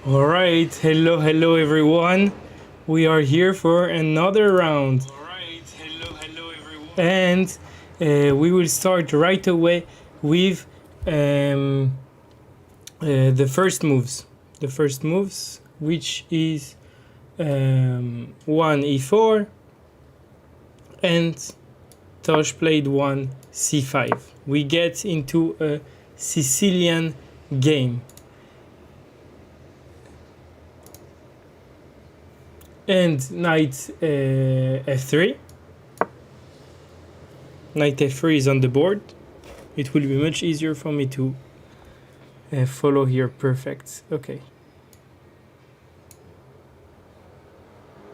All right, hello everyone. We are here for another round. All right, hello everyone. And we will start right away with the first moves. The first moves, which is 1 e4, and Tosh played 1 c5. We get into a Sicilian game. And knight f3. Knight f3 is on the board. It will be much easier for me to follow here. Perfect. Okay.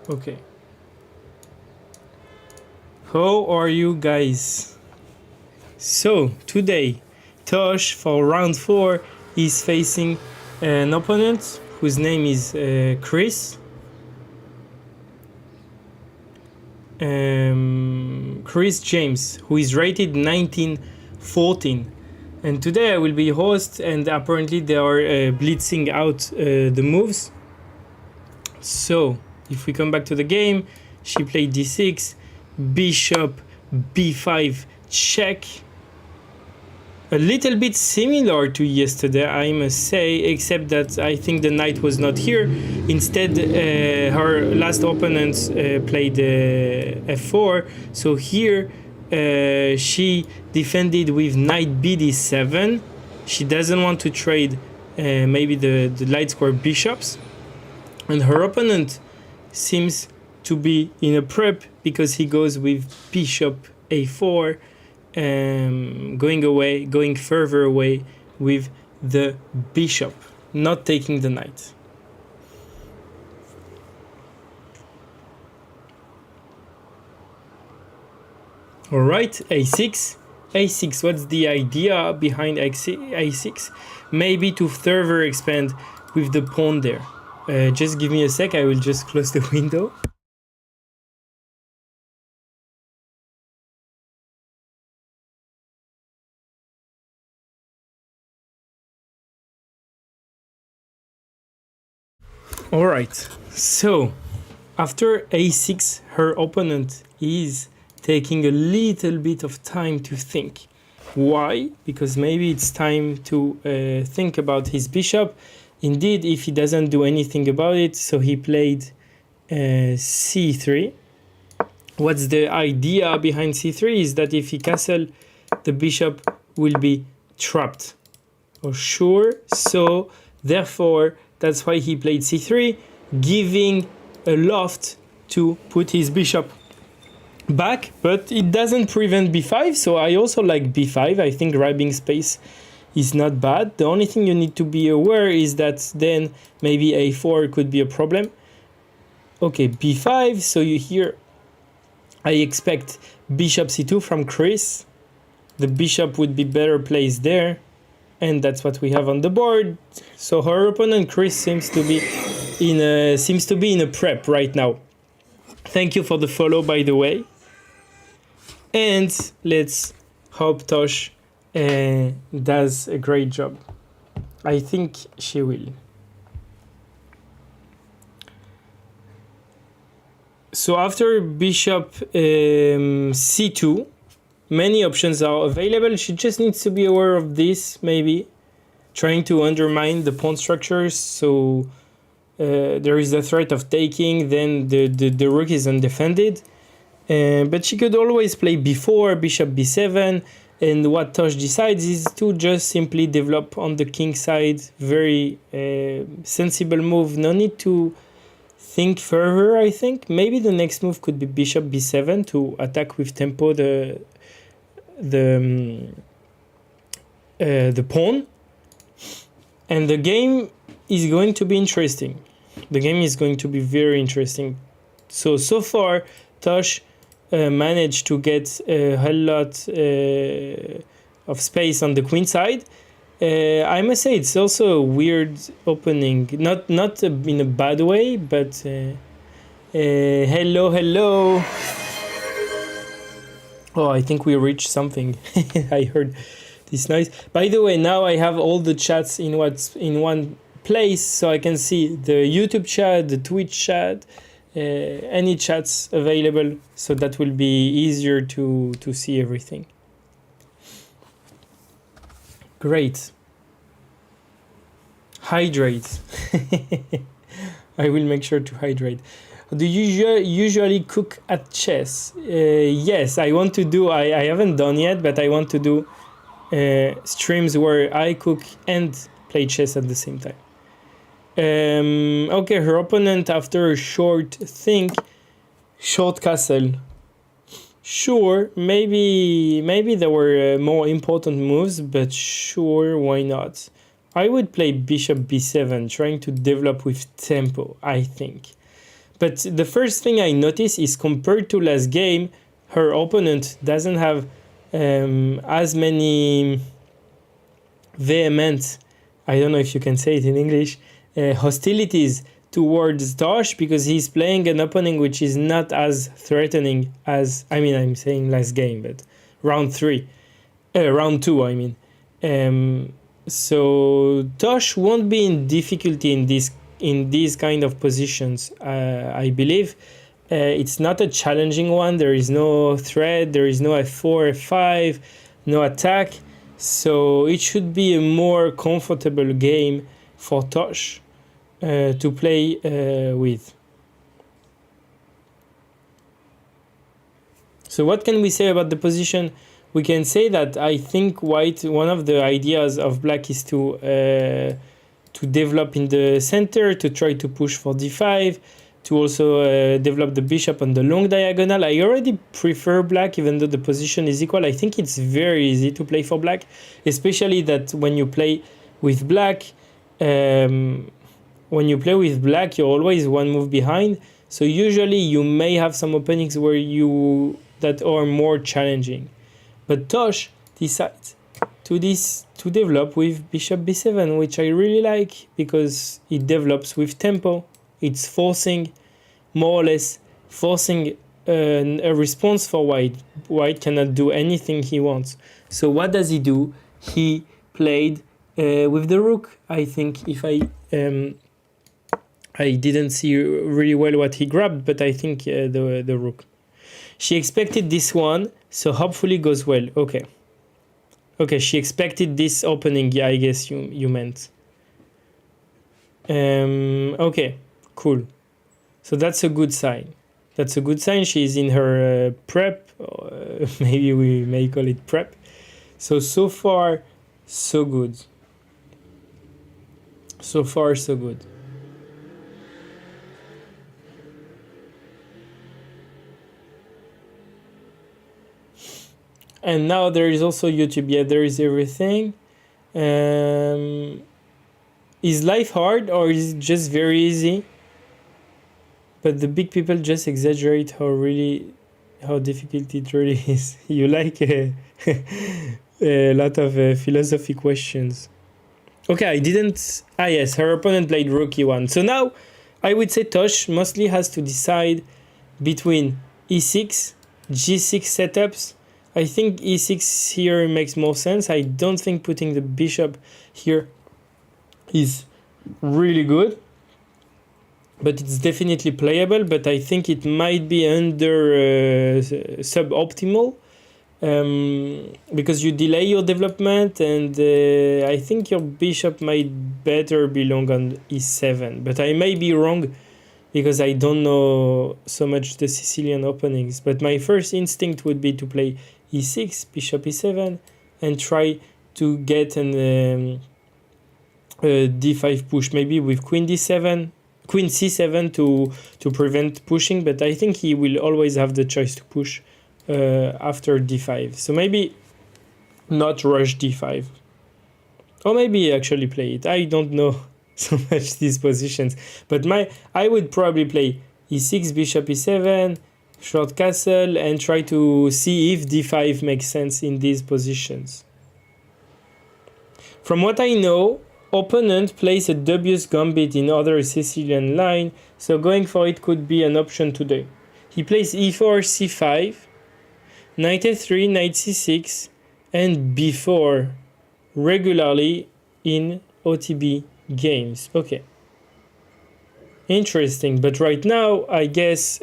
Okay. How are you guys? So today, Tosh for round 4 is facing an opponent whose name is Chris. Chris James, who is rated 1914, and today I will be host, and apparently they are blitzing out the moves. So if we come back to the game, she played d6, bishop b5 check. A little bit similar to yesterday, I must say, except that I think the knight was not here. Instead, her last opponent played f4. So here, she defended with knight bd7. She doesn't want to trade maybe the light square bishops. And her opponent seems to be in a prep because he goes with bishop a4. Going further away with the bishop, not taking the knight. All right, a6. a6, what's the idea behind a6? Maybe to further expand with the pawn there. Just give me a sec, I will just close the window. Alright, so after a6, her opponent is taking a little bit of time to think. Why? Because maybe it's time to think about his bishop. Indeed, if he doesn't do anything about it, so he played c3. What's the idea behind c3 is that if he castle, the bishop will be trapped. Oh, sure. So therefore, that's why he played c3, giving a loft to put his bishop back, but it doesn't prevent b5, so I also like b5. I think grabbing space is not bad. The only thing you need to be aware is that then maybe a4 could be a problem. Okay, b5, so you hear, I expect bishop c2 from Chris. The bishop would be better placed there. And that's what we have on the board. So her opponent Chris seems to be in a prep right now. Thank you for the follow, by the way. And let's hope Tosh does a great job. I think she will. So after bishop c2. Many options are available. She just needs to be aware of this, maybe. Trying to undermine the pawn structures, so there is the threat of taking, then the rook is undefended. But she could always play b4, bishop b7, and what Tosh decides is to just simply develop on the king side. Very sensible move, no need to think further, I think. Maybe the next move could be bishop b7 to attack with tempo the pawn, and the game is going to be interesting. The game is going to be very interesting. So far, Tosh managed to get a whole lot of space on the queen side. I must say it's also a weird opening, not in a bad way, but hello. Oh, I think we reached something. I heard this noise. By the way, now I have all the chats in one place so I can see the YouTube chat, the Twitch chat, any chats available, so that will be easier to see everything. Great. Hydrate. I will make sure to hydrate. Do you usually cook at chess? Yes, I want to do, I haven't done yet, but I want to do streams where I cook and play chess at the same time. Okay, her opponent, after a short think, short castle. Sure, maybe there were more important moves, but sure, why not? I would play bishop b7, trying to develop with tempo, I think. But the first thing I notice is, compared to last game, her opponent doesn't have as many vehement, I don't know if you can say it in English, hostilities towards Tosh, because he's playing an opponent which is not as threatening as, I mean, I'm saying last game, but round 2, I mean. So Tosh won't be in difficulty in these kind of positions, I believe. It's not a challenging one. There is no threat, there is no f4, f5, no attack. So it should be a more comfortable game for Tosh to play with. So what can we say about the position? We can say that I think white, one of the ideas of black is to develop in the center, to try to push for d5, to also develop the bishop on the long diagonal. I already prefer black, even though the position is equal. I think it's very easy to play for black, especially that when you play with black, you're always one move behind. So usually you may have some openings that are more challenging. But Tosh decides to develop with bishop b7, which I really like, because it develops with tempo. It's forcing, more or less, forcing a response for white. White cannot do anything he wants. So what does he do? He played with the rook. I think if I didn't see really well what he grabbed, but I think the rook. She expected this one, so hopefully goes well. Okay, she expected this opening, yeah, I guess you meant. Okay, cool. So that's a good sign. She's in her prep, maybe we may call it prep. So far, so good. And now there is also YouTube. Yeah, there is everything. Is life hard, or is it just very easy? But the big people just exaggerate how difficult it really is. You like a lot of philosophy questions. Okay, yes, her opponent played rook e1. So now I would say Tosh mostly has to decide between e6, g6 setups. I think e6 here makes more sense. I don't think putting the bishop here is really good, but it's definitely playable. But I think it might be under suboptimal, because you delay your development, and I think your bishop might better belong on e7. But I may be wrong, because I don't know so much the Sicilian openings. But my first instinct would be to play e6, bishop e7, and try to get an d5 push, maybe with queen c7 to prevent pushing. But I think he will always have the choice to push after d5. So maybe not rush d5, or maybe actually play it. I don't know so much these positions, but I would probably play e6, bishop e7, short castle, and try to see if d5 makes sense in these positions. From what I know, opponent plays a dubious gambit in other Sicilian line, so going for it could be an option today. He plays e4, c5, knight f3, knight c6, and b4 regularly in OTB games. Okay. Interesting, but right now I guess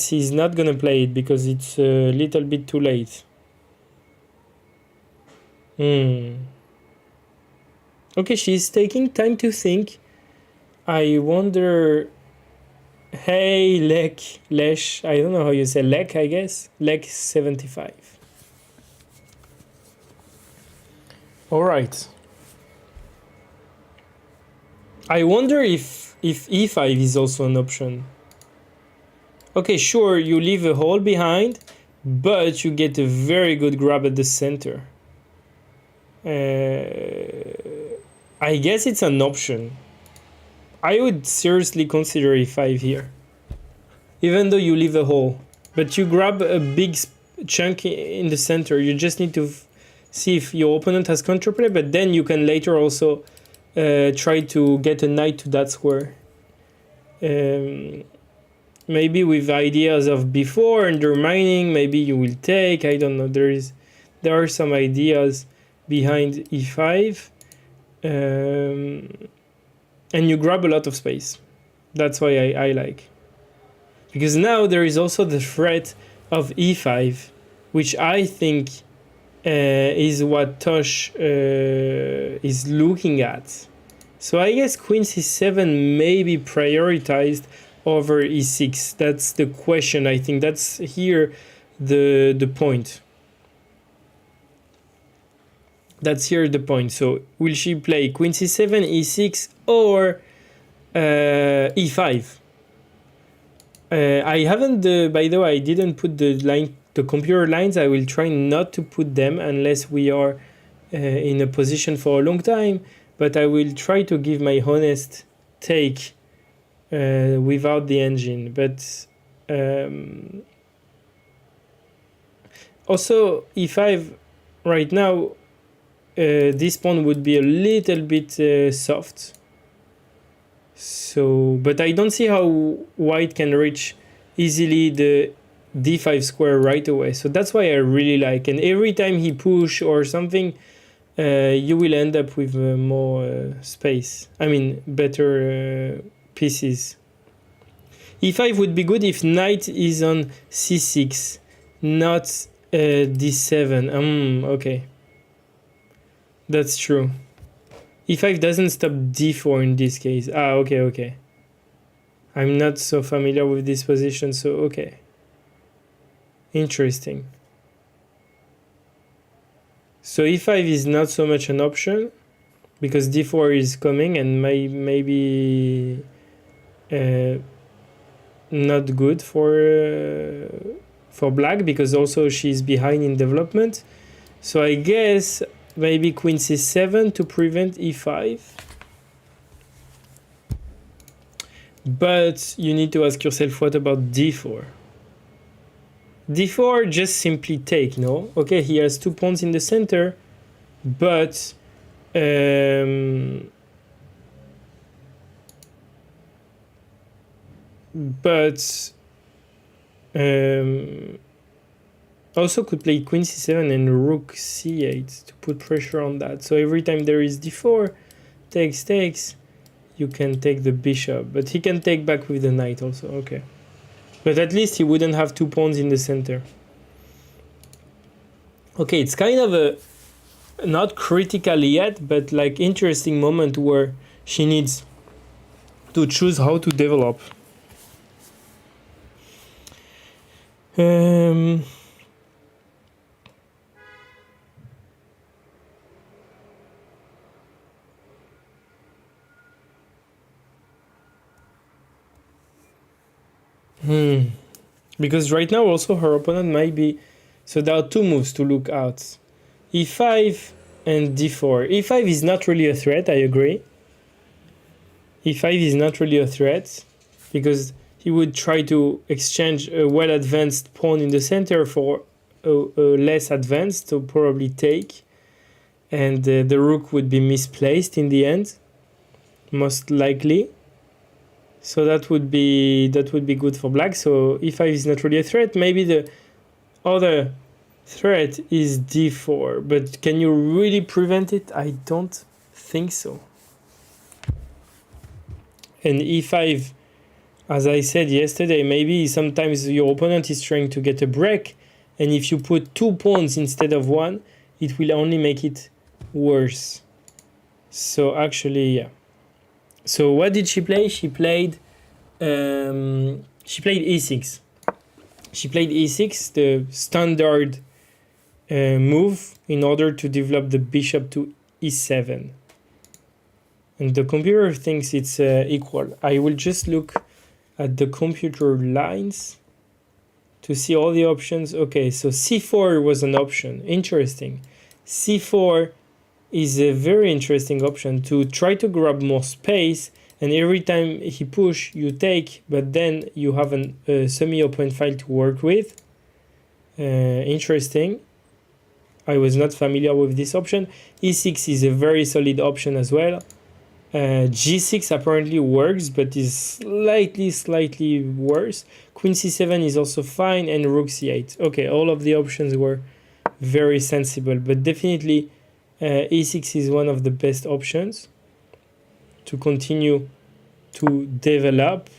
he's not gonna play it because it's a little bit too late. Okay, she's taking time to think. I wonder. Hey, Lesh, I don't know how you say Lek, I guess. Lek 75. Alright. I wonder if e5 is also an option. Okay, sure, you leave a hole behind, but you get a very good grab at the center. I guess it's an option. I would seriously consider e5 here. Even though you leave a hole. But you grab a big chunk in the center. You just need to see if your opponent has counterplay, but then you can later also try to get a knight to that square. Maybe with ideas of before undermining, maybe you will take. I don't know. There are some ideas behind e5. And you grab a lot of space. That's why I like. Because now there is also the threat of e5, which I think is what Tosh is looking at. So I guess queen c7 may be prioritized over e6. That's the question. I think that's here the point. That's here the point. So will she play queen c7, e6, or e5? I haven't, by the way, I didn't put the computer lines. I will try not to put them unless we are in a position for a long time. But I will try to give my honest take without the engine. But also e5 right now, this pawn would be a little bit soft. So, but I don't see how white can reach easily the d5 square right away. So that's why I really like. And every time he push or something, you will end up with more space. I mean, better pieces. e5 would be good if knight is on c6, not d7. Okay. That's true. e5 doesn't stop d4 in this case. Okay. I'm not so familiar with this position, so okay. Interesting. So e5 is not so much an option because d4 is coming and maybe not good for black because also she's behind in development. So I guess maybe queen c7 to prevent e5. But you need to ask yourself, what about d4? d4 just simply take, no? Okay, he has 2 pawns in the center, but also could play queen c7 and rook c8 to put pressure on that. So every time there is d4, takes, you can take the bishop. But he can take back with the knight also, okay. But at least he wouldn't have 2 pawns in the center. Okay, it's kind of a, not critical yet, but like interesting moment where she needs to choose how to develop. Because right now also her opponent might be... So there are 2 moves to look out. e5 and d4. e5 is not really a threat, I agree. e5 is not really a threat because he would try to exchange a well-advanced pawn in the center for a less advanced, so probably take. And the rook would be misplaced in the end, most likely. So that would be good for black. So e5 is not really a threat. Maybe the other threat is d4. But can you really prevent it? I don't think so. And e5, as I said yesterday, maybe sometimes your opponent is trying to get a break, and if you put 2 pawns instead of 1, it will only make it worse. So actually, yeah. So what did she play? She played e6. She played e6, the standard move, in order to develop the bishop to e7. And the computer thinks it's equal. I will just look at the computer lines to see all the options. Okay, so c4 was an option. Interesting. c4 is a very interesting option to try to grab more space, and every time he push, you take, but then you have a semi-open file to work with. Interesting. I was not familiar with this option. e6 is a very solid option as well. g6 apparently works, but is slightly worse. Queen c7 is also fine, and rook c8. Okay, all of the options were very sensible, but definitely e6 is one of the best options to continue to develop.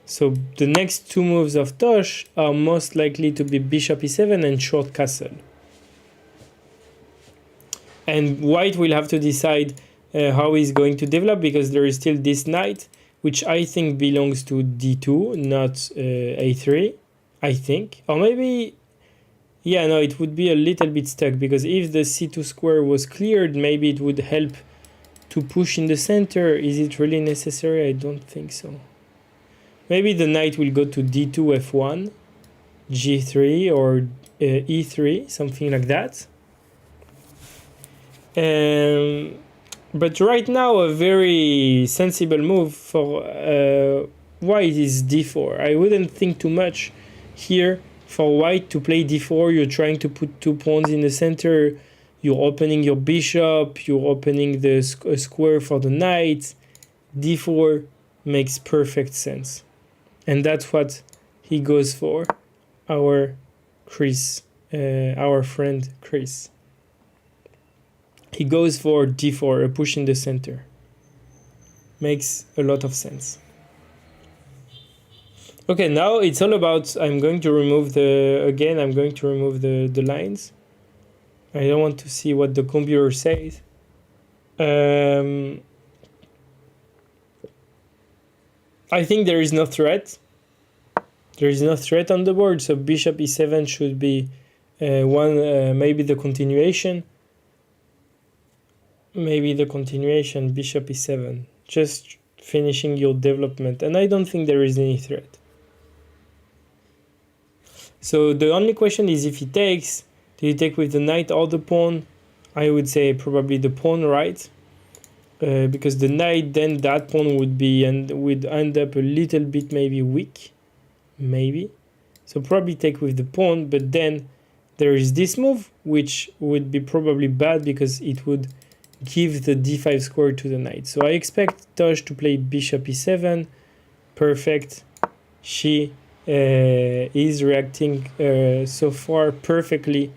So the next 2 moves of Tosh are most likely to be bishop e7 and short castle. And white will have to decide how he's going to develop, because there is still this knight, which I think belongs to d2, not a3, I think. Or maybe, yeah, no, it would be a little bit stuck, because if the c2 square was cleared, maybe it would help to push in the center. Is it really necessary? I don't think so. Maybe the knight will go to d2, f1, g3, or e3, something like that. But right now, a very sensible move for white is d4. I wouldn't think too much here for white to play d4. You're trying to put 2 pawns in the center. You're opening your bishop. You're opening the square for the knight. d4 makes perfect sense. And that's what he goes for, our friend Chris. He goes for d4, a push in the center. Makes a lot of sense. Okay, now it's all about, I'm going to remove the lines. I don't want to see what the computer says. I think there is no threat. There is no threat on the board, so bishop e7 should be maybe the continuation. Bishop e7, just finishing your development, and I don't think there is any threat. So the only question is, if he takes, do you take with the knight or the pawn? I would say probably the pawn, right? Because the knight, then that pawn would end up a little bit maybe weak, maybe. So probably take with the pawn, but then there is this move, which would be probably bad because it would give the d5 square to the knight. So I expect Tosh to play bishop e7. Perfect. She is reacting so far perfectly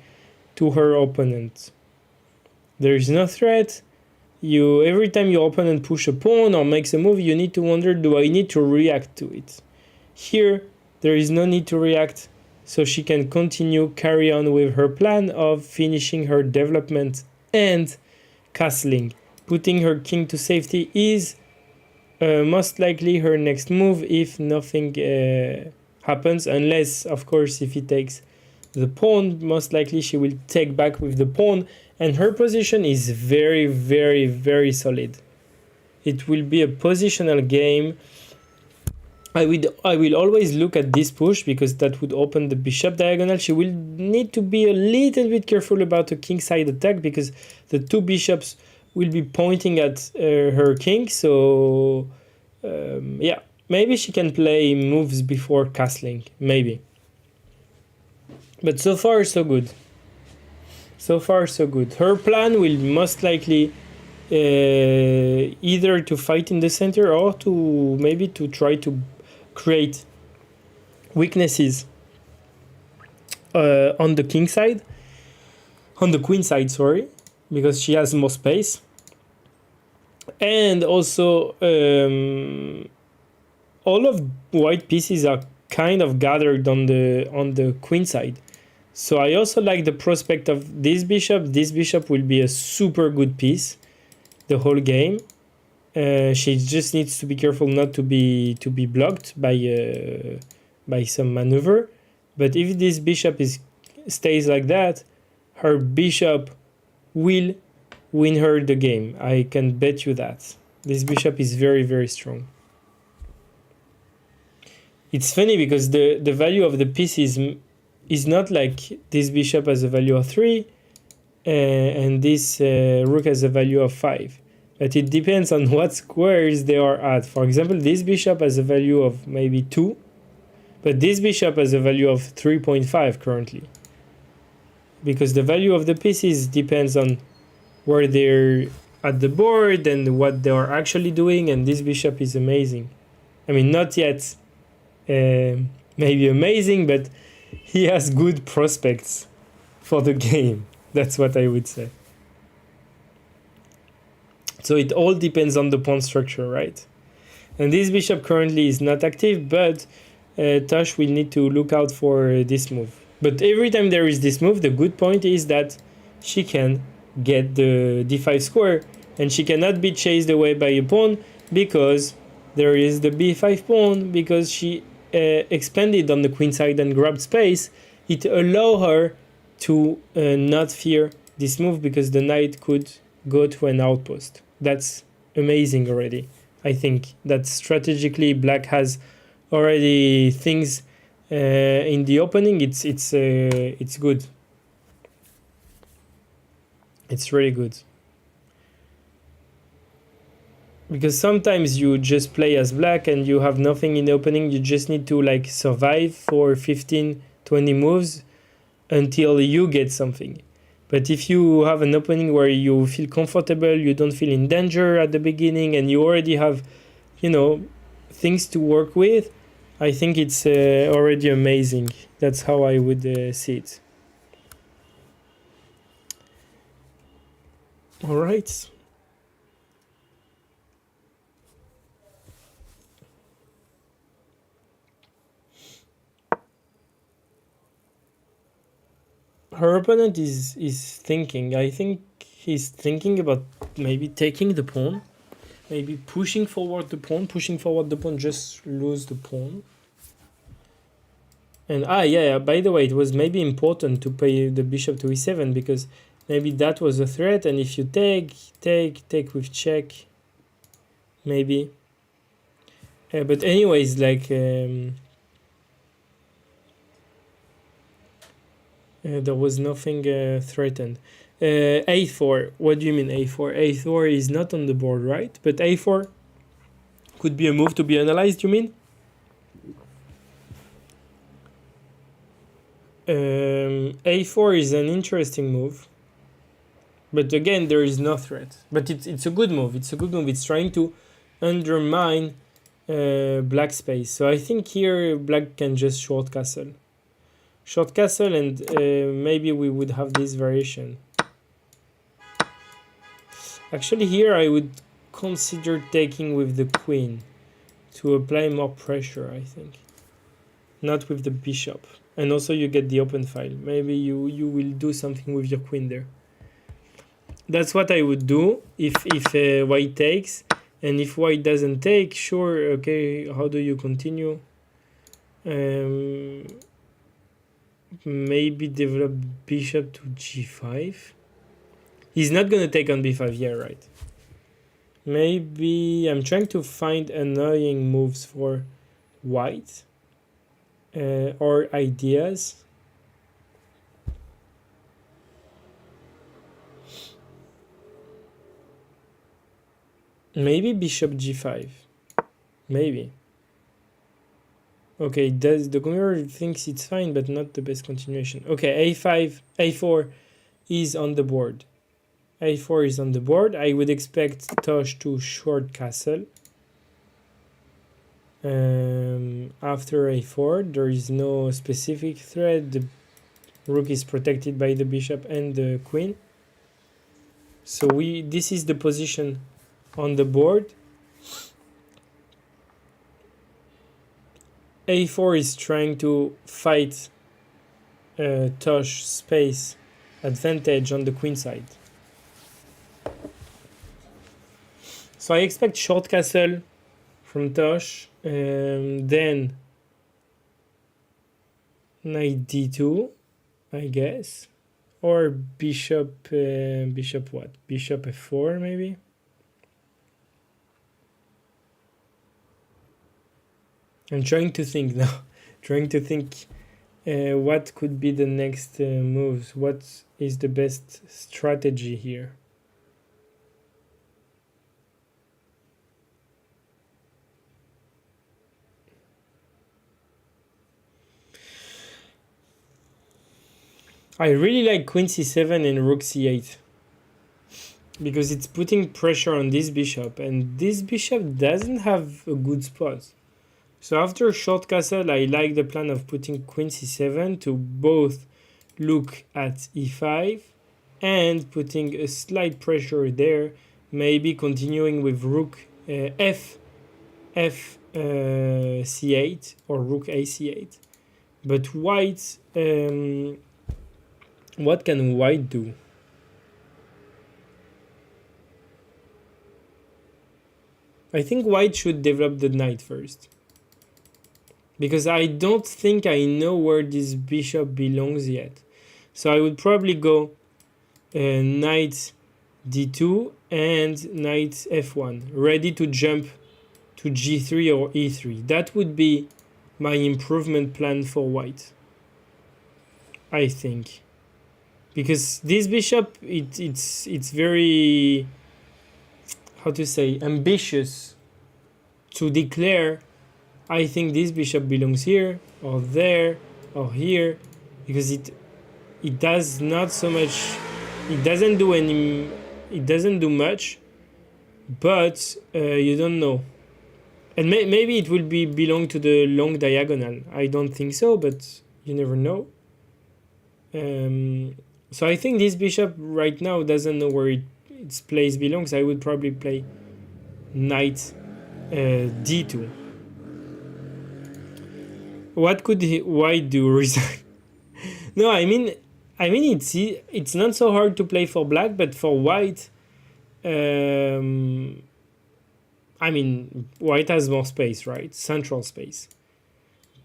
to her opponent. There is no threat. Every time your opponent push a pawn or makes a move, you need to wonder, do I need to react to it? Here, there is no need to react, so she can carry on with her plan of finishing her development and castling. Putting her king to safety is most likely her next move if nothing happens, unless, of course, if he takes the pawn, most likely she will take back with the pawn, and her position is very, very, very solid. It will be a positional game. I will always look at this push, because that would open the bishop diagonal. She will need to be a little bit careful about a kingside attack, because the 2 bishops will be pointing at her king. So yeah, maybe she can play moves before castling, maybe. But so far so good. Her plan will most likely either to fight in the center, or to maybe to try to create weaknesses on the queen side, sorry, because she has more space. And also, all of white pieces are kind of gathered on the queen side. So I also like the prospect of this bishop. This bishop will be a super good piece the whole game. She just needs to be careful not to be blocked by some maneuver. But if this bishop stays like that, her bishop will win her the game. I can bet you that. This bishop is very, very strong. It's funny because the value of the piece is not like this bishop has a value of 3 and this rook has a value of 5. But it depends on what squares they are at. For example, this bishop has a value of maybe 2, but this bishop has a value of 3.5 currently. Because the value of the pieces depends on where they're at the board and what they are actually doing, and this bishop is amazing. I mean, not yet maybe amazing, but he has good prospects for the game. That's what I would say. So it all depends on the pawn structure, right? And this bishop currently is not active, but Tosh will need to look out for this move. But every time there is this move, the good point is that she can get the d5 square, and she cannot be chased away by a pawn because there is the b5 pawn, because she expanded on the queen side and grabbed space. It allows her to not fear this move because the knight could go to an outpost. That's amazing already. I think that strategically black has already things in the opening. It's good. It's really good. Because sometimes you just play as black and you have nothing in the opening. You just need to like survive for 15, 20 moves until you get something. But if you have an opening where you feel comfortable, you don't feel in danger at the beginning, and you already have, things to work with, I think it's already amazing. That's how I would see it. All right. Her opponent is thinking. I think he's thinking about maybe taking the pawn, maybe pushing forward the pawn, just lose the pawn. And yeah, by the way, it was maybe important to play the bishop to e7 because maybe that was a threat, and if you take with check, maybe. But anyways, like there was nothing threatened. A4. What do you mean A4? A4 is not on the board, right? But A4 could be a move to be analyzed, you mean? A4 is an interesting move. But again, there is no threat. But it's a good move. It's a good move. It's trying to undermine black space. So I think here black can just short castle. Short castle, and maybe we would have this variation. Actually, here I would consider taking with the queen to apply more pressure, I think. Not with the bishop. And also you get the open file. Maybe you will do something with your queen there. That's what I would do if white takes. And if white doesn't take, sure, okay, how do you continue? Maybe develop bishop to g5. He's not gonna take on b5, yeah, right. Maybe I'm trying to find annoying moves for white or ideas. Maybe bishop g5. Maybe. Okay, the computer thinks it's fine, but not the best continuation. Okay, a4 is on the board. A4 is on the board. I would expect Tosh to short castle. After a4, there is no specific threat. The rook is protected by the bishop and the queen. So this is the position on the board. A4 is trying to fight Tosh space advantage on the queen side. So I expect short castle from Tosh, then knight d2, I guess, or bishop what? Bishop f4 maybe. I'm trying to think now. Trying to think what could be the next moves. What is the best strategy here? I really like queen c7 and rook c8 because it's putting pressure on this bishop, and this bishop doesn't have a good spot. So after short castle, I like the plan of putting queen c7 to both look at e5 and putting a slight pressure there, maybe continuing with rook c8 or rook ac8. But white, what can white do? I think white should develop the knight first, because I don't think I know where this bishop belongs yet. So I would probably go knight d2 and knight f1, ready to jump to g3 or e3. That would be my improvement plan for white, I think. Because this bishop, it's very, how to say, ambitious to declare, I think this bishop belongs here or there or here, because it does not so much, it doesn't do much, but you don't know. And maybe it will belong to the long diagonal. I don't think so, but you never know. So I think this bishop right now doesn't know where its place belongs. I would probably play knight d2. What could white do? Resign? No, I mean it's not so hard to play for black, but for white, I mean white has more space, right? Central space.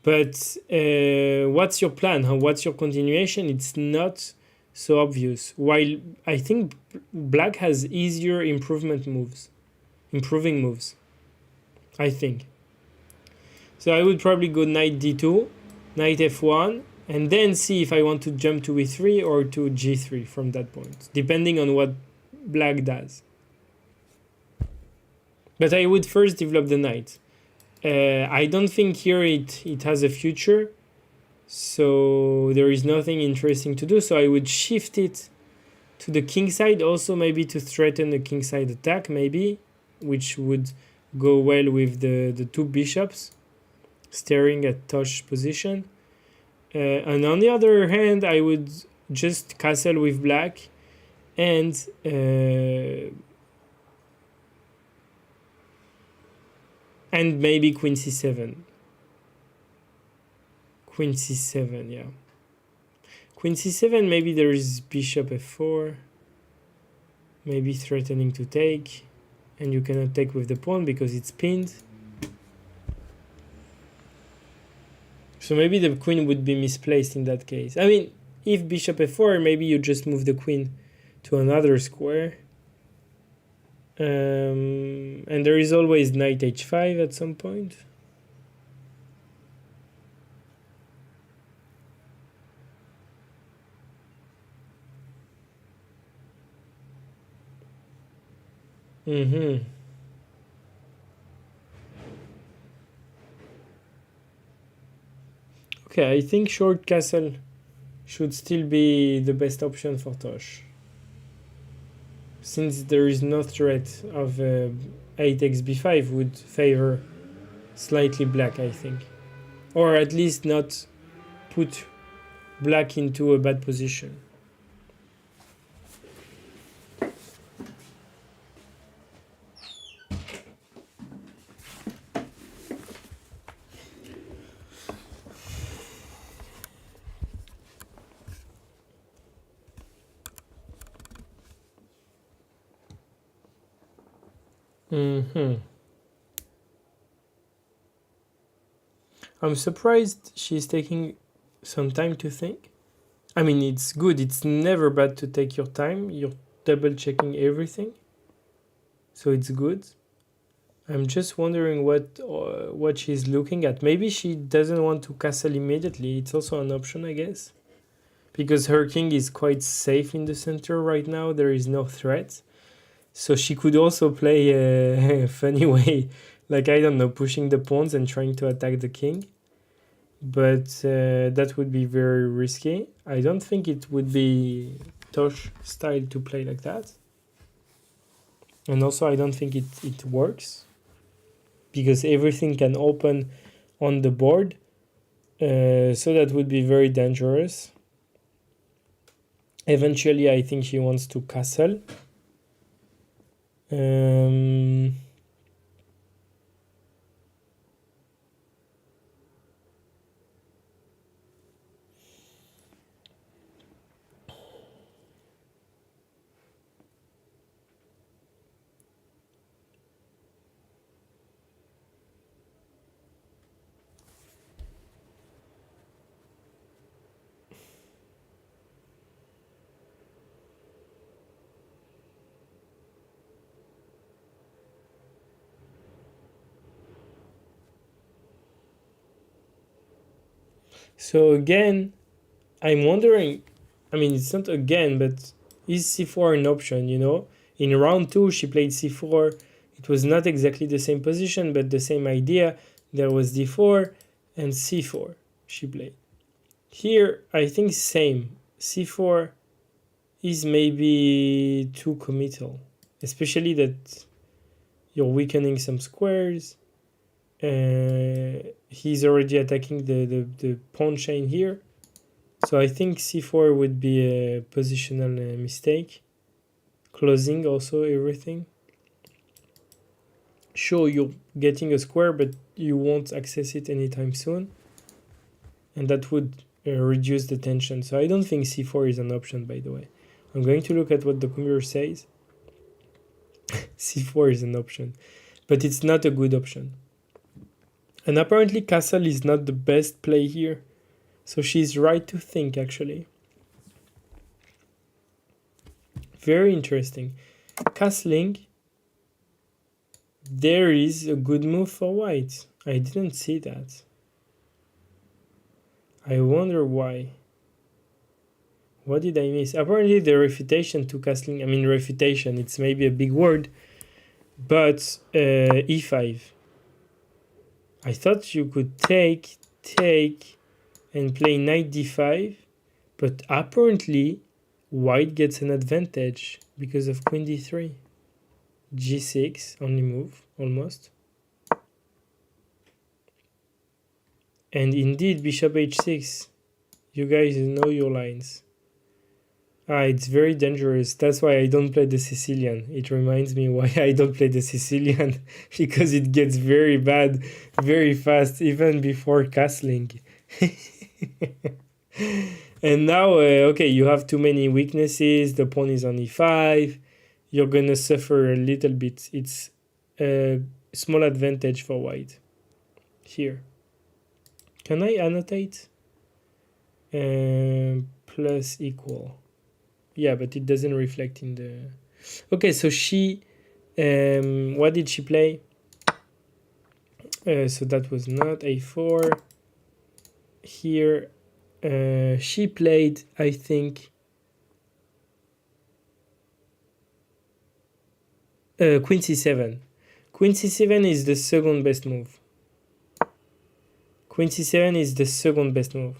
But what's your plan? What's your continuation? It's not so obvious. While I think black has easier improving moves, I think. So I would probably go knight d2, knight f1, and then see if I want to jump to e3 or to g3 from that point, depending on what black does. But I would first develop the knight. I don't think here it has a future, so there is nothing interesting to do. So I would shift it to the king side, also maybe to threaten the king side attack, maybe, which would go well with the two bishops staring at Tosh's position. And on the other hand, I would just castle with black and maybe queen c7. Queen c7, yeah. Queen c7, maybe there is bishop f4. Maybe threatening to take. And you cannot take with the pawn because it's pinned. So maybe the queen would be misplaced in that case. I mean, if bishop f4, maybe you just move the queen to another square. And there is always knight h5 at some point. Okay, I think short castle should still be the best option for Tosh, since there is no threat of 8x b5 would favor slightly black, I think. Or at least not put black into a bad position. Mm-hmm. I'm surprised she's taking some time to think. I mean, it's good. It's never bad to take your time. You're double checking everything, so it's good. I'm just wondering what she's looking at. Maybe she doesn't want to castle immediately. It's also an option, I guess, because her king is quite safe in the center right now. There is no threat, so she could also play a funny way, like I don't know, pushing the pawns and trying to attack the king. But that would be very risky. I don't think it would be Tosh style to play like that. And also, I don't think it works because everything can open on the board. So that would be very dangerous. Eventually, I think she wants to castle. So again, I'm wondering, I mean, it's not again, but is c4 an option, you know? In round 2, she played c4. It was not exactly the same position, but the same idea. There was d4 and c4 she played. Here, I think same. c4 is maybe too committal, especially that you're weakening some squares. He's already attacking the pawn chain here. So I think c4 would be a positional mistake. Closing also everything. Sure, you're getting a square, but you won't access it anytime soon. And that would reduce the tension. So I don't think c4 is an option, by the way. I'm going to look at what the computer says. c4 is an option, but it's not a good option. And apparently castle is not the best play here. So she's right to think, actually. Very interesting. Castling. There is a good move for white. I didn't see that. I wonder why. What did I miss? Apparently the refutation to castling, I mean refutation, it's maybe a big word, but e5. I thought you could take, and play knight d5, but apparently white gets an advantage because of queen d3. g6, only move, almost. And indeed, bishop h6. You guys know your lines. It's very dangerous. That's why I don't play the Sicilian. It reminds me why I don't play the Sicilian. Because it gets very bad very fast, even before castling. And now, okay, you have too many weaknesses. The pawn is on e5. You're gonna suffer a little bit. It's a small advantage for white. Here. Can I annotate? Plus equal. Yeah, but it doesn't reflect in the... Okay, so she... what did she play? So that was not a4. Here, she played, I think... Queen c7. Queen c7 is the second best move. Queen c7 is the second best move.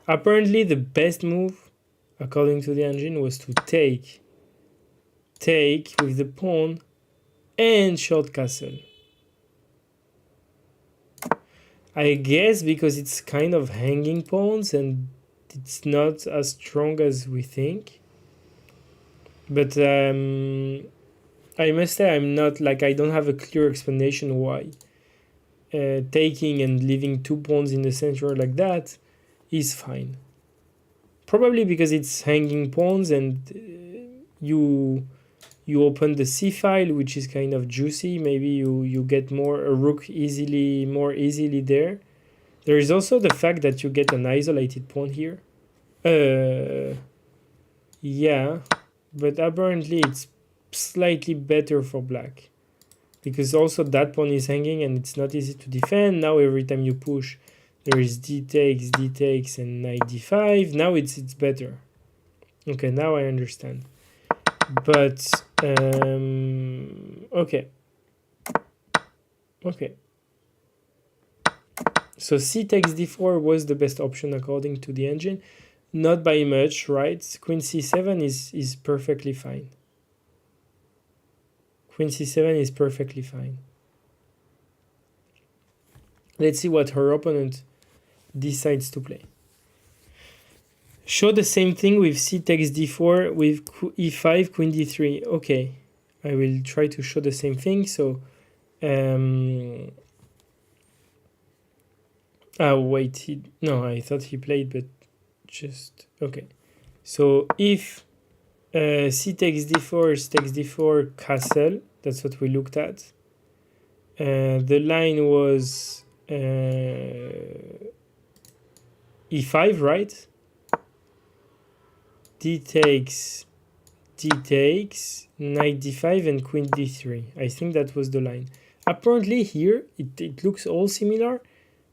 Apparently, the best move, according to the engine, was to take with the pawn and short castle. I guess because it's kind of hanging pawns and it's not as strong as we think. But I must say I'm not, like, I don't have a clear explanation why taking and leaving two pawns in the center like that is fine. Probably because it's hanging pawns and you you open the c file, which is kind of juicy. Maybe you get a rook more easily there. There is also the fact that you get an isolated pawn here. Yeah, but apparently it's slightly better for black, because also that pawn is hanging and it's not easy to defend. Now every time you push, there is d takes, and knight d5. Now it's better. Okay, now I understand. But okay. So c takes d4 was the best option according to the engine. Not by much, right? Queen c7 is perfectly fine. Queen c7 is perfectly fine. Let's see what her opponent decides to play. Show the same thing with c takes d4 with e5, queen d3. Okay, I will try to show the same thing. So, wait, no, I thought he played, but just, okay. So if c takes d4, takes d4, castle, that's what we looked at. The line was e5, right? d takes, knight d5, and queen d3. I think that was the line. Apparently here, it looks all similar,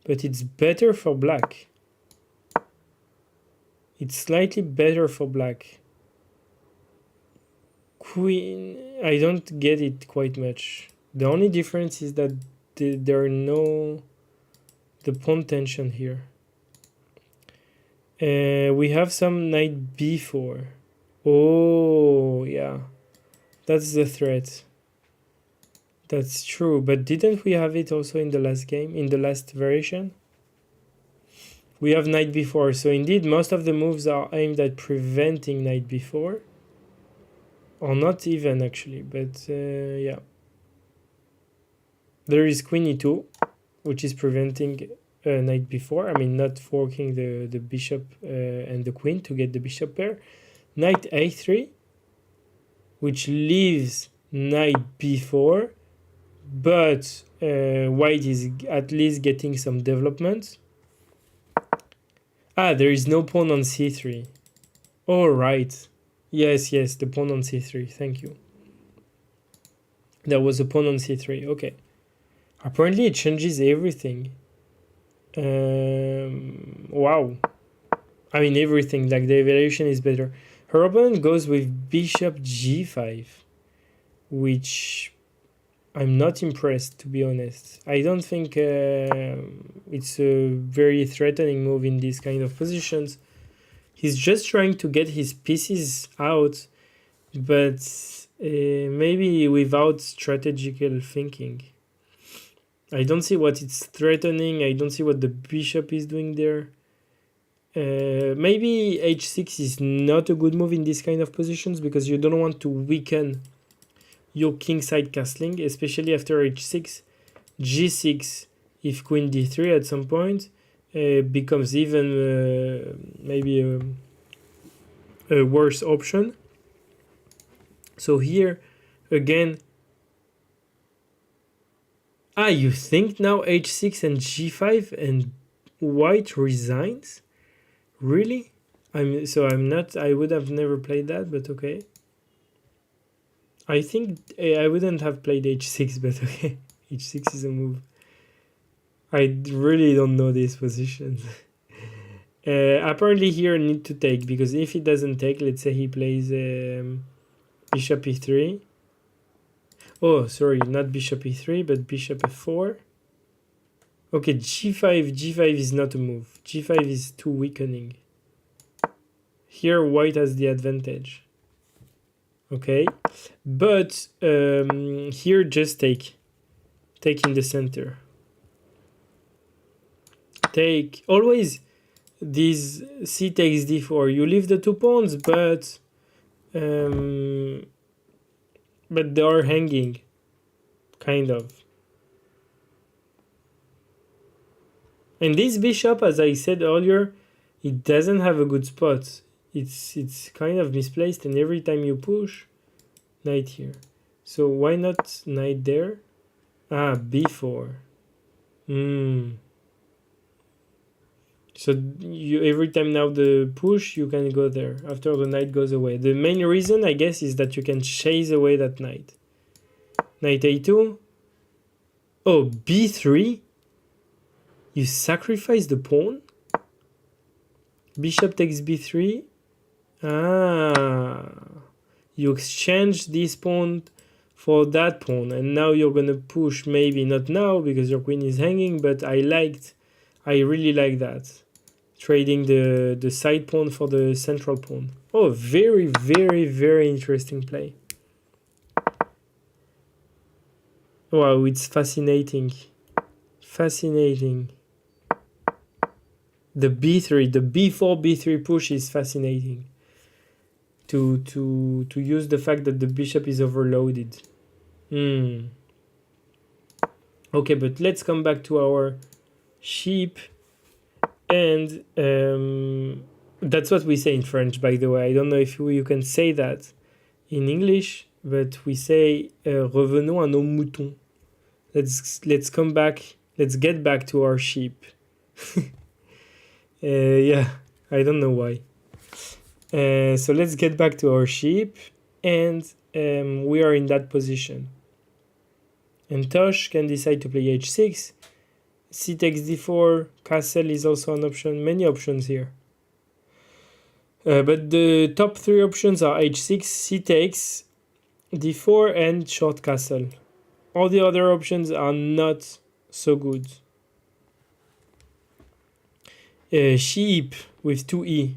but it's better for black. It's slightly better for black. Queen, I don't get it quite much. The only difference is that there are no the pawn tension here. We have some knight b4. Oh, yeah. That's the threat. That's true. But didn't we have it also in the last game, in the last variation? We have knight b4. So indeed, most of the moves are aimed at preventing knight b4. Or not even, actually. But, yeah. There is queen e2, which is preventing knight b4. I mean, not forking the bishop and the queen to get the bishop pair. Knight a3, which leaves knight b4, but white is at least getting some development. There is no pawn on c3. All right. Yes, the pawn on c3. Thank you. There was a pawn on c3. Okay. Apparently it changes everything. Wow. I mean, everything. Like, the evaluation is better. Her opponent goes with bishop g5, which I'm not impressed, to be honest. I don't think it's a very threatening move in these kind of positions. He's just trying to get his pieces out, but maybe without strategical thinking. I don't see what it's threatening. I don't see what the bishop is doing there. Maybe h6 is not a good move in these kind of positions, because you don't want to weaken your kingside castling, especially after h6. g6, if queen d3 at some point, becomes even maybe a worse option. So here, again, you think now h6 and g5 and white resigns? Really? I would have never played that, but okay. I think I wouldn't have played h6, but okay. h6 is a move. I really don't know these positions. Apparently here need to take, because if he doesn't take, let's say he plays bishop e3. Oh, sorry, not bishop e3, but bishop f4. Okay, g5 is not a move. g5 is too weakening. Here white has the advantage. Okay, but here just take in the center. Take always this c takes d4. You leave the two pawns, but they are hanging, kind of. And this bishop, as I said earlier, it doesn't have a good spot. It's kind of misplaced, and every time you push, Knight here. So why not knight there? Ah, b4. So you every time now the push, you can go there after the knight goes away. The main reason, I guess, is that you can chase away that knight. Knight a2. Oh, b3? You sacrifice the pawn? Bishop takes b3. Ah. You exchange this pawn for that pawn, and now you're gonna push. Maybe not now because your queen is hanging, but I really like that. Trading the side pawn for the central pawn. Oh, very, very, very interesting play. Wow, it's fascinating. Fascinating. The b3, the b4, b3 push is fascinating. To use the fact that the bishop is overloaded. Okay, but let's come back to our sheep. And that's what we say in French, by the way. I don't know if you can say that in English, but we say revenons à nos moutons. Let's come back. Let's get back to our sheep. Yeah, I don't know why. So let's get back to our sheep, and we are in that position. And Tosh can decide to play h6. C takes d4. Castle is also an option. Many options here. But the top three options are h6, c takes, d4, and short castle. All the other options are not so good. Sheep with 2e.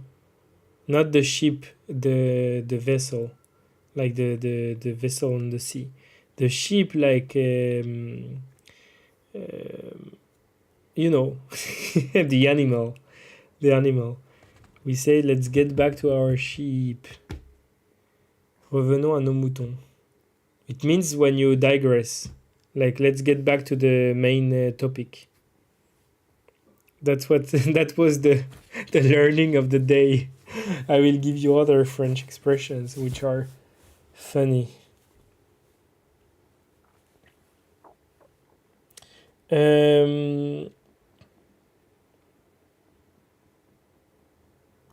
Not the ship, the vessel. Like the vessel on the sea. The sheep like... you know, the animal. The animal. We say, let's get back to our sheep. Revenons à nos moutons. It means when you digress. Like, let's get back to the main topic. That's what that was the learning of the day. I will give you other French expressions which are funny.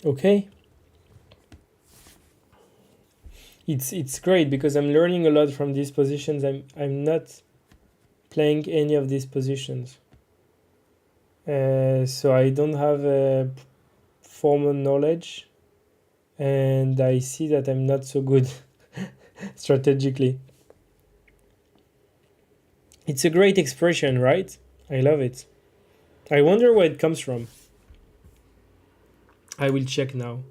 Okay. It's great because I'm learning a lot from these positions. I'm not playing any of these positions. So I don't have formal knowledge, and I see that I'm not so good strategically. It's a great expression, right? I love it. I wonder where it comes from. I will check now.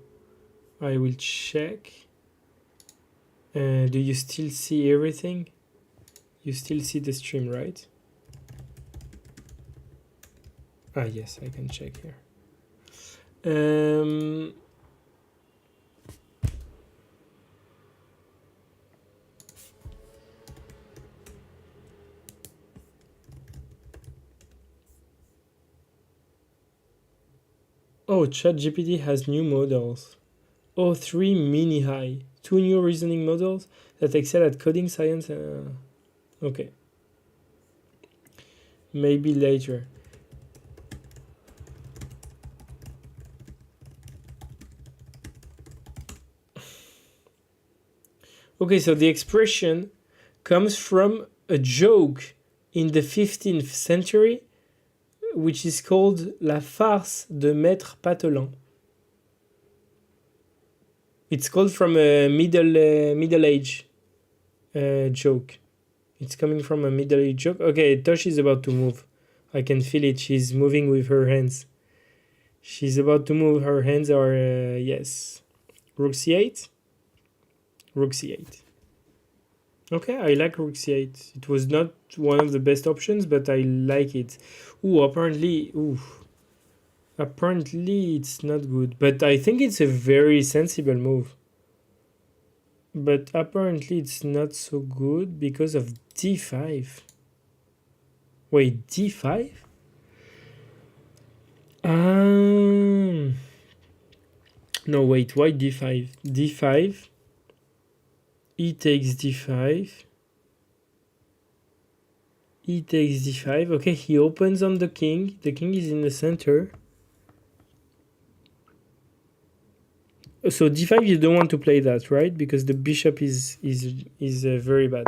I will check. Do you still see everything? You still see the stream, right? Ah, yes, I can check here. Oh, ChatGPT has new models. O3 mini high. 2 new reasoning models that excel at coding science. Okay. Maybe later. Okay, so the expression comes from a joke in the 15th century, which is called La farce de Maître Patelin. It's called from a middle age joke. It's coming from a middle age joke. Okay, Tosh is about to move. I can feel it. She's moving with her hands. She's about to move. Her hands are yes. Rook c8. Rook c8. Okay, I like Rook c8. It was not one of the best options, but I like it. Apparently it's not good. But I think it's a very sensible move. But apparently it's not so good because of d5. Wait, d5? No, wait, why d5? d5 E takes d5. E takes d5. Okay, he opens on the king. The king is in the center. So d5, you don't want to play that, right? Because the bishop is very bad.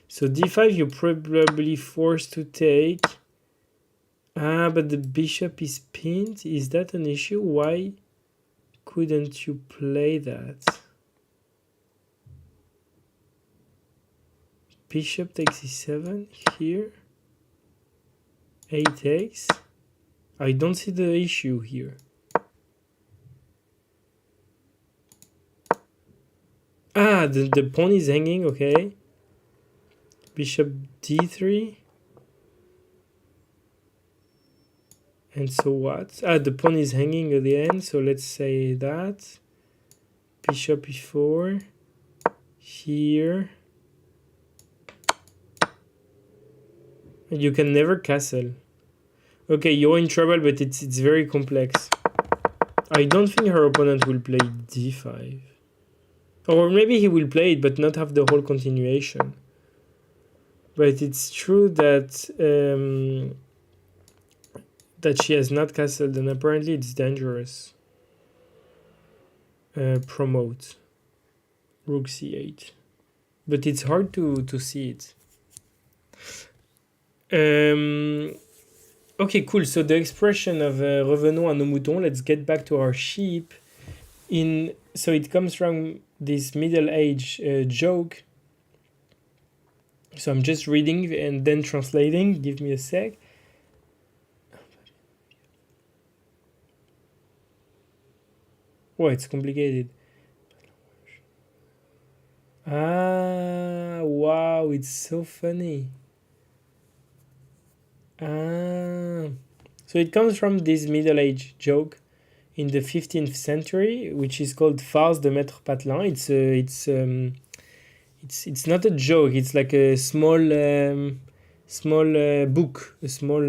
So d5, you're probably forced to take. Ah, but the bishop is pinned. Is that an issue? Why couldn't you play that? Bishop takes e7 here. A takes. I don't see the issue here. Ah, the pawn is hanging, okay. Bishop d3. And so what? Ah, the pawn is hanging at the end, so let's say that. Bishop e4. Here. You can never castle. Okay, you're in trouble, but it's very complex. I don't think her opponent will play d5. Or maybe he will play it, but not have the whole continuation. But it's true that that she has not castled, and apparently it's dangerous. Promote. Rook c8. But it's hard to see it. Okay, cool. So the expression of revenons à nos moutons, let's get back to our sheep. So it comes from this Middle Age joke. So I'm just reading and then translating. Give me a sec. Oh, it's complicated. Ah, wow, it's so funny. Ah, so it comes from this Middle Age joke in the 15th century, which is called Farce de Maître Patelin. It's not a joke. It's like a small book, a small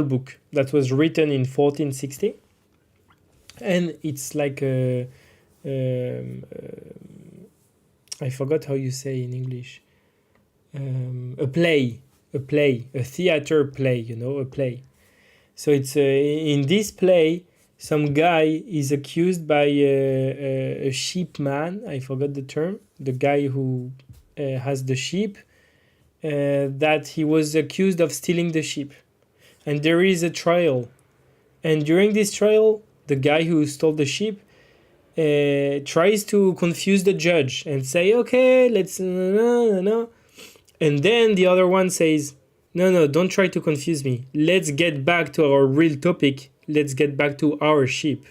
book that was written in 1460, and it's like I forgot how you say in English. A play, a theater play. A play. So it's in this play, some guy is accused by a sheep man. I forgot the term. The guy who has the sheep, that he was accused of stealing the sheep. And there is a trial. And during this trial, the guy who stole the sheep tries to confuse the judge and say, okay, let's no. And then the other one says, no, don't try to confuse me. Let's get back to our real topic. Let's get back to our sheep.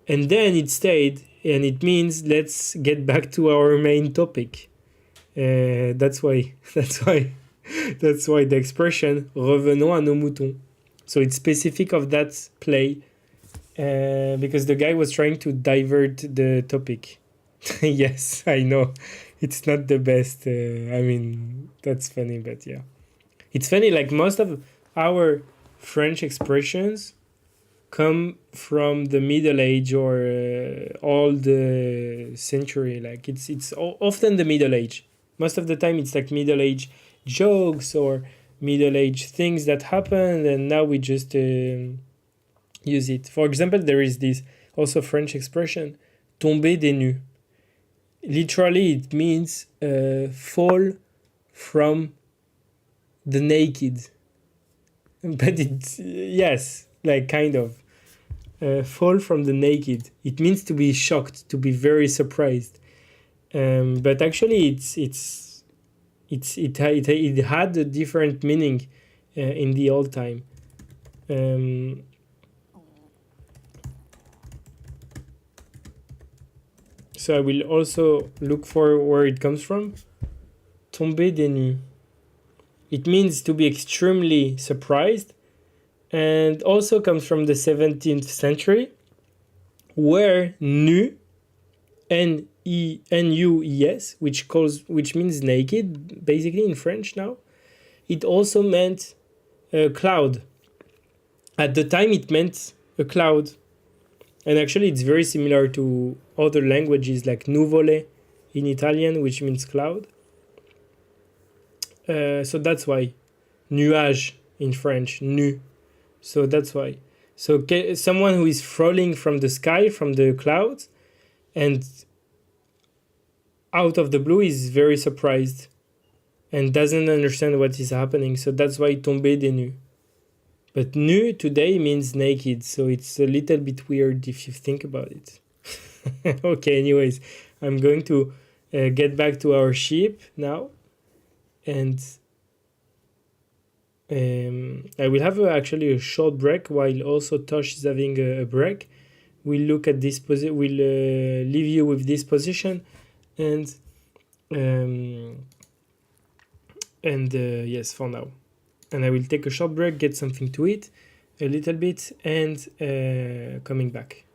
And then it stayed, and it means let's get back to our main topic. That's why the expression revenons à nos moutons. So it's specific of that play, because the guy was trying to divert the topic. Yes, I know. It's not the best. That's funny, but yeah. It's funny, like most of our French expressions come from the Middle Age or all the century. Like it's often the Middle Age. Most of the time it's like Middle Age jokes or Middle Age things that happened, and now we just use it. For example, there is this also French expression, tomber des nus. Literally, it means fall from the naked. But it's, yes, like kind of. Fall from the naked. It means to be shocked, to be very surprised. But actually, it had a different meaning in the old time. So I will also look for where it comes from. Tomber des nues. It means to be extremely surprised, and also comes from the 17th century, where nu, N-U-E-S, which means naked, basically in French now, it also meant a cloud. At the time, it meant a cloud. And actually, it's very similar to other languages like nuvole in Italian, which means cloud. So that's why. Nuage in French, nu. So that's why. So someone who is falling from the sky, from the clouds, and out of the blue is very surprised and doesn't understand what is happening. So that's why tomber des nues. But nu today means naked, so it's a little bit weird if you think about it. Okay, anyways, I'm going to get back to our ship now, and I will have actually a short break while also Tosh is having a break. We'll look at this position. We'll leave you with this position, and um, yes, for now. And I will take a short break, get something to eat, a little bit, and coming back.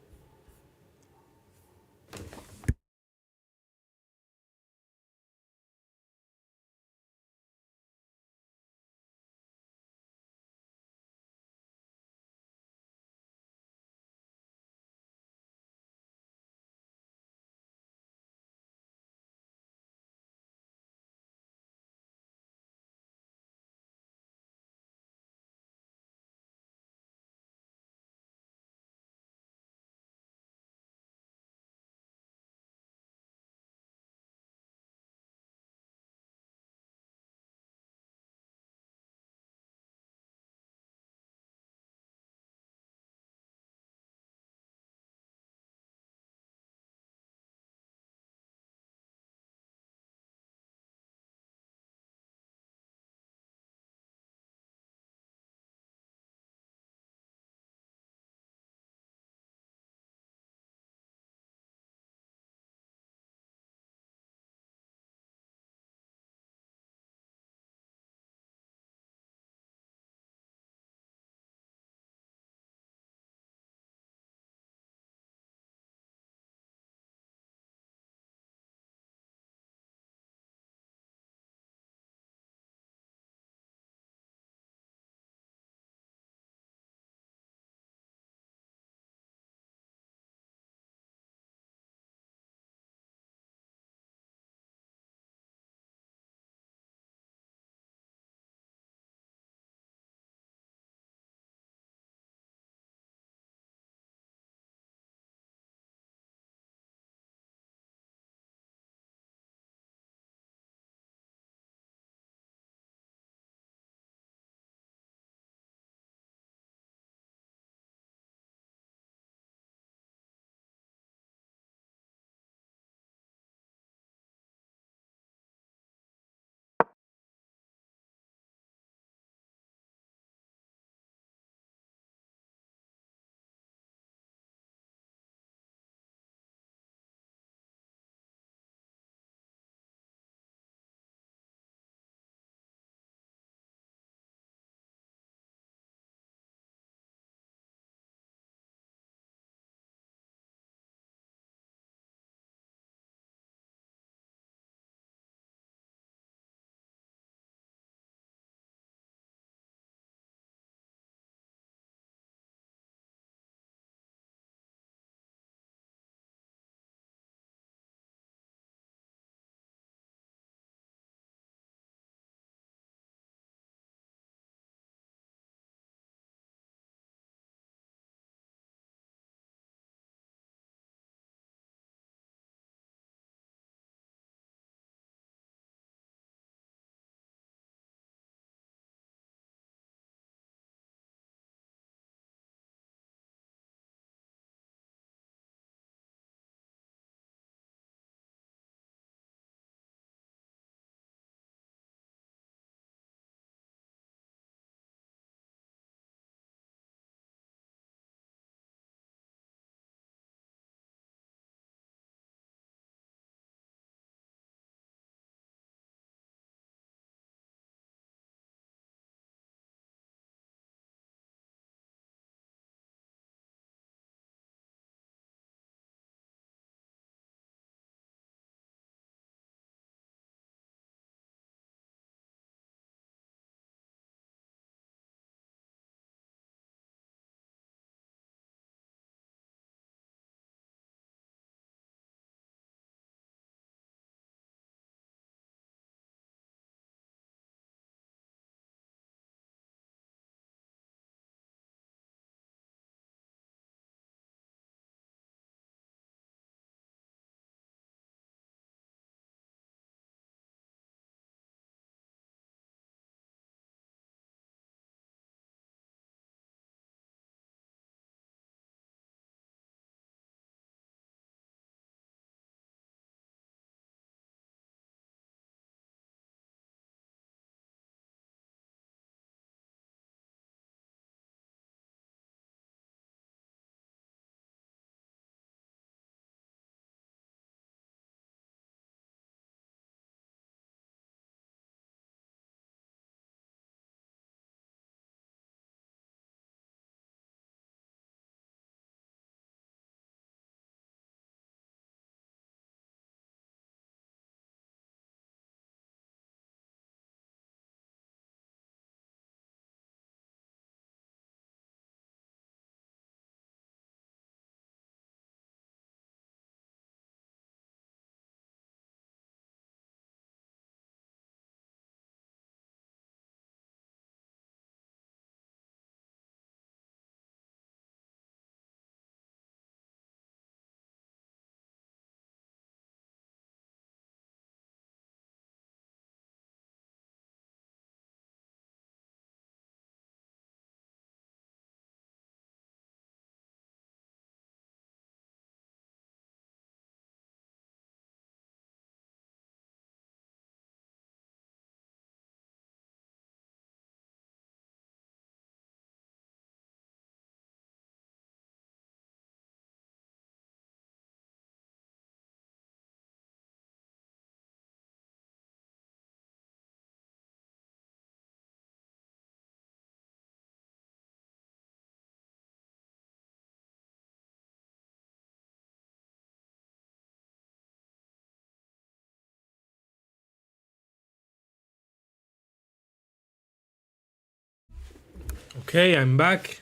Okay, I'm back.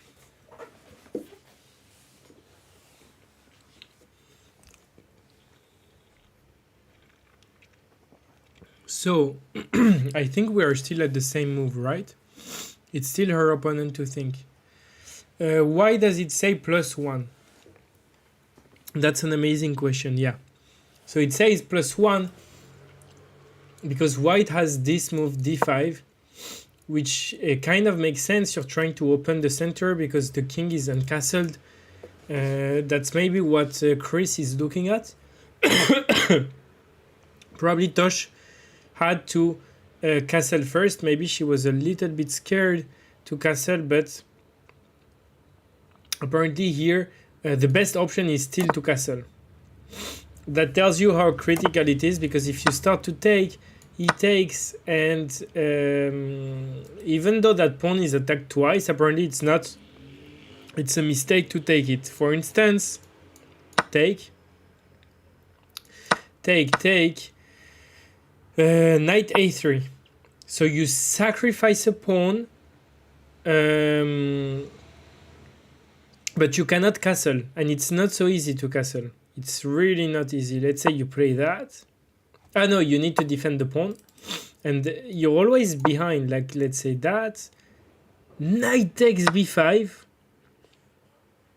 So, I think we are still at the same move, right? It's still her opponent to think. Why does it say +1? That's an amazing question, yeah. So it says +1 because white has this move d5, which kind of makes sense. You're trying to open the center because the king is uncastled. That's maybe what Chris is looking at. Probably Tosh had to castle first. Maybe she was a little bit scared to castle, but apparently here the best option is still to castle. That tells you how critical it is, because if you start to take, he takes, and even though that pawn is attacked twice, apparently it's not. It's a mistake to take it. For instance, take, knight a3. So you sacrifice a pawn, but you cannot castle, and it's not so easy to castle. It's really not easy. Let's say you play that. Ah no, you need to defend the pawn, and you're always behind. Like let's say that. Knight takes b5.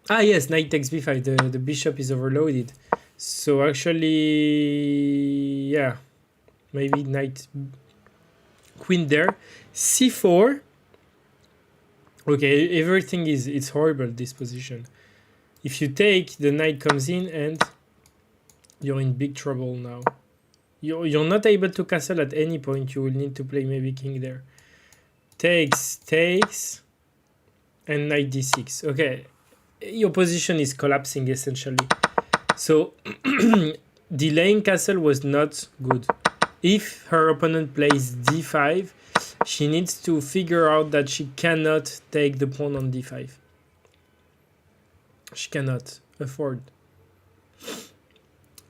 Ah yes, knight takes b5. The bishop is overloaded. So actually, yeah, maybe knight, queen there, c4. Okay, everything is, it's horrible, this position. If you take, the knight comes in and you're in big trouble now. You're not able to castle at any point. You will need to play maybe king there. Takes, and knight d6. Okay, your position is collapsing essentially. So delaying castle was not good. If her opponent plays d5, she needs to figure out that she cannot take the pawn on d5. She cannot afford.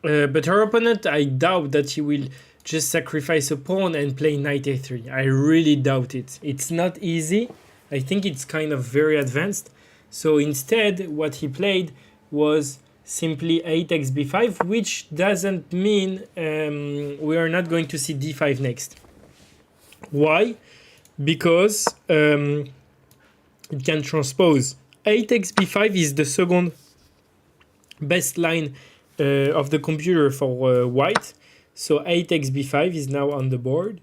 But her opponent, I doubt that he will just sacrifice a pawn and play knight a3. I really doubt it. It's not easy. I think it's kind of very advanced. So instead, what he played was simply a takes b5, which doesn't mean we are not going to see d5 next. Why? Because it can transpose. A takes b5 is the second best line of the computer for white. So a takes b5 is now on the board.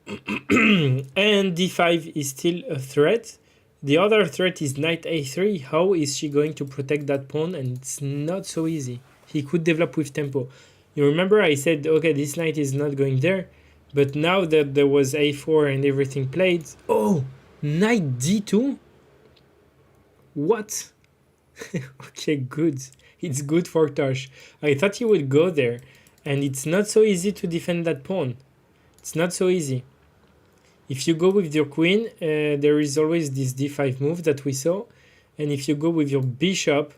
And d5 is still a threat. The other threat is knight a3. How is she going to protect that pawn? And it's not so easy. He could develop with tempo. You remember I said, okay, this knight is not going there. But now that there was a4 and everything played... Oh! Knight d2? What? Okay, good. It's good for Tosh. I thought he would go there. And it's not so easy to defend that pawn. It's not so easy. If you go with your queen, there is always this d5 move that we saw. And if you go with your bishop,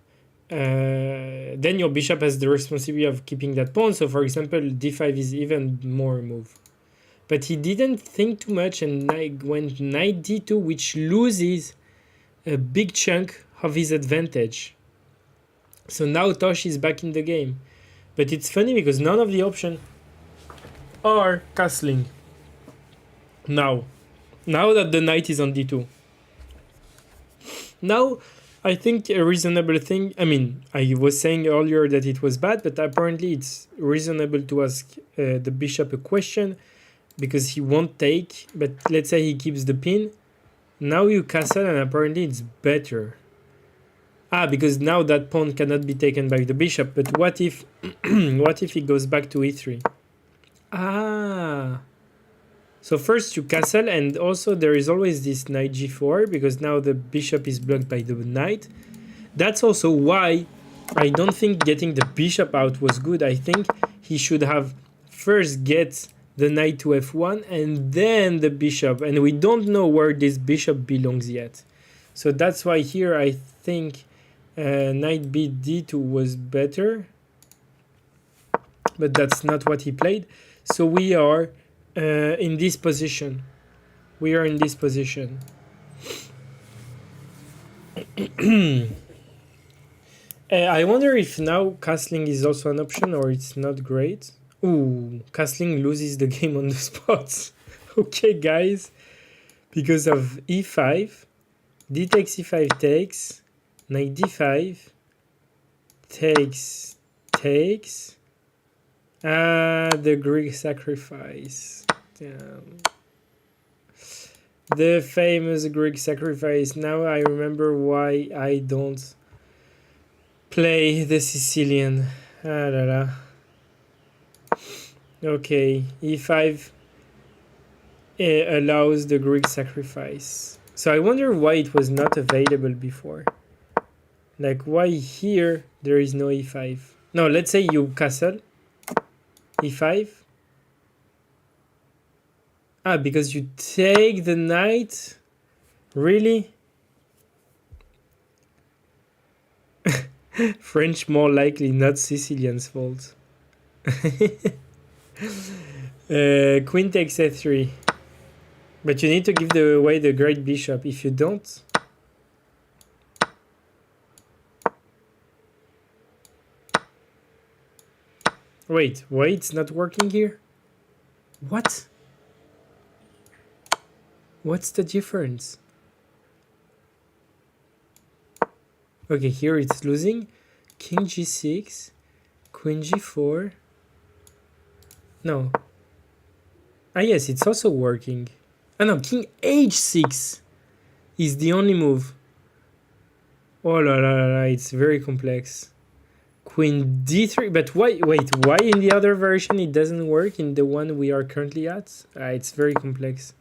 then your bishop has the responsibility of keeping that pawn. So for example, d5 is even more move. But he didn't think too much and went knight d2, which loses a big chunk of his advantage. So now Tosh is back in the game. But it's funny because none of the options are castling. Now that the knight is on d2. Now, I think a reasonable thing... I mean, I was saying earlier that it was bad, but apparently it's reasonable to ask the bishop a question because he won't take. But let's say he keeps the pin. Now you castle and apparently it's better. Ah, because now that pawn cannot be taken by the bishop. But what if what if he goes back to e3? Ah. So first you castle, and also there is always this knight g4 because now the bishop is blocked by the knight. That's also why I don't think getting the bishop out was good. I think he should have first get the knight to f1 and then the bishop. And we don't know where this bishop belongs yet. So that's why here I think knight b d2 was better. But that's not what he played. So we are... in this position. We are in this position. I wonder if now castling is also an option or it's not great. Ooh, castling loses the game on the spot. Okay, guys. Because of e5, d takes e5 takes, knight d5, takes. The Greek sacrifice. Damn. The famous Greek sacrifice. Now I remember why I don't play the Sicilian. Okay, e5 allows the Greek sacrifice. So I wonder why it was not available before. Like why here there is no e5. No, let's say you castle e5. Ah, because you take the knight? Really? French more likely, not Sicilian's fault. Queen takes f3. But you need to give away the great bishop. If you don't... Wait, why it's not working here? What? What's the difference? Okay, here it's losing. King g6, queen g4. No. Ah, yes, it's also working. Ah, no, king h6 is the only move. Oh la la la, it's very complex. Queen d3, but why? Wait, why in the other version it doesn't work? In the one we are currently at, it's very complex.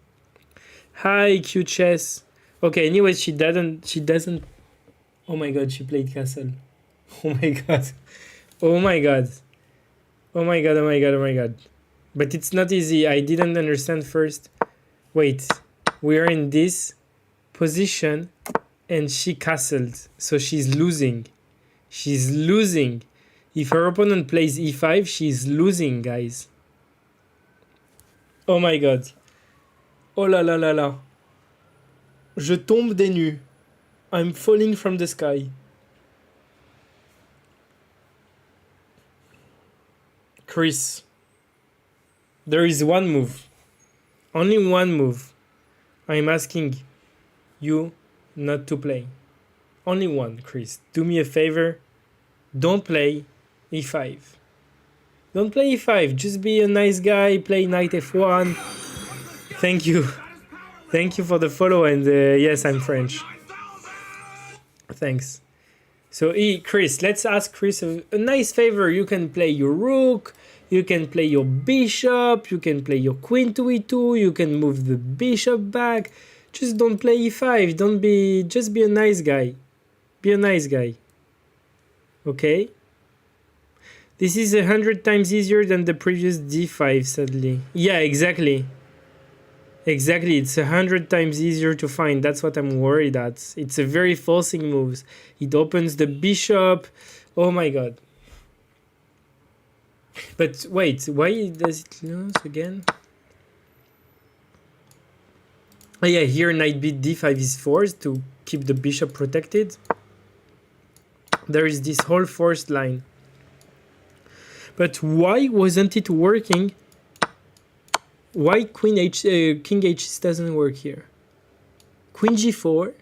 Hi, Q chess. Okay, anyways, she doesn't. Oh my god, she played castle. Oh my god. Oh my god. Oh my god. Oh my god. Oh my god. But it's not easy. I didn't understand first. Wait, we're in this position, and she castled, so she's losing. She's losing. If her opponent plays e5, she's losing, guys. Oh my god. Oh la la la la. Je tombe des nues. I'm falling from the sky. Chris. There is one move. Only one move. I'm asking you not to play. Only one, Chris. Do me a favor. Don't play e5. Don't play e5. Just be a nice guy. Play knight f1. Thank you. Thank you for the follow. And yes, I'm French. Thanks. So, Chris, let's ask Chris a nice favor. You can play your rook. You can play your bishop. You can play your queen to e2. You can move the bishop back. Just don't play e5. Just be a nice guy. Be a nice guy. Okay? This is 100 times easier than the previous d5, sadly. Yeah, exactly. Exactly, it's 100 times easier to find. That's what I'm worried at. It's a very forcing moves. It opens the bishop. Oh my god. But wait, why does it lose again? Oh yeah, here knight d5 is forced to keep the bishop protected. There is this whole forced line. But why wasn't it working? Why king h6 doesn't work here? Queen g4.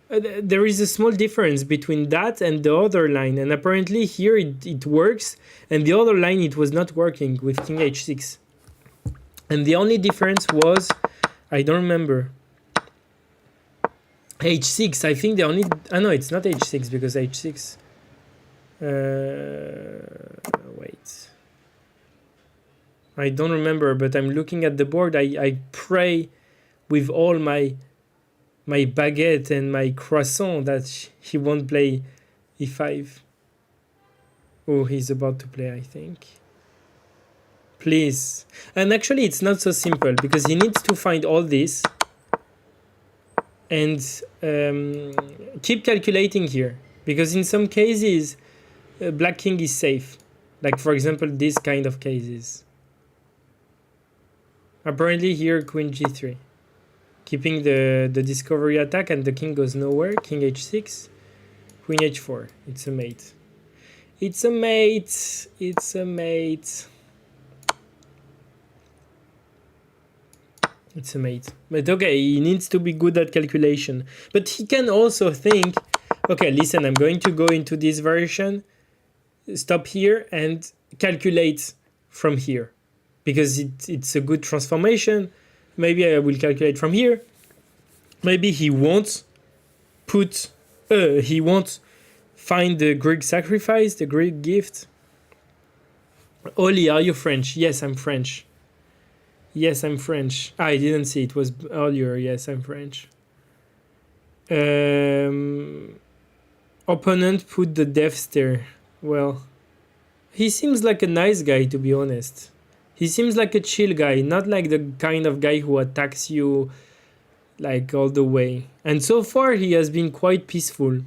There is a small difference between that and the other line, and apparently here it works, and the other line it was not working with king h6. And the only difference was, I don't remember. h6. I think the only. No, it's not h6 because h6. Wait. I don't remember, but I'm looking at the board. I pray with all my baguette and my croissant that he won't play e5. Oh, he's about to play, I think. Please. And actually, it's not so simple because he needs to find all this and keep calculating here. Because in some cases, black king is safe. Like, for example, this kind of cases. Apparently here, queen g3. keeping the discovery attack, and the king goes nowhere. King h6, queen h4. It's a mate. It's a mate. It's a mate. It's a mate. But okay, he needs to be good at calculation. But he can also think, okay, listen, I'm going to go into this version, stop here, and calculate from here. Because it's a good transformation. Maybe I will calculate from here. Maybe he won't put... he won't find the Greek sacrifice, the Greek gift. Oli, are you French? Yes, I'm French. Yes, I'm French. I didn't see it was earlier. Yes, I'm French. Opponent put the death stare. Well, he seems like a nice guy, to be honest. He seems like a chill guy, not like the kind of guy who attacks you like all the way. And so far, he has been quite peaceful.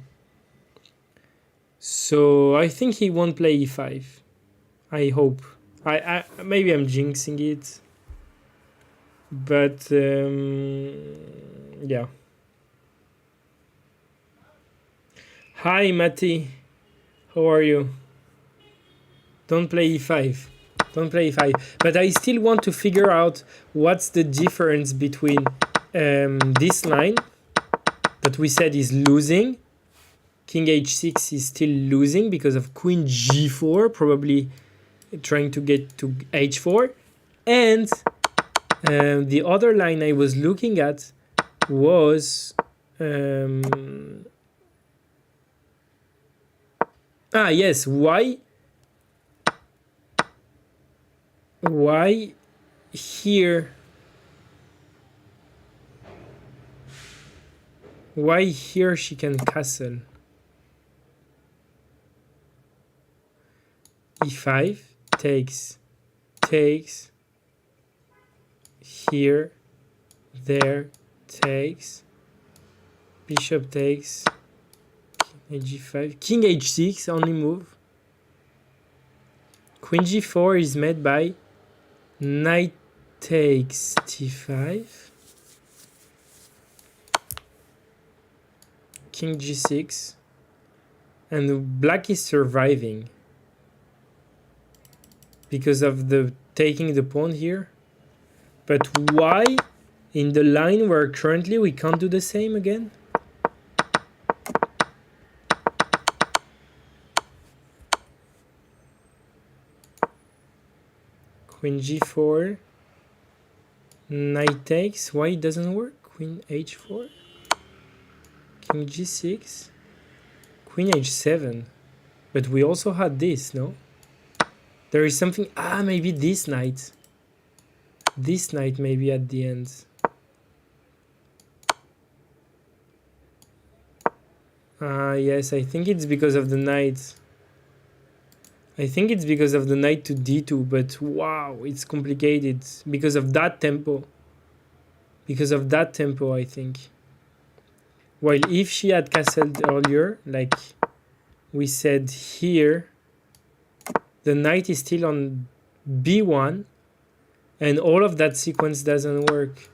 So I think he won't play e5. I hope. I maybe I'm jinxing it. But yeah. Hi, Matti. How are you? Don't play e5. Don't play e5. But I still want to figure out what's the difference between this line that we said is losing. King h6 is still losing because of queen g4, probably trying to get to h4. And the other line I was looking at was... yes, why here... Why here she can castle? e5 takes, here, there, takes, bishop takes, g5, king h6, only move. Queen g4 is met by knight takes t5, king g6, and black is surviving because of the taking the pawn here. But why in the line where currently we can't do the same again? Queen g4, knight takes. Why it doesn't work? Queen h4, king g6, queen h7. But we also had this, no? There is something... maybe this knight. This knight maybe at the end. Yes, I think it's because of the knight. I think it's because of the knight to d2, but wow, it's complicated. Because of that tempo. Because of that tempo, I think. While if she had castled earlier, like we said here, the knight is still on b1, and all of that sequence doesn't work.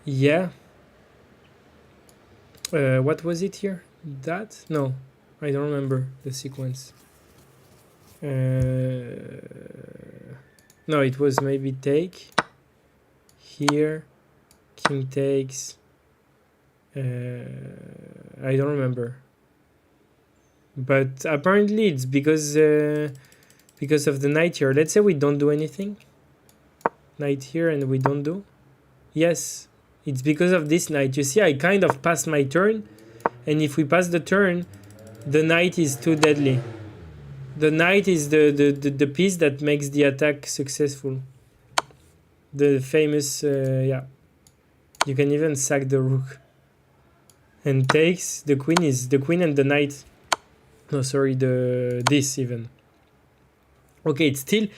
Yeah. What was it here? That? No, I don't remember the sequence. No, it was maybe take. Here, king takes. I don't remember. But apparently it's because of the knight here. Let's say we don't do anything. Knight here and we don't do. Yes, it's because of this knight. You see, I kind of passed my turn. And if we pass the turn, the knight is too deadly. The knight is the piece that makes the attack successful. The famous, yeah. You can even sack the rook. And takes, the queen and the knight. No, sorry, this even. Okay, it's still,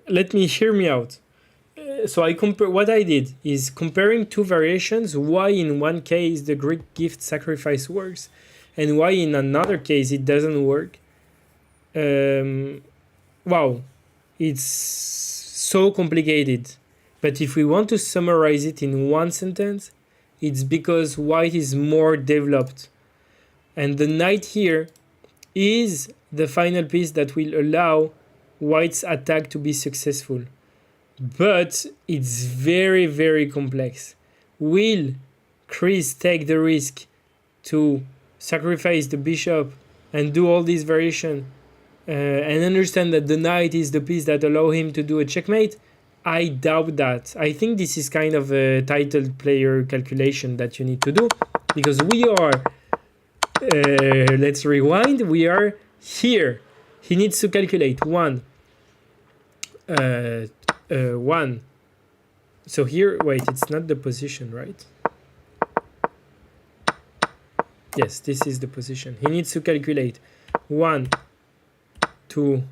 hear me out. So I compare. What I did is comparing two variations. Why in one case the Greek gift sacrifice works, and why in another case it doesn't work. Wow, it's so complicated. But if we want to summarize it in one sentence, it's because white is more developed. And the knight here is the final piece that will allow white's attack to be successful. But it's very, very complex. Will Chris take the risk to sacrifice the bishop and do all these variation and understand that the knight is the piece that allow him to do a checkmate? I doubt that. I think this is kind of a titled player calculation that you need to do, because we are, let's rewind, we are here. He needs to calculate one. So here, wait, it's not the position, right? Yes, this is the position. He needs to calculate 1, 2,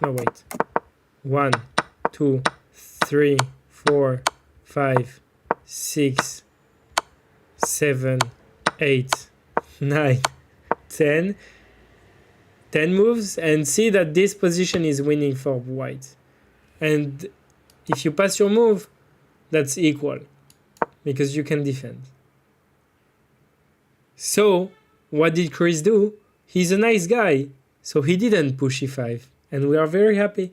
no wait, 1, 2, 3, 4, 5, 6, 7, 8, 9, 10. 10 moves, and see that this position is winning for white. And if you pass your move, that's equal, because you can defend. So what did Chris do? He's a nice guy, so he didn't push e5, and we are very happy.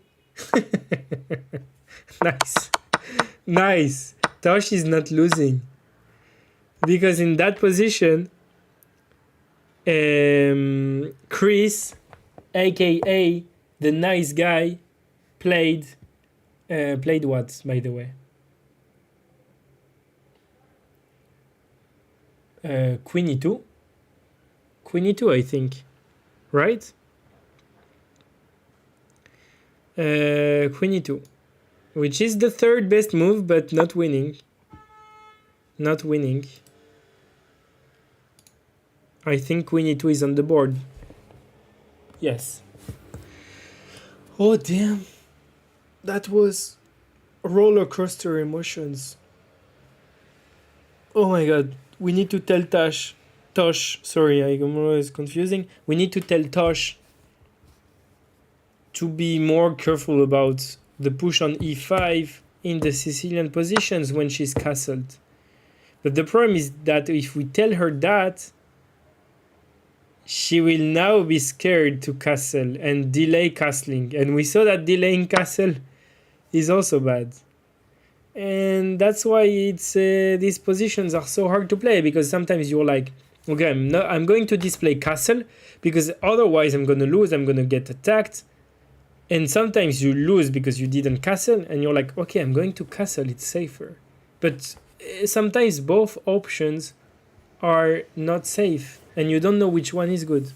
Nice. Nice. Tosh is not losing, because in that position, Chris, aka the nice guy, played what, by the way? Queen e2. Queen e2, I think, right? Queen e2, which is the third best move, but not winning. Not winning. I think Queen e2 is on the board. Yes. Oh damn. That was roller coaster emotions. Oh my god. We need to tell Tosh, sorry, I'm always confusing. We need to tell Tosh to be more careful about the push on e5 in the Sicilian positions when she's castled. But the problem is that if we tell her that, she will now be scared to castle and delay castling. And we saw that delaying castle is also bad. And that's why it's these positions are so hard to play, because sometimes you're like, okay, I'm going to display castle because otherwise I'm going to lose, I'm going to get attacked. And sometimes you lose because you didn't castle, and you're like, okay, I'm going to castle, it's safer. But sometimes both options are not safe, and you don't know which one is good.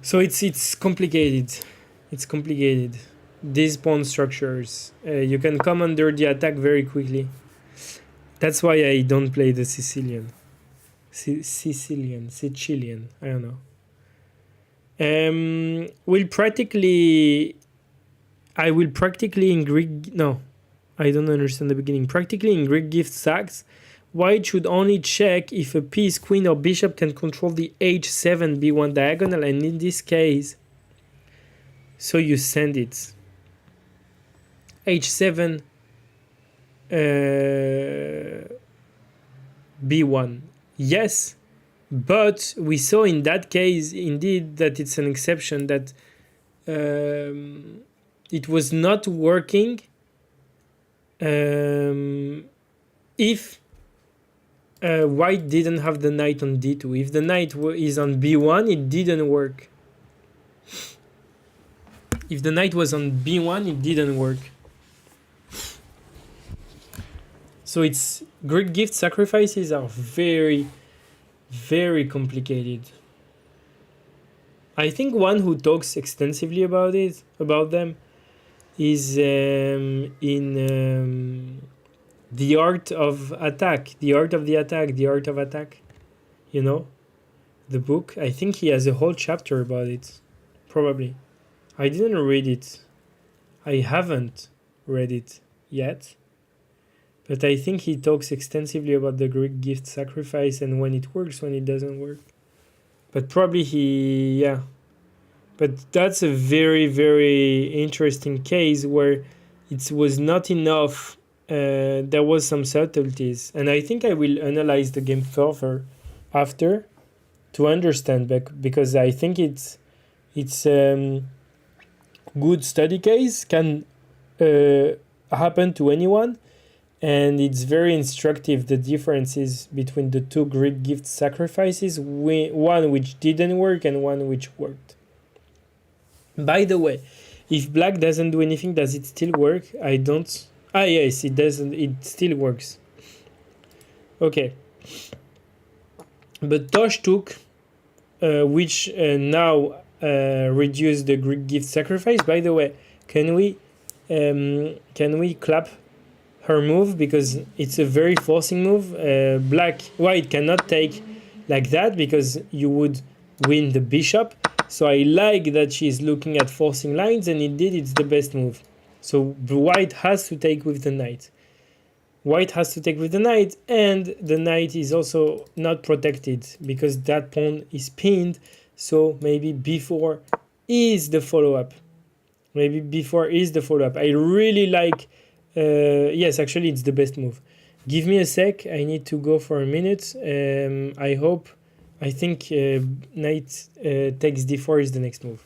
So it's complicated. It's complicated. These pawn structures, you can come under the attack very quickly. That's why I don't play the Sicilian, I don't know. I will practically in Greek, no, I don't understand the beginning. Practically in Greek gift sacks, white should only check if a piece, queen or bishop, can control the h7 b1 diagonal, and in this case, so you send it. h7 b1, yes. But we saw in that case, indeed, that it's an exception, that it was not working if white didn't have the knight on d2. If the knight is on b1, it didn't work. If the knight was on b1, it didn't work. So it's Greek gift sacrifices are very, very complicated. I think one who talks extensively about them is in The Art of Attack, The Art of the Attack, The Art of Attack, you know, the book. I think he has a whole chapter about it, probably. I didn't read it. I haven't. read it yet. But I think he talks extensively about the Greek gift sacrifice and when it works, when it doesn't work. But probably yeah. But that's a very, very interesting case where it was not enough. There was some subtleties. And I think I will analyze the game further after to understand because I think it's good study case can happen to anyone, and it's very instructive the differences between the two Greek gift sacrifices, one which didn't work and one which worked. By the way, if black doesn't do anything, does it still work? I don't. Yes, it doesn't. It still works. Okay. But Tosh took, which now reduce the Greek gift sacrifice. By the way, can we clap her move because it's a very forcing move? White cannot take like that because you would win the bishop. So I like that she's looking at forcing lines, and indeed it's the best move. So white has to take with the knight. White has to take with the knight, and the knight is also not protected because that pawn is pinned. So maybe b4 is the follow-up. I really like... yes, actually, it's the best move. Give me a sec. I need to go for a minute. I think knight takes d4 is the next move.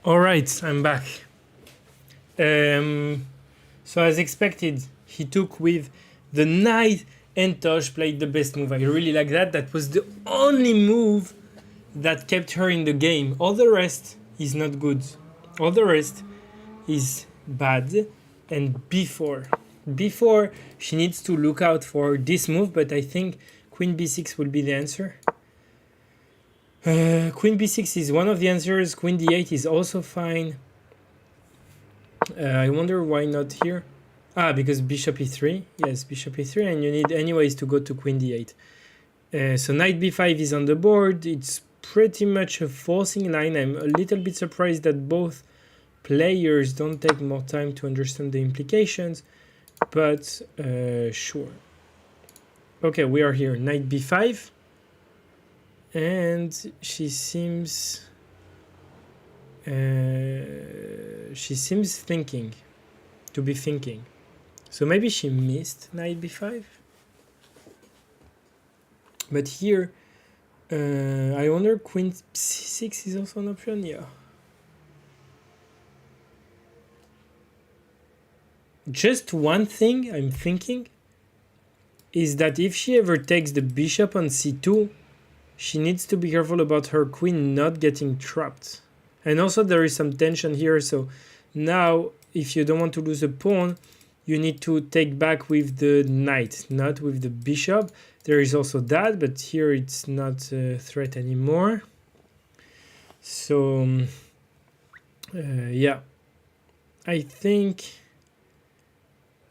All right, I'm back. So as expected, he took with the knight, and Tosh played the best move. I really like that. That was the only move that kept her in the game. All the rest is not good. All the rest is bad. And before she needs to look out for this move, but I think Queen b6 will be the answer. Queen b6 is one of the answers. Queen d8 is also fine. I wonder why not here. Because bishop e3. Yes, bishop e3, and you need anyways to go to queen d8. So knight b5 is on the board. It's pretty much a forcing line. I'm a little bit surprised that both players don't take more time to understand the implications, but sure. Okay, we are here. Knight b5. And she seems thinking, to be thinking. So maybe she missed knight b5. But here, I wonder queen c6 is also an option. Yeah. Just one thing I'm thinking is that if she ever takes the bishop on c2, she needs to be careful about her queen not getting trapped. And also there is some tension here, so now if you don't want to lose a pawn, you need to take back with the knight, not with the bishop. There is also that, but here it's not a threat anymore. So, yeah. I think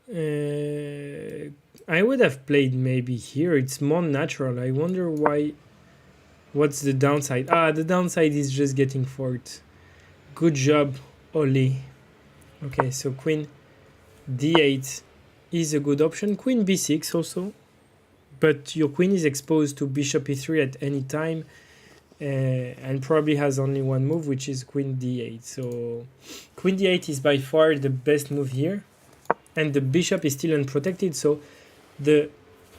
I would have played maybe here. It's more natural. I wonder why. What's the downside? The downside is just getting forked. Good job, Oli. Okay, so queen d8 is a good option. Queen b6 also. But your queen is exposed to bishop e3 at any time. And probably has only one move, which is queen d8. So queen d8 is by far the best move here. And the bishop is still unprotected, so the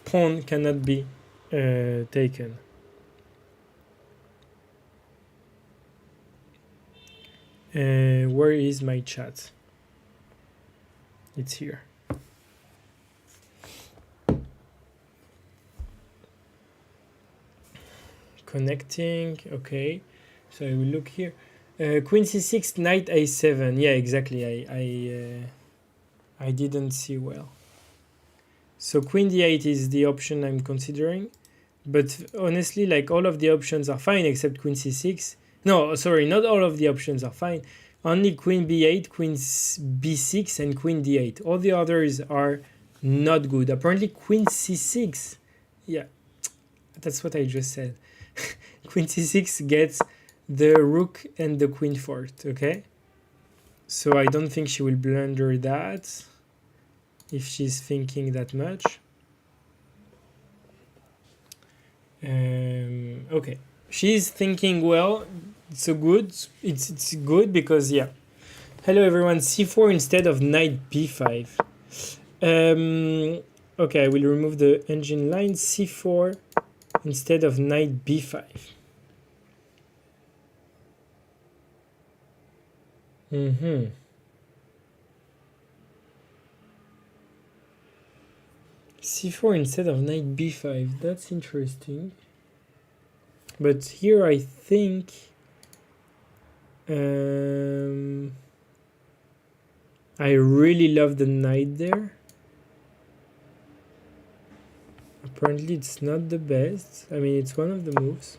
pawn cannot be taken. Where is my chat? It's here. Connecting. Okay, so I will look here. Queen c6, knight a7. Yeah, exactly. I didn't see well. So queen d8 is the option I'm considering, but honestly, like all of the options are fine except queen c6. No, sorry, not all of the options are fine. Only queen b8, queen b6, and queen d8. All the others are not good. Apparently queen c6, yeah, that's what I just said. Queen c6 gets the rook and the queen forked, okay? So I don't think she will blunder that if she's thinking that much. Okay, she's thinking well. It's good. It's good because, yeah. Hello everyone, c4 instead of knight b5. Okay, I will remove the engine line. c4 instead of knight b5. c4 instead of knight b5. That's interesting. But here I think I really love the knight there. Apparently it's not the best. I mean, it's one of the moves.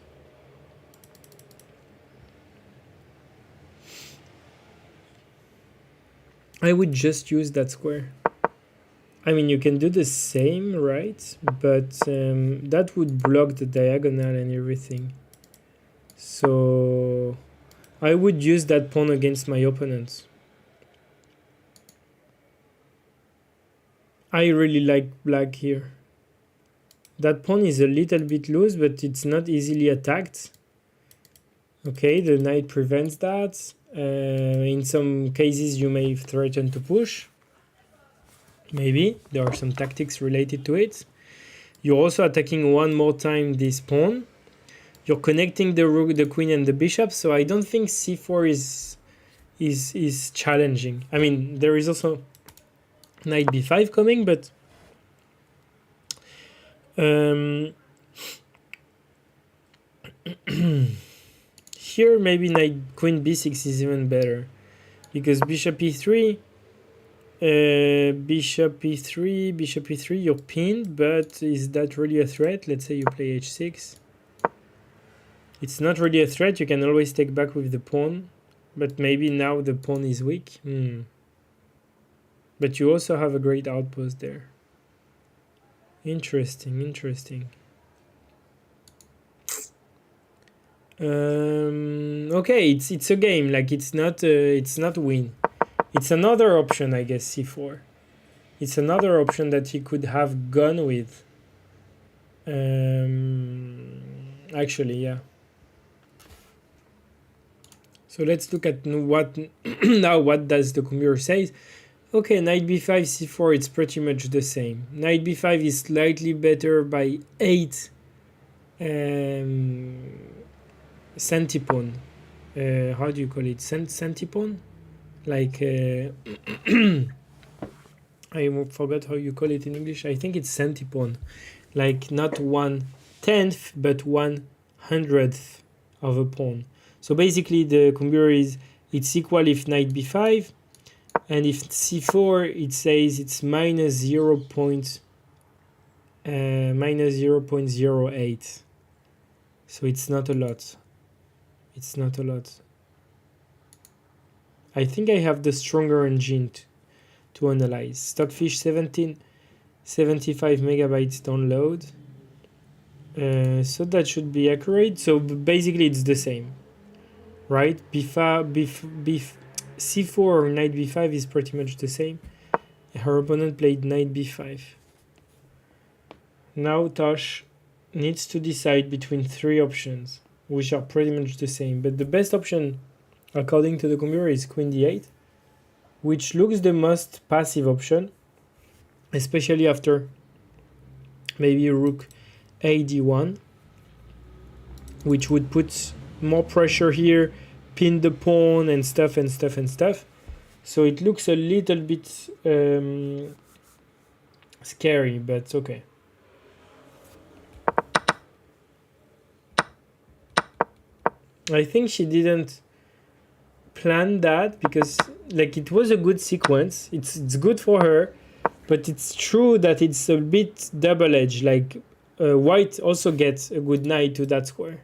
I would just use that square. I mean, you can do the same, right? But that would block the diagonal and everything. So I would use that pawn against my opponent. I really like black here. That pawn is a little bit loose, but it's not easily attacked. Okay, the knight prevents that. In some cases, you may threaten to push. Maybe. There are some tactics related to it. You're also attacking one more time this pawn. You're connecting the rook, the queen, and the bishop, so I don't think c4 is is challenging. I mean, there is also knight b5 coming, but here maybe knight queen b6 is even better, because bishop e3, bishop e3, you're pinned, but is that really a threat? Let's say you play h6. It's not really a threat, you can always take back with the pawn, but maybe now the pawn is weak. But you also have a great outpost there. Interesting. Okay, it's a game, like it's not win. It's another option, I guess, c4. It's another option that he could have gone with. Actually, yeah. So let's look at what now. What does the computer say? Okay, knight b5, c4, it's pretty much the same. Knight b5 is slightly better by 8 centipone. How do you call it? Centipone? Like, I forgot how you call it in English. I think it's centipone. Like, not 1/10, but 1/100th of a pawn. So basically the computer is, it's equal if knight b5, and if c4, it says it's minus 0.08. So it's not a lot. I think I have the stronger engine to analyze. Stockfish 75 megabytes download. So that should be accurate. So basically it's the same, right? c4 or knight b5 is pretty much the same. Her opponent played knight b5. Now Tosh needs to decide between 3 options, which are pretty much the same. But the best option, according to the computer, is queen d8, which looks the most passive option, especially after maybe rook a d1, which would put more pressure here, pin the pawn and stuff. So it looks a little bit scary, but okay. I think she didn't plan that, because like it was a good sequence. It's good for her, but it's true that it's a bit double-edged. Like white also gets a good knight to that square,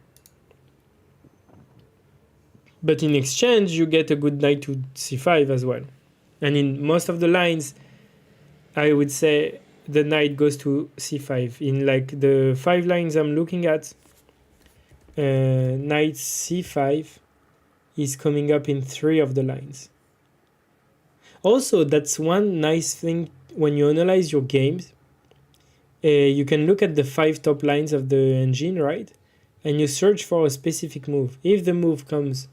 but in exchange you get a good knight to c5 as well. And in most of the lines, I would say the knight goes to c5. In like the 5 lines I'm looking at, knight c5 is coming up in 3 of the lines. Also, that's one nice thing when you analyze your games. You can look at the 5 top lines of the engine, right? And you search for a specific move. If the move comes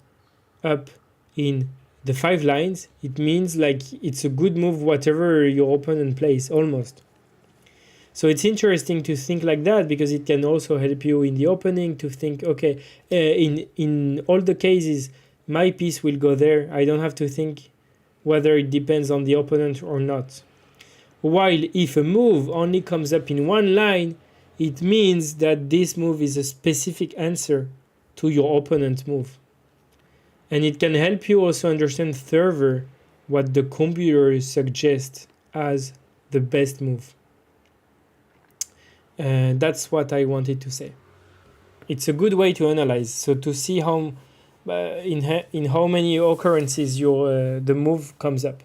up in the 5 lines, it means like it's a good move whatever your opponent plays, almost. So it's interesting to think like that, because it can also help you in the opening to think, okay, in all the cases, my piece will go there. I don't have to think whether it depends on the opponent or not. While if a move only comes up in 1 line, it means that this move is a specific answer to your opponent's move. And it can help you also understand further what the computer suggests as the best move. That's what I wanted to say. It's a good way to analyze. So to see how in how many occurrences the move comes up.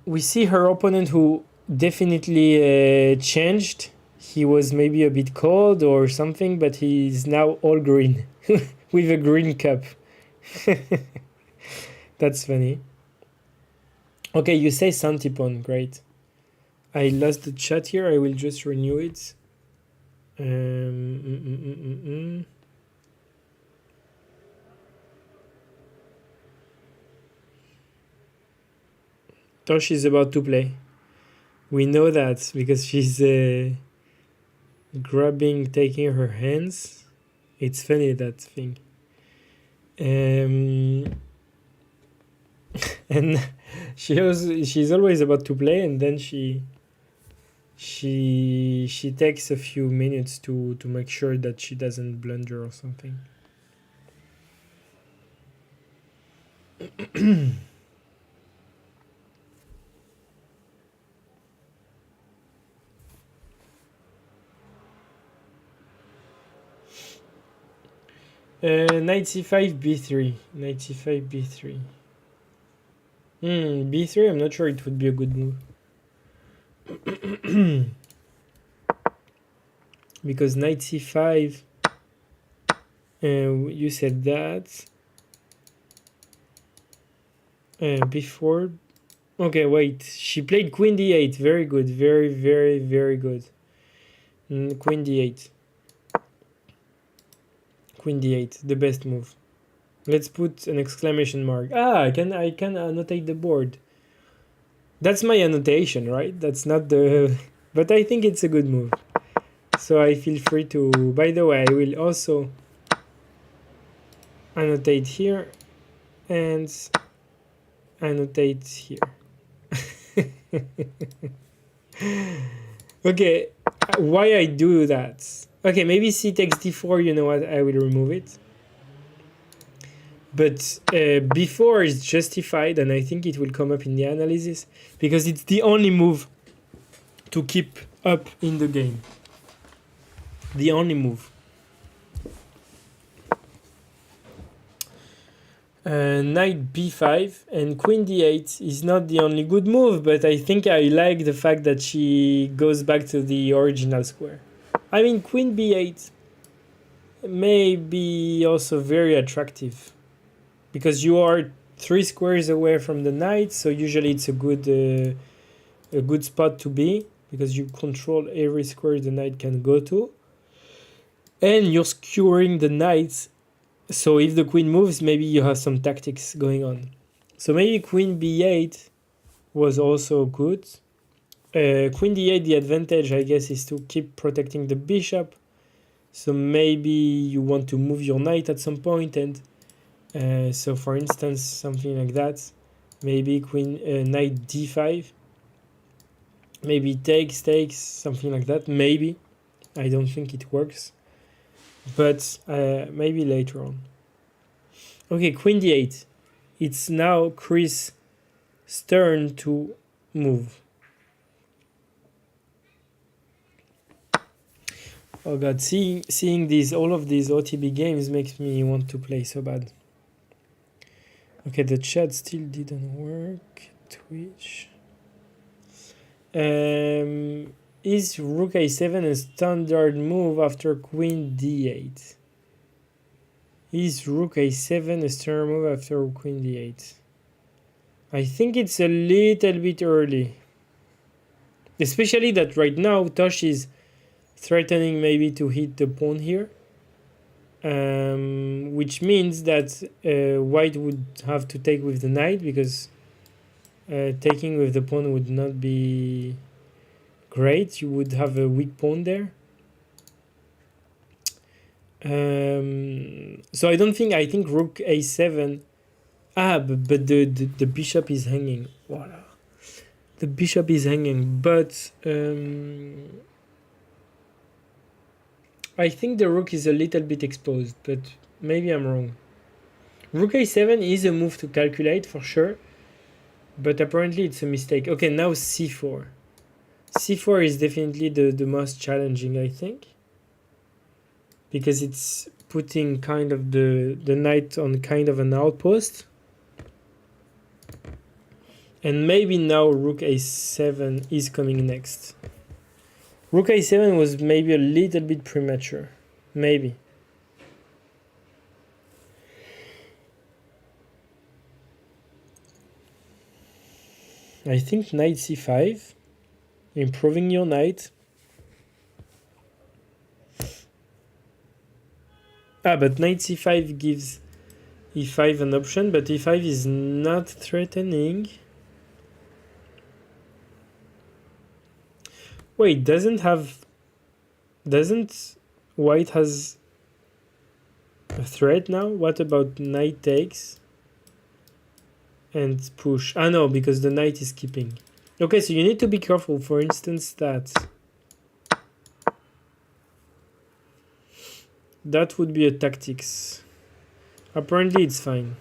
We see her opponent who definitely changed. He was maybe a bit cold or something, but he's now all green with a green cup. That's funny. Okay, you say Santipon, great. I lost the chat here. I will just renew it. Tosh is about to play. We know that because she's taking her hands. It's funny, that thing. and she's always about to play, and then she takes a few minutes to make sure that she doesn't blunder or something. Knight c5 b3. Knight c5 b3. B3, I'm not sure it would be a good move. Because knight c5, you said that. Before. Okay, wait. She played queen d8. Very good. Very, very, very good. Queen d8. Queen d8. The best move. Let's put an exclamation mark. I can annotate the board. That's my annotation, right? That's not the... But I think it's a good move. So I feel free to... By the way, I will also annotate here and annotate here. Okay, why I do that? Okay, maybe c takes d4, you know what, I will remove it. But before is justified, and I think it will come up in the analysis, because it's the only move to keep up in the game. The only move. Knight b5 and queen d8 is not the only good move, but I think I like the fact that she goes back to the original square. I mean, queen b8 may be also very attractive, because you are 3 squares away from the knight, so usually it's a good spot to be, because you control every square the knight can go to, and you're skewering the knight. So if the queen moves, maybe you have some tactics going on. So maybe queen b8 was also good. Queen d8, the advantage, I guess, is to keep protecting the bishop. So maybe you want to move your knight at some point, and so for instance, something like that. Maybe knight d5. Maybe takes, something like that. Maybe. I don't think it works. But maybe later on. Okay, queen d8. It's now Chris' turn to move. Oh god, seeing all of these OTB games makes me want to play so bad. Okay, the chat still didn't work. Twitch. Is rook a7 a standard move after queen d8? Is rook a7 a standard move after queen d8? I think it's a little bit early. Especially that right now Tosh is threatening maybe to hit the pawn here. Which means that white would have to take with the knight, because taking with the pawn would not be great. You would have a weak pawn there. So I think rook a7. But the bishop is hanging. Voila. The bishop is hanging, but I think the rook is a little bit exposed, but maybe I'm wrong. Rook a7 is a move to calculate for sure, but apparently it's a mistake. Okay, now c4. c4 is definitely the most challenging, I think, because it's putting kind of the knight on kind of an outpost. And maybe now rook a7 is coming next. Rook a7 was maybe a little bit premature. Maybe. I think knight c5. Improving your knight. But knight c5 gives e5 an option, but e5 is not threatening. Wait, doesn't white has... a threat now. What about knight takes and push? Ah no, because the knight is keeping. Okay, so you need to be careful. For instance, that would be a tactics. Apparently it's fine.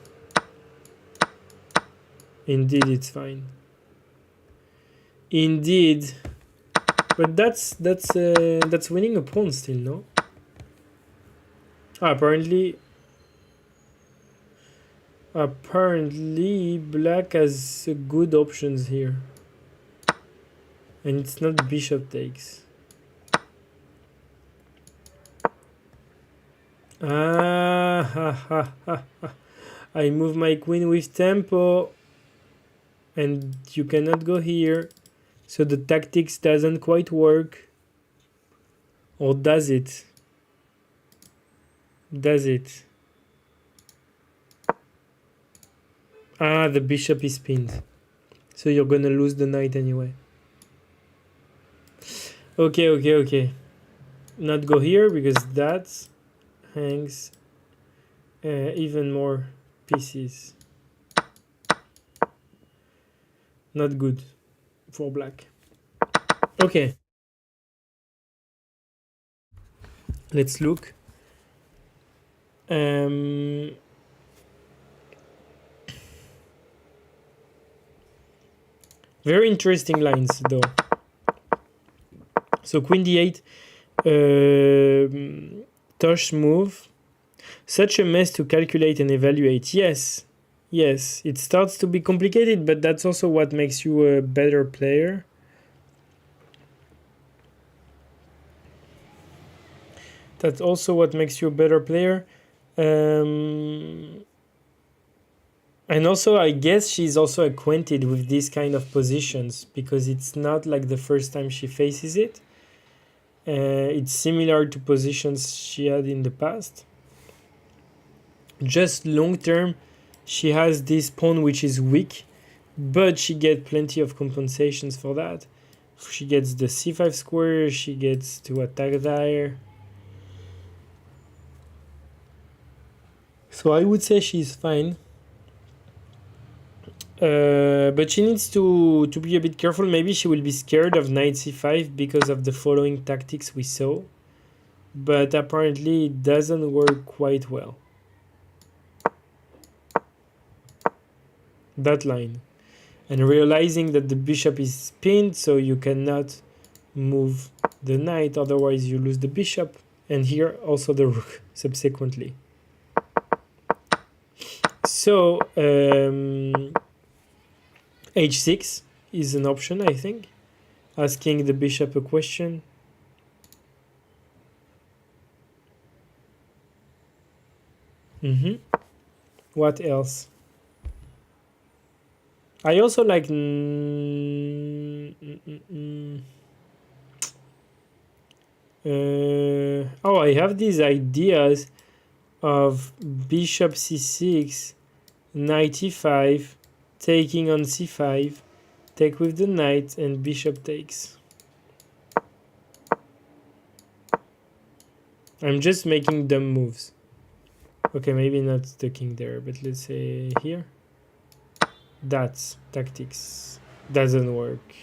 Indeed it's fine. Indeed. But that's winning a pawn still, no? Ah, apparently black has good options here. And it's not bishop takes. Ah, ha, ha, ha, ha. I move my queen with tempo. And you cannot go here. So the tactics doesn't quite work. Or does it? Does it? Ah, the bishop is pinned. So you're gonna lose the knight anyway. Okay. Not go here because that hangs even more pieces. Not good for black. Okay. Let's look. Very interesting lines though. So queen d8, Tosh move. Such a mess to calculate and evaluate. Yes, it starts to be complicated, but that's also what makes you a better player. That's also what makes you a better player. And also, I guess she's also acquainted with these kind of positions because it's not like the first time she faces it. It's similar to positions she had in the past. Just long term, she has this pawn which is weak, but she gets plenty of compensations for that. She gets the c5 square, she gets to attack there. So I would say she's fine. But she needs to be a bit careful. Maybe she will be scared of knight c5 because of the following tactics we saw. But apparently it doesn't work quite well. That line. And realizing that the bishop is pinned, so you cannot move the knight, otherwise you lose the bishop. And here also the rook subsequently. So h6 is an option, I think. Asking the bishop a question. What else? I also like I have these ideas of bishop c6, knight e5, taking on c5, take with the knight, and bishop takes. I'm just making dumb moves. Okay, maybe not the king there, but let's say here. That's tactics. Doesn't work.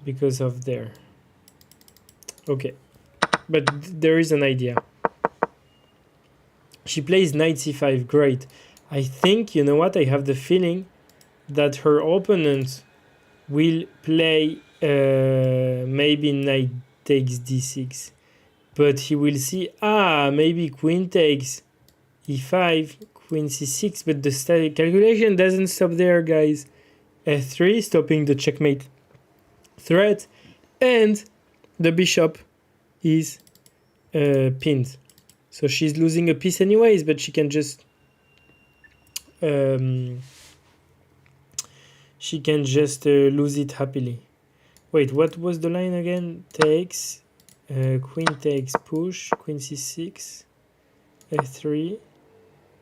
Because of there. Okay. But there is an idea. She plays knight c5. Great. I think, you know what? I have the feeling that her opponent will play maybe knight takes d6. But he will see, maybe queen takes e5, queen c6. But the calculation doesn't stop there, guys. f3, stopping the checkmate threat. And the bishop is pinned. So she's losing a piece anyways, but she can just lose it happily. Wait, what was the line again? Takes, queen takes, push, queen c6, f3,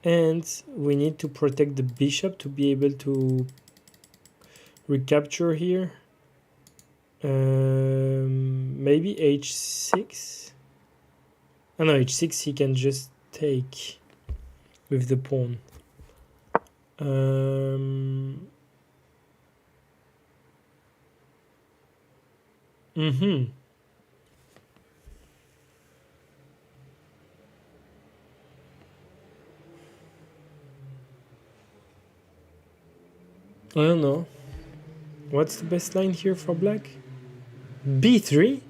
and we need to protect the bishop to be able to recapture here. Maybe h6. Oh no, h6 he can just take with the pawn. I don't know. What's the best line here for black? b3?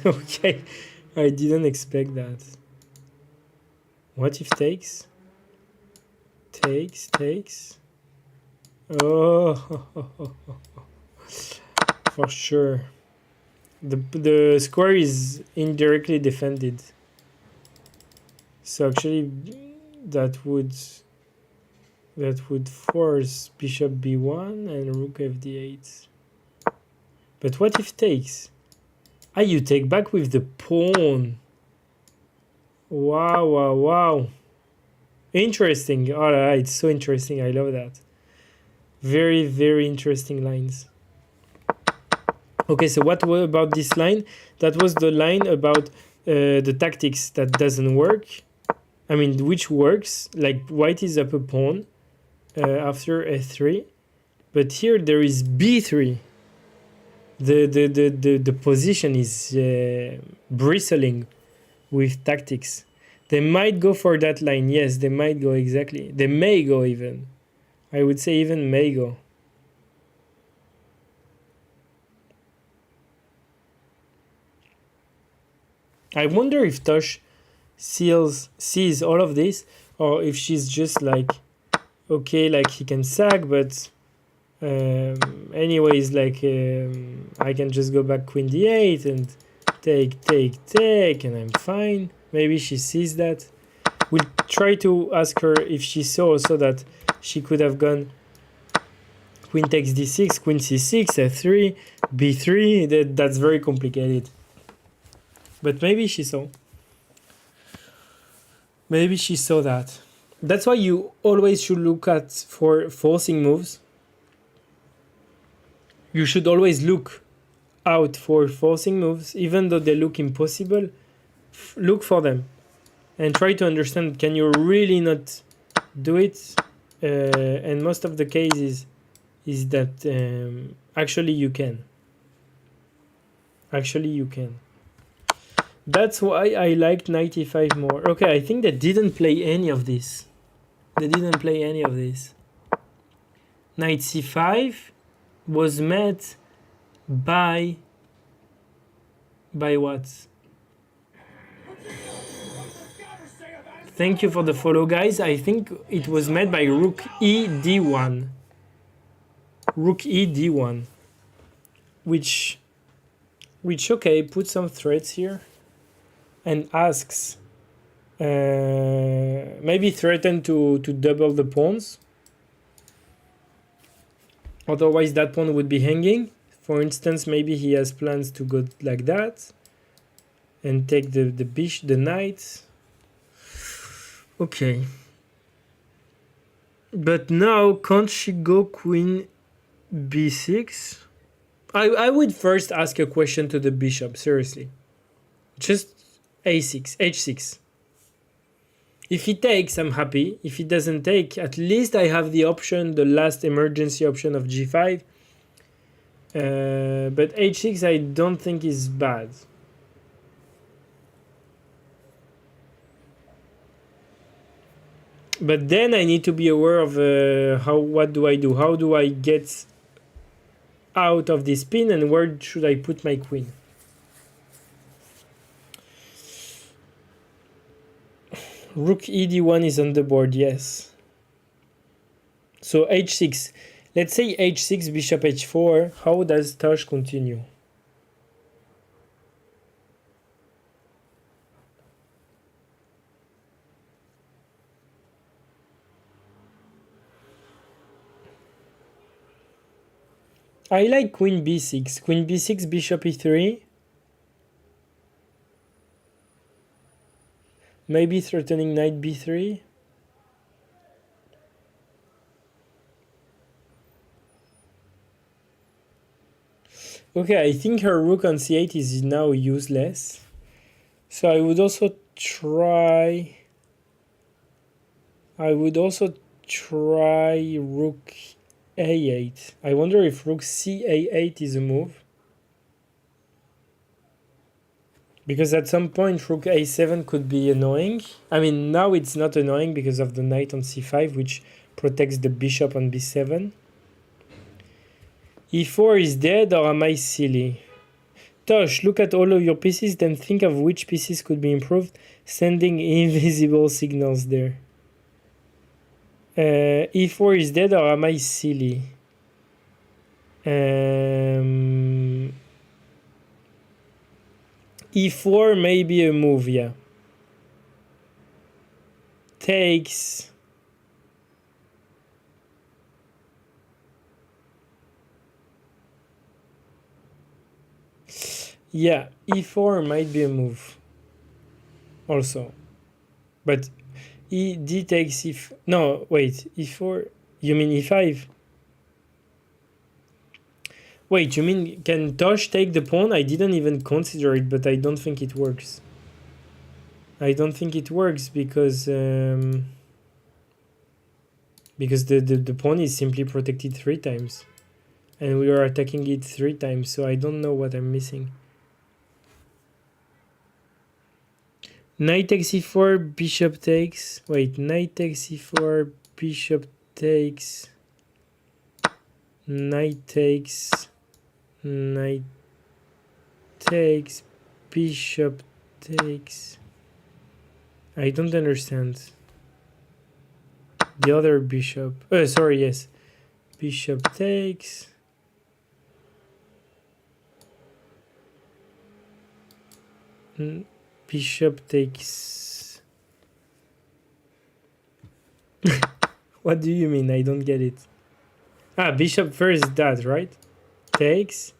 Okay, I didn't expect that. What if takes? Takes. Oh, for sure. The square is indirectly defended. So actually that would force bishop b1 and rook fd8. But what if takes? Ah, you take back with the pawn. Wow. Interesting. Alright, so interesting. I love that. Very, very interesting lines. Okay, so what about this line? That was the line about the tactics that doesn't work. I mean, which works. Like white is up a pawn after f3. But here there is b3. The position is bristling with tactics. They might go for that line. Yes, they might go exactly. They may go even. I would say even may go. I wonder if Tosh sees all of this, or if she's just like, okay, like he can sag, but anyways, like I can just go back queen d8 and take, and I'm fine. Maybe she sees that. We'll try to ask her if she saw also that she could have gone queen takes d6, queen c6, f3, b3. That's very complicated. But maybe she saw. Maybe she saw that. That's why you always should look at for forcing moves. You should always look out for forcing moves, even though they look impossible. Look for them and try to understand, can you really not do it? And most of the cases is that actually you can. That's why I liked 95 more. Okay, I think they didn't play any of this. Knight c5 was met by what? Thank you for the follow, guys. I think it was met by rook e d1. Which okay, put some threats here and asks maybe threaten to double the pawns. Otherwise that pawn would be hanging. For instance, maybe he has plans to go like that and take the knight. Okay. But now can't she go queen b6? I would first ask a question to the bishop, seriously. Just a6, h6. If he takes, I'm happy. If he doesn't take, at least I have the option, the last emergency option of g5. But h6 I don't think is bad. But then I need to be aware of what do I do? How do I get out of this pin, and where should I put my queen? Rook e d1 is on the board, yes. So h6. Let's say h6, bishop h4. How does Tosh continue? I like queen b6. Queen b6, bishop e3. Maybe threatening knight b3. Okay, I think her rook on c8 is now useless. So I would also try rook a8. I wonder if rook ca8 is a move. Because at some point rook a7 could be annoying. I mean, now it's not annoying because of the knight on c5, which protects the bishop on b7. e4 is dead, or am I silly? Tosh, look at all of your pieces, then think of which pieces could be improved, sending invisible signals there. e4 is dead, or am I silly? e4 may be a move, yeah. Takes. Yeah, e4 might be a move also. But d takes if... No, wait, e4... You mean e5? Wait, you mean can Tosh take the pawn? I didn't even consider it, but I don't think it works. I don't think it works because the pawn is simply protected 3 times. And we are attacking it 3 times, so I don't know what I'm missing. Knight takes e4, bishop takes... Wait, knight takes e4, bishop takes... Knight takes... Knight takes... Bishop takes... I don't understand. The other bishop... sorry, yes. Bishop takes... Bishop takes... What do you mean? I don't get it. Ah, bishop first that, right? Takes.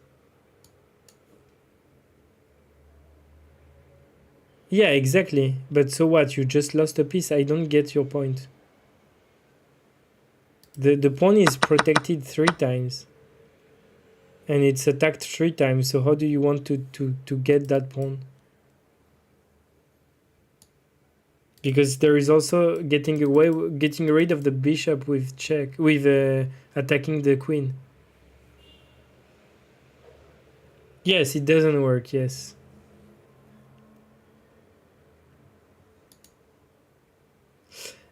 Yeah, exactly. But so what? You just lost a piece. I don't get your point. The pawn is protected 3 times. And it's attacked 3 times. So how do you want to get that pawn? Because there is also getting rid of the bishop with attacking the queen. Yes, it doesn't work, yes.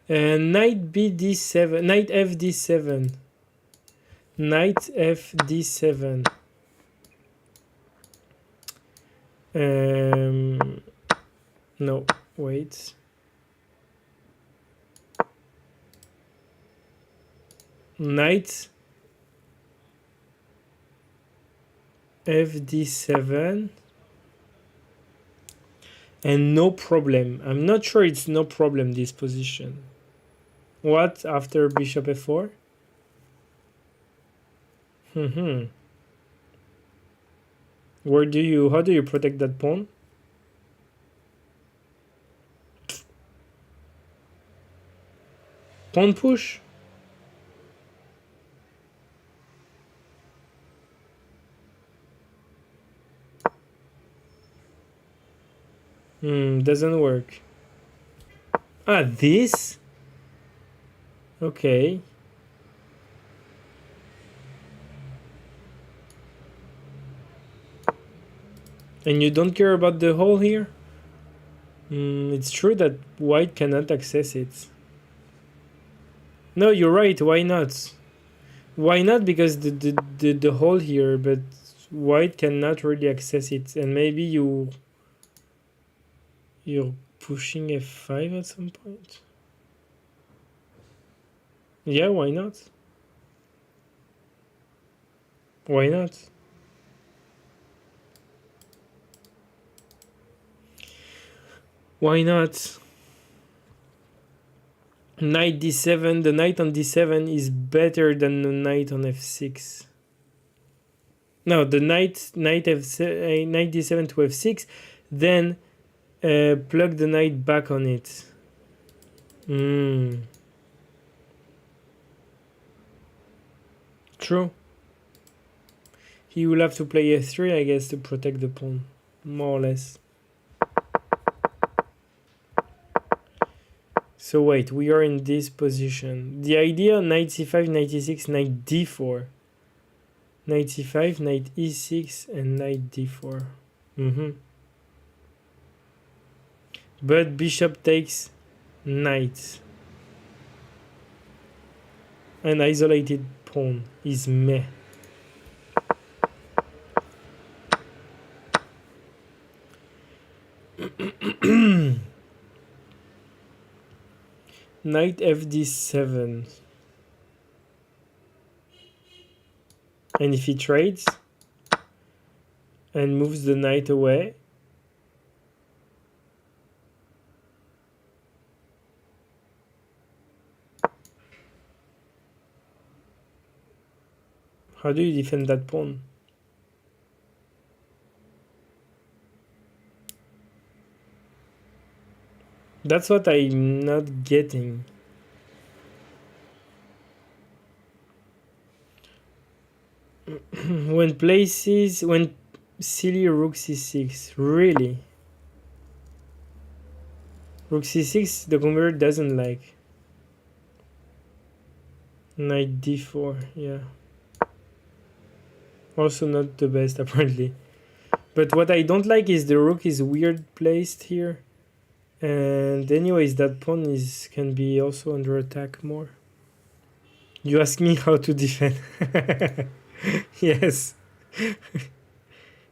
Knight bd7, knight fd7. Knight fd7. No, wait. Knight fd7 and no problem. I'm not sure it's no problem, this position. What after bishop f4? How do you protect that pawn? Pawn push? Doesn't work. Ah, this? Okay. And you don't care about the hole here? It's true that white cannot access it. No, you're right. Why not? Why not? Because the hole here, but white cannot really access it. And maybe you're pushing f5 at some point. Yeah, why not? Why not? Why not? Knight d7. The knight on d7 is better than the knight on f6. No, the knight d7 to f6, then plug the knight back on it. True. He will have to play f3, I guess, to protect the pawn, more or less. So wait, we are in this position. The idea knight c5, knight e6, knight d4. Knight c5, knight e6, and knight d4. But bishop takes knight. An isolated pawn is meh. Knight fd7. And if he trades and moves the knight away, how do you defend that pawn? That's what I'm not getting. When silly rook c6, really? Rook c6, the converter doesn't like. Knight d4, yeah. Also not the best, apparently. But what I don't like is the rook is weird placed here. And anyways, that pawn can be also under attack more. You ask me how to defend. Yes.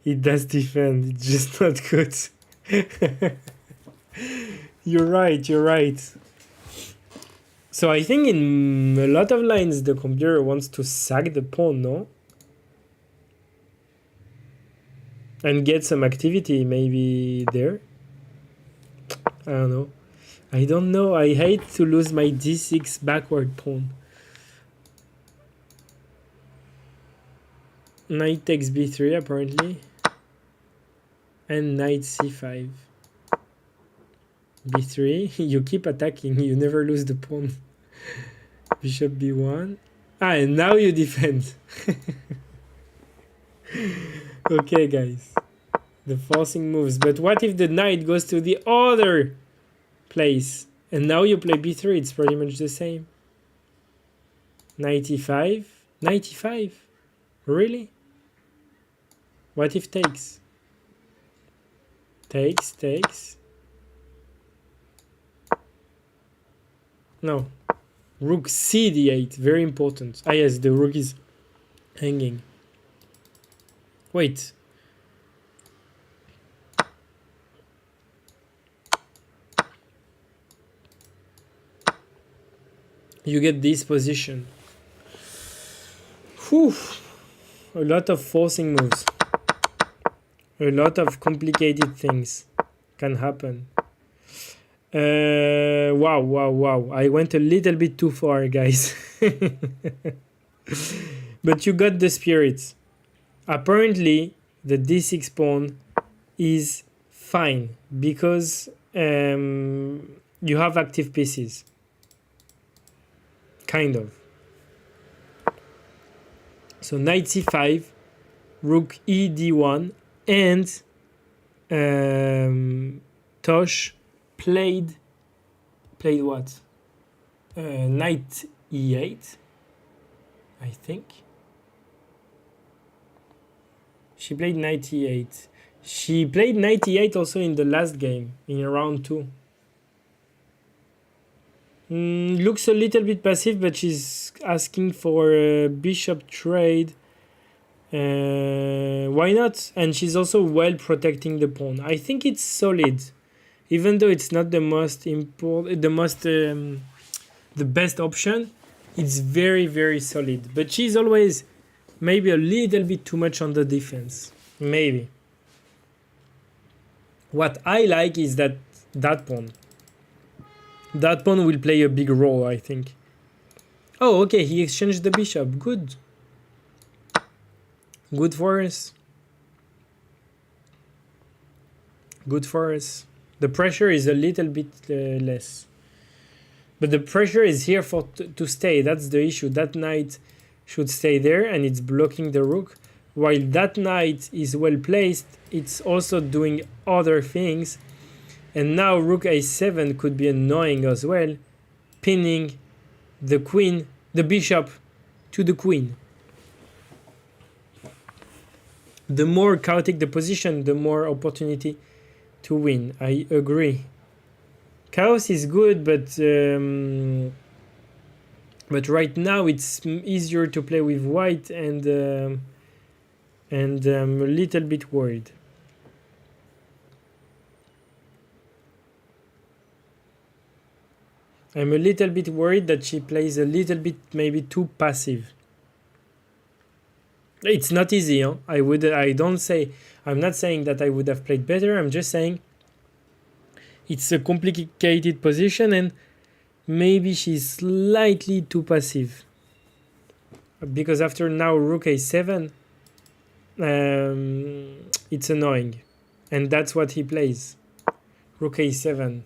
It does defend, it's just not good. You're right. So I think in a lot of lines the computer wants to sack the pawn, no? And get some activity maybe there. I don't know. I hate to lose my d6 backward pawn. Knight takes b3 apparently. And knight c5. b3. You keep attacking. You never lose the pawn. Bishop b1. And now you defend. Okay, guys. The forcing moves. But what if the knight goes to the other place? And now you play b3. It's pretty much the same. Knight e5. Knight e5. Really? What if takes? Takes. No. Rook c d8. Very important. Ah, yes, the rook is hanging. Wait. You get this position. Whew. A lot of forcing moves. A lot of complicated things can happen. Wow. I went a little bit too far, guys. But you got the spirit. Apparently, the d6 pawn is fine because you have active pieces. Kind of. So knight c5, rook e d1, and Tosh played what? Knight e8, I think. She played knight e8. She played knight e8 also in the last game, in round 2. Looks a little bit passive, but she's asking for a bishop trade. Why not? And she's also well protecting the pawn. I think it's solid, even though it's not the most important, the best option. It's very, very solid. But she's always maybe a little bit too much on the defense. Maybe. What I like is that pawn. That pawn will play a big role, I think. Oh, okay, he exchanged the bishop. Good. Good for us. Good for us. The pressure is a little bit less. But the pressure is here to stay. That's the issue. That knight should stay there and it's blocking the rook. While that knight is well placed, it's also doing other things. And now rook a7 could be annoying as well, pinning the queen, the bishop to the queen. The more chaotic the position, the more opportunity to win. I agree. Chaos is good, but right now it's easier to play with white, and I'm a little bit worried. I'm a little bit worried that she plays a little bit maybe too passive. It's not easy, huh? I'm not saying that I would have played better. I'm just saying it's a complicated position and maybe she's slightly too passive. Because after now rook a7, it's annoying. And that's what he plays. Rook a7.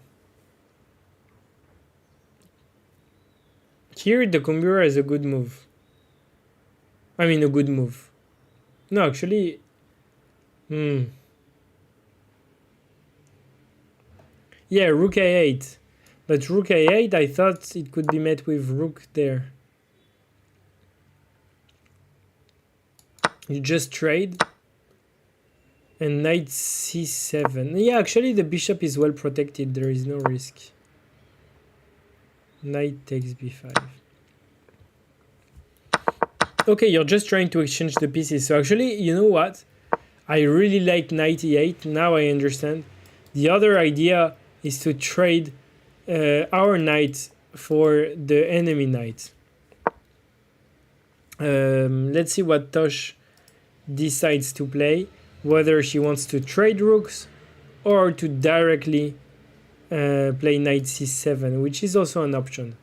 Here the Kumbura is a good move. I mean a good move. No, actually... Yeah, rook a8. But rook a8, I thought it could be met with rook there. You just trade. And knight c7. Yeah, actually the bishop is well protected. There is no risk. Knight takes b5. Okay, you're just trying to exchange the pieces. So actually, you know what? I really like knight e8. Now I understand. The other idea is to trade our knight for the enemy knight. Let's see what Tosh decides to play. Whether she wants to trade rooks or to directly play knight c7, which is also an option.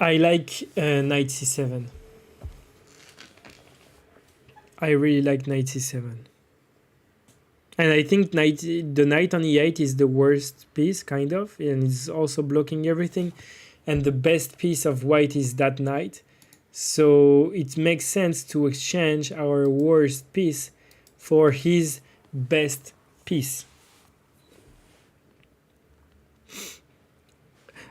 I like knight c7. I really like knight c7. And I think the knight on e8 is the worst piece, kind of, and it's also blocking everything. And the best piece of white is that knight. So it makes sense to exchange our worst piece for his best piece.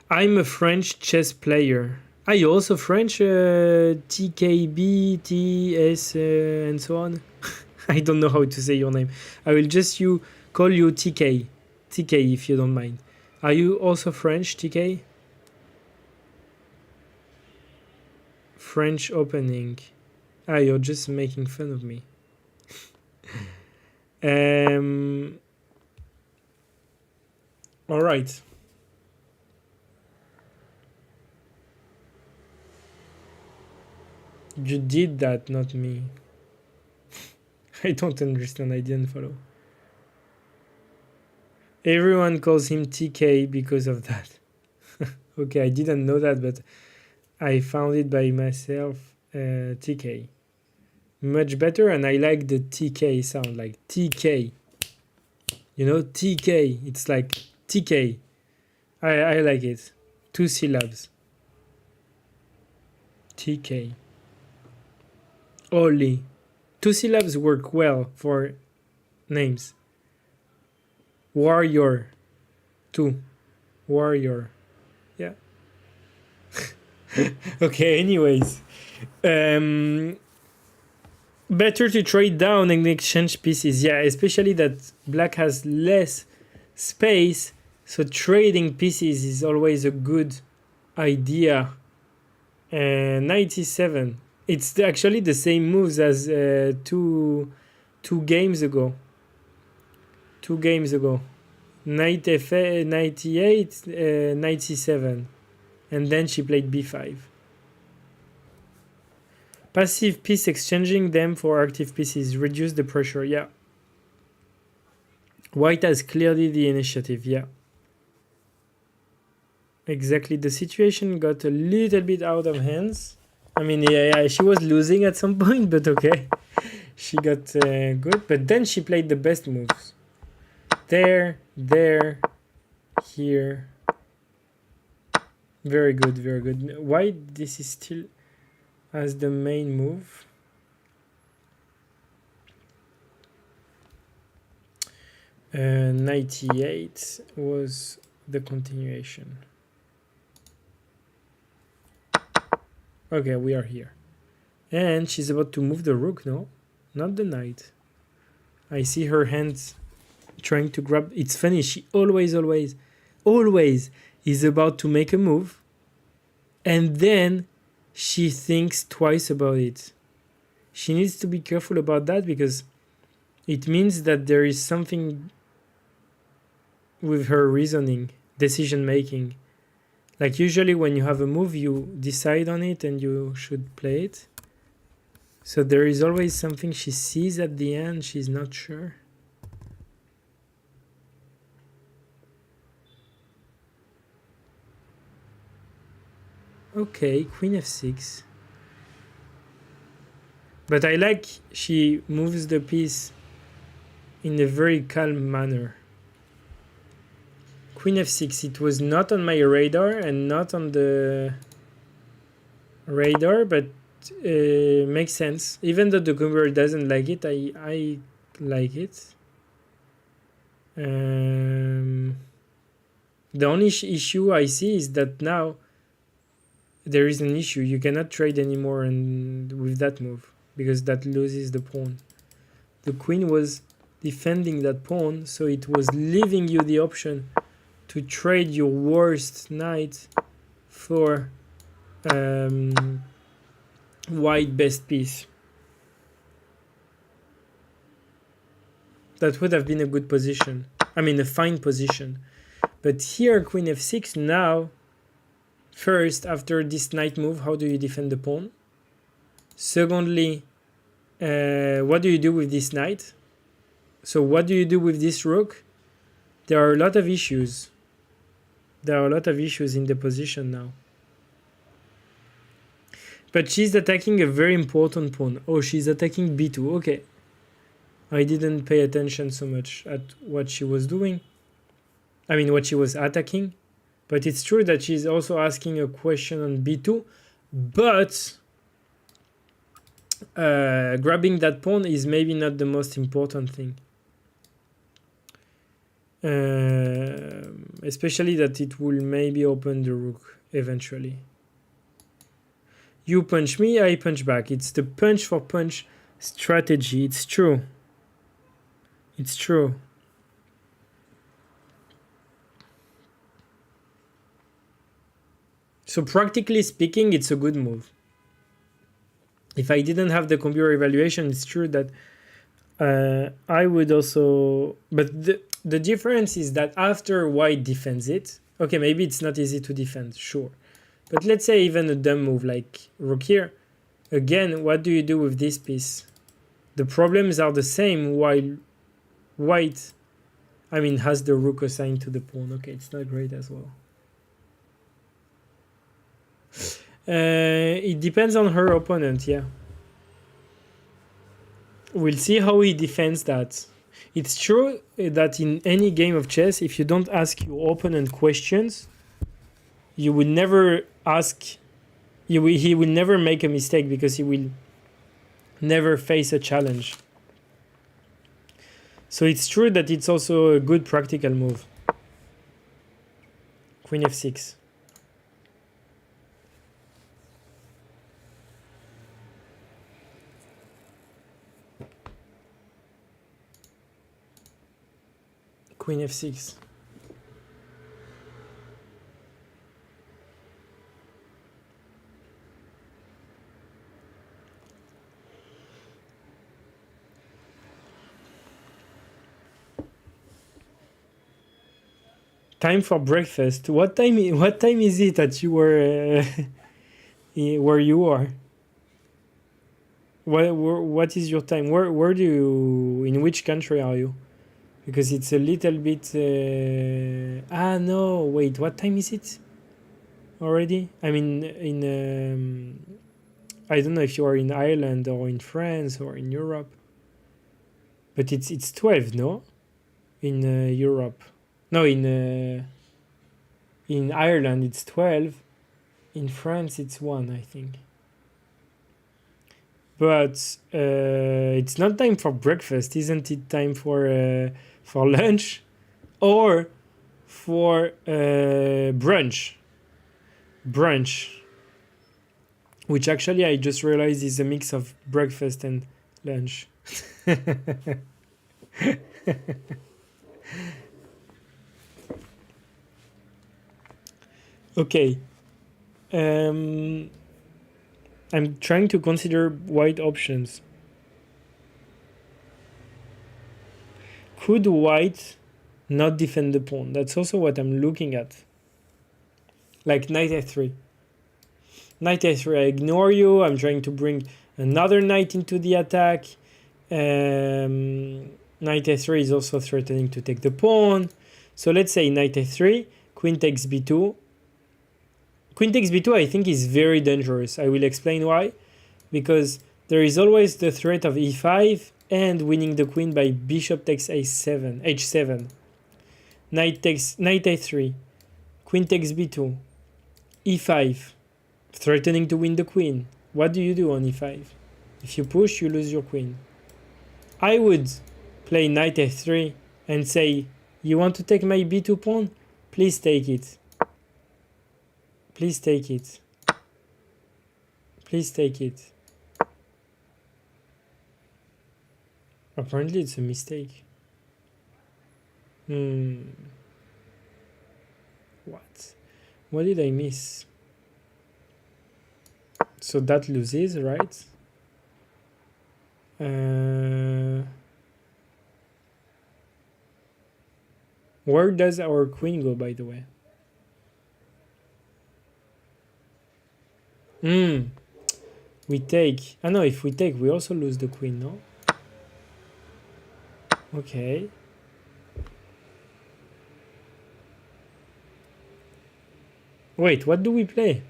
I'm a French chess player. Are you also French? TKB, TS, and so on? I don't know how to say your name. I will just call you TK. TK, if you don't mind. Are you also French, TK? French opening. You're just making fun of me. All right. You did that, not me. I don't understand. I didn't follow. Everyone calls him TK because of that. Okay, I didn't know that, but I found it by myself. TK. Much better, and I like the TK sound, like TK. You know, TK. It's like TK. I like it. 2 syllables. TK. Only. 2 syllables work well for names. Warrior. 2. Warrior. Yeah. Okay, anyways. Better to trade down and exchange pieces. Yeah, especially that black has less space. So trading pieces is always a good idea. Knight e7. It's actually the same moves as two games ago. 2 games ago. Knight f8, knight e8, knight c7. And then she played b5. Passive piece exchanging them for active pieces. Reduce the pressure. Yeah. White has clearly the initiative. Yeah. Exactly. The situation got a little bit out of hands. I mean, yeah, she was losing at some point, but okay. She got good. But then she played the best moves. There, here. Very good, very good. Why this is still as the main move? 98 was the continuation. Okay, we are here. And she's about to move the rook, no? Not the knight. I see her hands trying to grab. It's funny, she always is about to make a move. And then she thinks twice about it. She needs to be careful about that because it means that there is something with her reasoning, decision making. Like usually when you have a move, you decide on it and you should play it. So there is always something she sees at the end, she's not sure. Okay, queen f6. But I like she moves the piece in a very calm manner. Queen f6, it was not on my radar and not on the radar, but makes sense. Even though the computer doesn't like it, I like it. The only issue I see is that now there is an issue. You cannot trade anymore with that move because that loses the pawn. The queen was defending that pawn, so it was leaving you the option to trade your worst knight for white best piece. That would have been a good position. I mean, a fine position. But here, queen f6, now, first, after this knight move, how do you defend the pawn? Secondly, what do you do with this knight? So what do you do with this rook? There are a lot of issues. There are a lot of issues in the position now. But she's attacking a very important pawn. Oh, she's attacking b2. Okay. I didn't pay attention so much at what she was doing. I mean, what she was attacking. But it's true that she's also asking a question on b2. But grabbing that pawn is maybe not the most important thing. Especially that it will maybe open the rook eventually. You punch me, I punch back. It's the punch for punch strategy. It's true. It's true. So practically speaking, it's a good move. If I didn't have the computer evaluation, it's true that I would also... But the difference is that after white defends it, okay, maybe it's not easy to defend, sure. But let's say even a dumb move like rook here. Again, what do you do with this piece? The problems are the same while white, I mean, has the rook assigned to the pawn. Okay, it's not great as well. It depends on her opponent, yeah. We'll see how he defends that. It's true that in any game of chess, if you don't ask your opponent questions, you will never ask, he will never make a mistake because he will never face a challenge. So it's true that it's also a good practical move. Queen f6. Queen f6. Time for breakfast. What time is it that you were where you are? What is your time? Where do you, in which country are you? Because it's a little bit no, wait, what time is it already? I mean, in I don't know if you are in Ireland or in France or in Europe, but it's 12, no? In Europe. No, in Ireland it's 12. In France it's 1, I think. But it's not time for breakfast, isn't it? Time for for lunch or for brunch, which actually I just realized is a mix of breakfast and lunch. Okay. I'm trying to consider white options. Could white not defend the pawn? That's also what I'm looking at. Like knight f3. Knight f3, I ignore you. I'm trying to bring another knight into the attack. Knight f3 is also threatening to take the pawn. So let's say knight f3, queen takes b2. Queen takes b2 I think is very dangerous. I will explain why. Because there is always the threat of e5 and winning the queen by bishop takes a7, h7. Knight a3. Queen takes b2. e5. Threatening to win the queen. What do you do on e5? If you push, you lose your queen. I would play knight f3 and say, you want to take my b2 pawn? Please take it. Please take it. Please take it. Apparently it's a mistake. What? What did I miss? So that loses, right? Where does our queen go, by the way? We take. No, if we take, we also lose the queen, no? Okay. Wait, what do we play?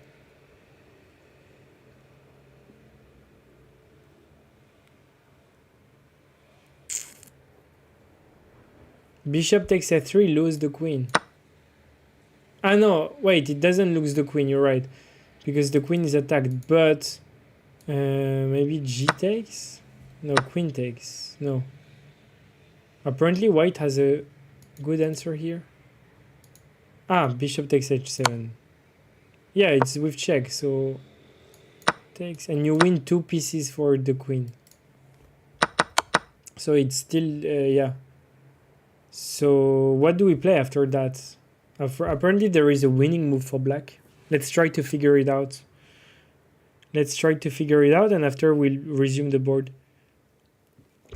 Bishop takes f3, lose the queen. No, wait, it doesn't lose the queen, you're right. Because the queen is attacked, but maybe g takes? No, queen takes. No. Apparently white has a good answer here. Bishop takes h7. Yeah, it's with check, so takes, and you win 2 pieces for the queen. So it's still, yeah. So what do we play after that? Apparently there is a winning move for black. Let's try to figure it out. And after we'll resume the board.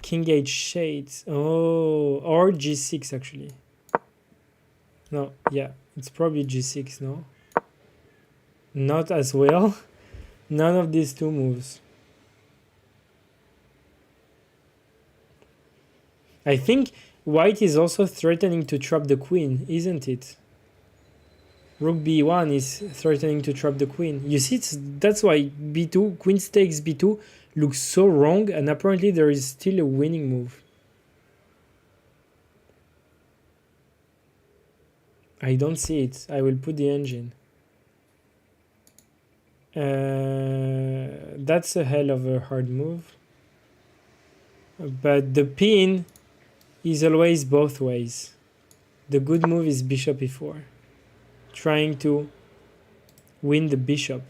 King h shades. Oh, or g6 actually. No, yeah, it's probably g6, no? Not as well. None of these two moves. I think white is also threatening to trap the queen, isn't it? Rook b1 is threatening to trap the queen. You see, that's why b2, queen takes b2 looks so wrong, and apparently there is still a winning move. I don't see it. I will put the engine. That's a hell of a hard move. But the pin is always both ways. The good move is bishop e4. Trying to win the bishop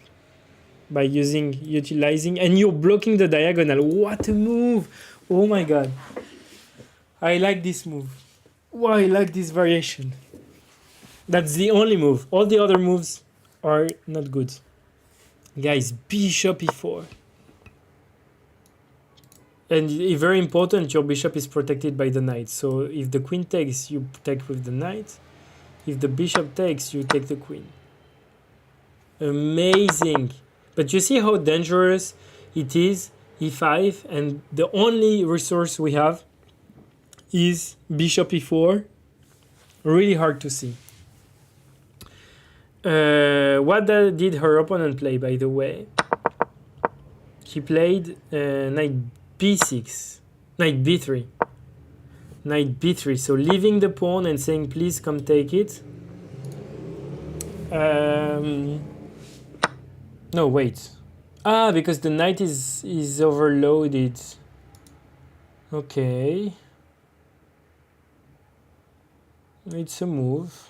by utilizing, and you're blocking the diagonal. What a move! Oh my god. I like this move. Wow, I like this variation. That's the only move. All the other moves are not good. Guys, bishop e4. And very important, your bishop is protected by the knight. So if the queen takes, you take with the knight. If the bishop takes, you take the queen. Amazing. But you see how dangerous it is, e5, and the only resource we have is bishop e4. Really hard to see. What did her opponent play, by the way? He played knight b6, knight b3. Knight b3, so leaving the pawn and saying please come take it. No, wait. Because the knight is overloaded. Okay. It's a move.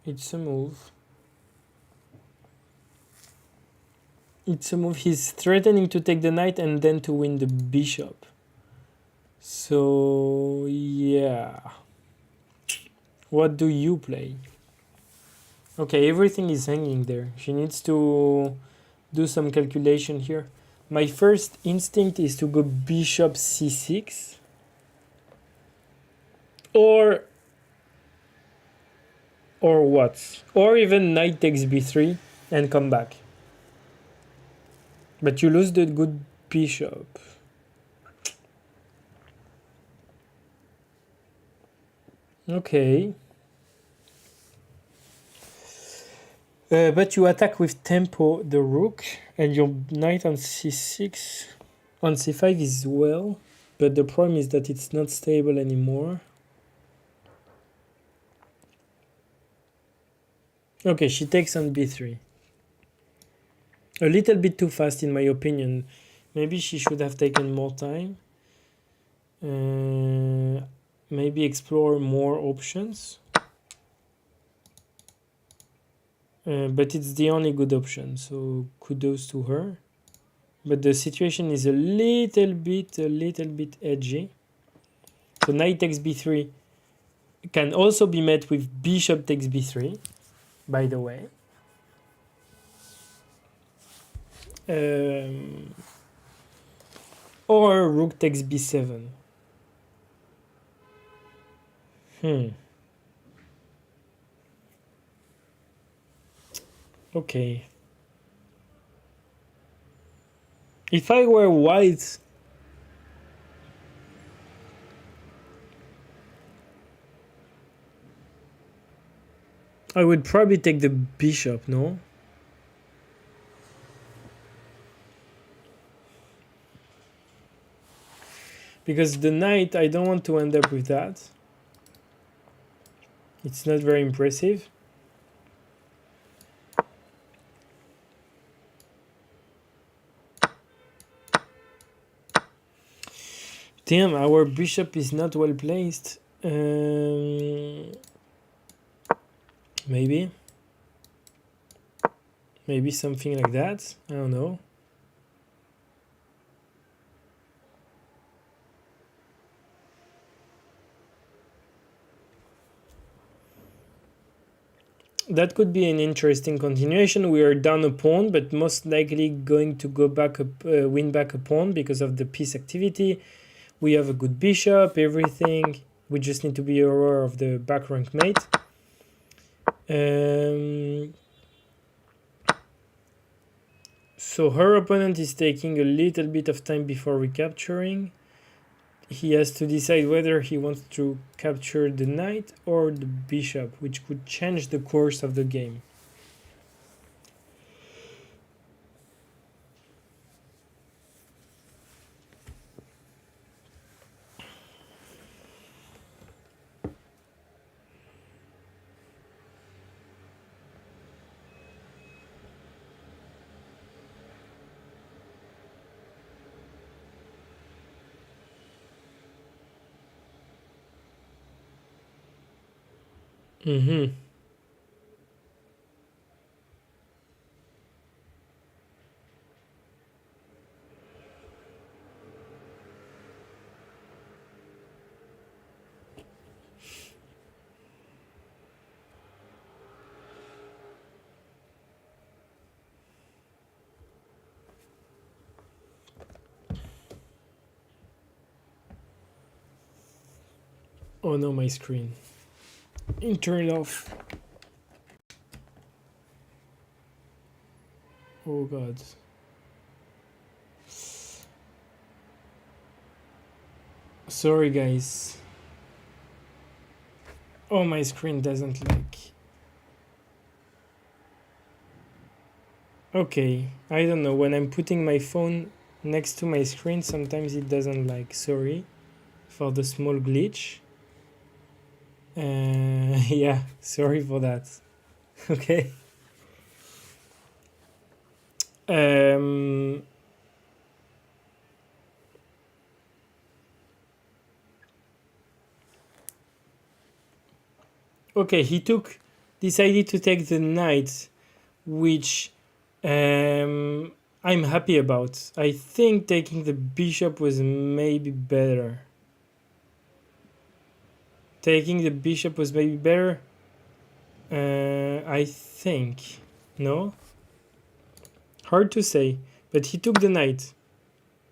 It's a move. It's a move. He's threatening to take the knight and then to win the bishop. So, yeah. What do you play? Okay, everything is hanging there. She needs to do some calculation here. My first instinct is to go bishop c6. Or what? Or even knight takes b3 and come back. But you lose the good bishop. Okay. But you attack with tempo the rook, and your knight on c6, on c5 is well, but the problem is that it's not stable anymore. Okay, she takes on b3. A little bit too fast in my opinion. Maybe she should have taken more time. Maybe explore more options. But it's the only good option, so kudos to her. But the situation is a little bit edgy. So knight takes b3 can also be met with bishop takes b3, by the way. Or rook takes b7. Okay. If I were white, I would probably take the bishop, no? Because the knight, I don't want to end up with that. It's not very impressive. Damn, our bishop is not well placed. Maybe something like that. I don't know. That could be an interesting continuation. We are down a pawn, but most likely going to go back win back a pawn because of the piece activity. We have a good bishop, everything. We just need to be aware of the back rank mate. So her opponent is taking a little bit of time before recapturing. He has to decide whether he wants to capture the knight or the bishop, which could change the course of the game. Oh no, my screen. Turn it off. Oh god. Sorry guys. Oh, my screen doesn't like. Okay, I don't know. When I'm putting my phone next to my screen, sometimes it doesn't like. Sorry for the small glitch. Yeah, sorry for that. Okay. okay, he decided to take the knight, which I'm happy about. I think taking the bishop was maybe better. Taking the bishop was maybe better. I think. No? Hard to say. But he took the knight.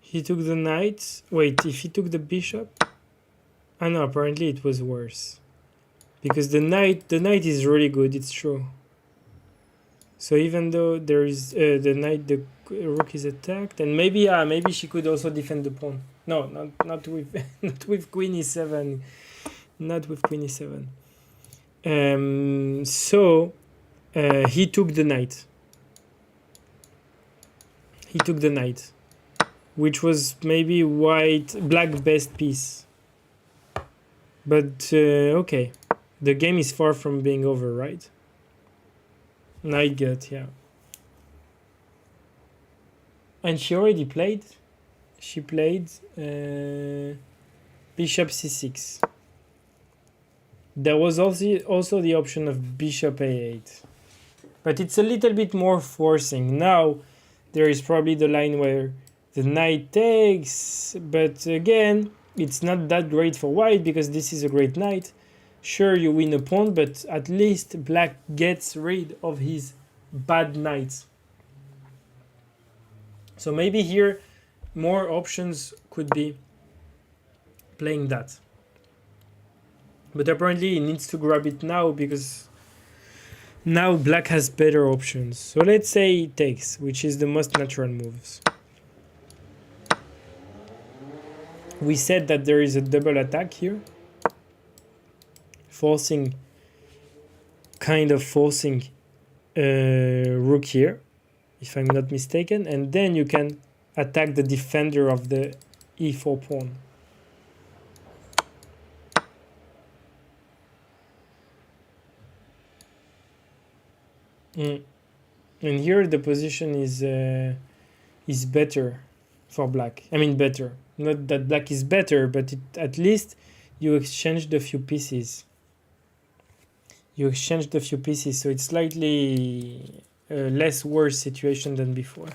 He took the knight. Wait, if he took the bishop? Ah no, apparently it was worse. Because the knight is really good, it's true. So even though there is the knight, the rook is attacked, and maybe she could also defend the pawn. No, not with not with queen e7, not with queen e7. So he took the knight. He took the knight, which was maybe black best piece. But okay, the game is far from being over, right? Knight gut, yeah. And she already played. She played bishop c6. There was also the option of bishop a8. But it's a little bit more forcing. Now there is probably the line where the knight takes, but again, it's not that great for white because this is a great knight. Sure, you win a pawn, but at least black gets rid of his bad knights. So maybe here more options could be playing that. But apparently he needs to grab it now because now black has better options. So let's say he takes, which is the most natural moves. We said that there is a double attack here. Kind of forcing rook here, if I'm not mistaken, and then you can attack the defender of the e4 pawn. And here the position is better for black. I mean better. Not that black is better, but at least you exchanged a few pieces. So it's slightly less worse situation than before.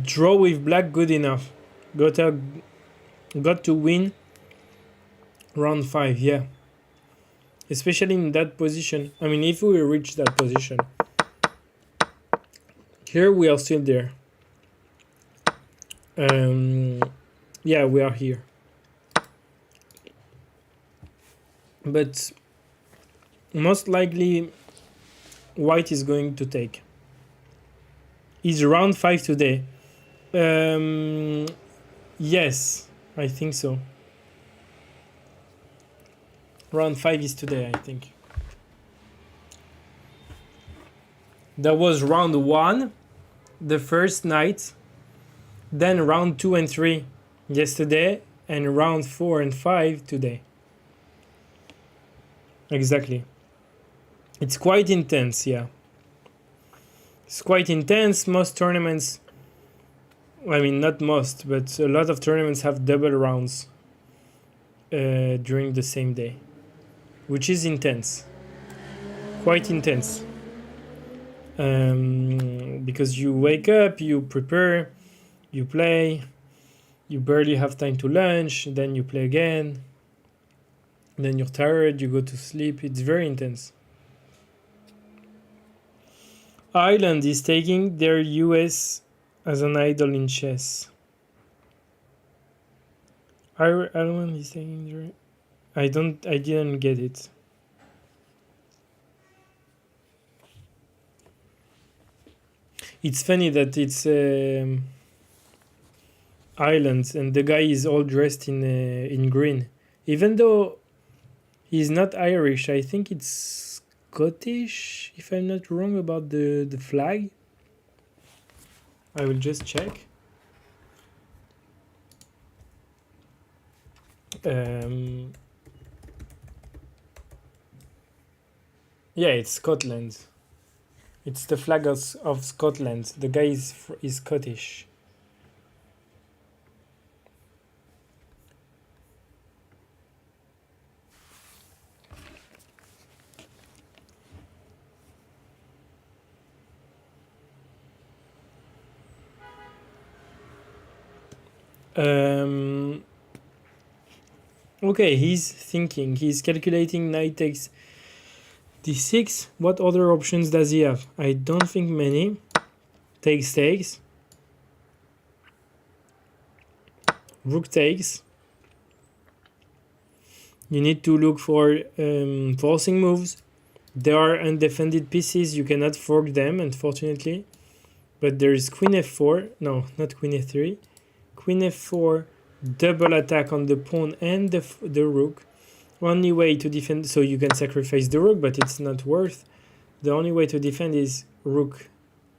Draw with black, good enough. Got to win round 5, yeah. Especially in that position. I mean, if we reach that position. Here we are still there. Yeah, we are here. But most likely white is going to take. Is round 5 today? Yes, I think so. Round 5 is today, I think. That was round 1, the first night. Then round 2 and 3 yesterday, and round 4 and 5 today. Exactly. It's quite intense, yeah. It's quite intense. Most tournaments, I mean, not most, but a lot of tournaments have double rounds during the same day, which is intense. Quite intense. Because you wake up, you prepare, you play, you barely have time to lunch, then you play again, then you're tired, you go to sleep. It's very intense. Ireland is taking their US as an idol in chess. Ireland is taking their... I didn't get it. It's funny that it's Ireland and the guy is all dressed in green. Even though he's not Irish, I think it's Scottish, if I'm not wrong about the flag. I will just check. Yeah, it's Scotland. It's the flag of Scotland. The guy is Scottish. Okay, he's thinking. He's calculating knight takes d6. What other options does he have? I don't think many. Takes. Rook takes. You need to look for forcing moves. There are undefended pieces. You cannot fork them, unfortunately. But there is queen f4. No, not queen f3. Queen f4. Double attack on the pawn and the rook. Only way to defend, so you can sacrifice the rook, but it's not worth. The only way to defend is rook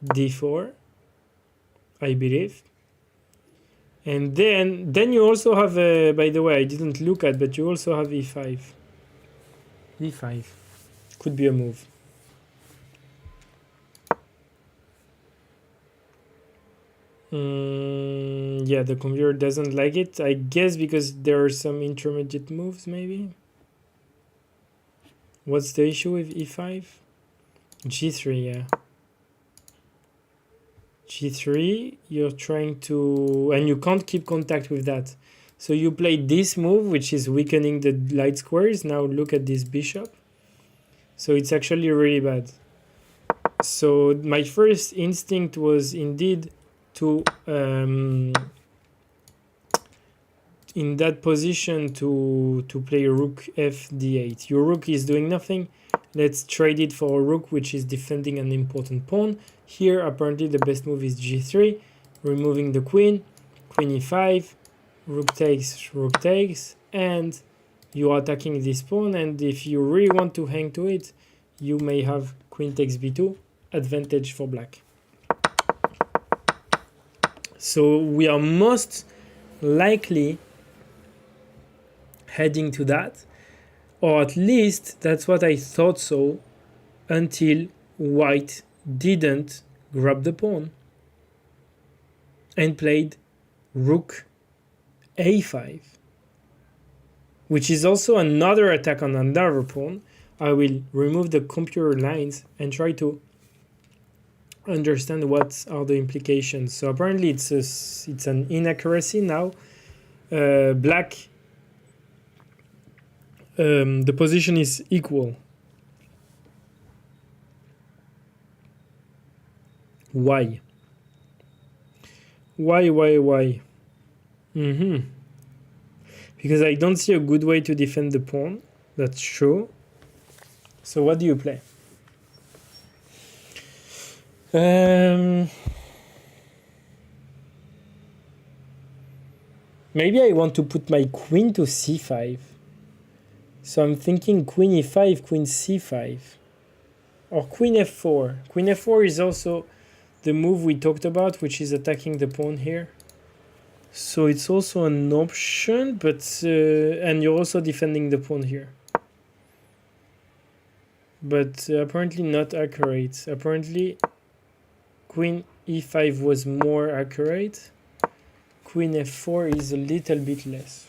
d4, I believe. And then you also have, by the way, I didn't look at, but you also have e5. e5 could be a move. Yeah, the computer doesn't like it. I guess because there are some intermediate moves, maybe. What's the issue with e5? g3, yeah. g3, you're trying to... And you can't keep contact with that. So you play this move, which is weakening the light squares. Now look at this bishop. So it's actually really bad. So my first instinct was indeed to... in that position to play rook f d8. Your rook is doing nothing. Let's trade it for a rook which is defending an important pawn. Here apparently the best move is g3, removing the queen, queen e5, rook takes, and you are attacking this pawn, and if you really want to hang to it, you may have queen takes b2, advantage for black. So we are most likely heading to that, or at least that's what I thought so, until white didn't grab the pawn and played rook a5, which is also another attack on another pawn. I will remove the computer lines and try to understand what are the implications. So apparently it's an inaccuracy now. Black, the position is equal. Why? Why? Because I don't see a good way to defend the pawn. That's true. So what do you play? Maybe I want to put my queen to c5. So I'm thinking queen e5, queen c5. Or queen f4. Queen f4 is also the move we talked about, which is attacking the pawn here. So it's also an option, but and you're also defending the pawn here. But apparently not accurate. Apparently queen e5 was more accurate. Queen f4 is a little bit less.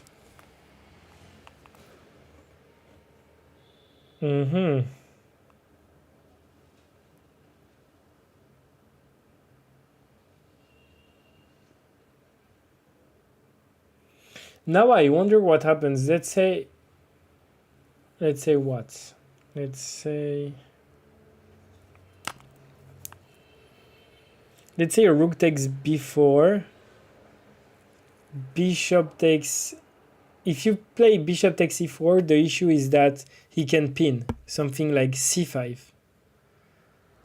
Now I wonder what happens. Let's say what? Let's say a rook takes b4. Bishop takes... If you play bishop takes e4, the issue is that he can pin something like c5.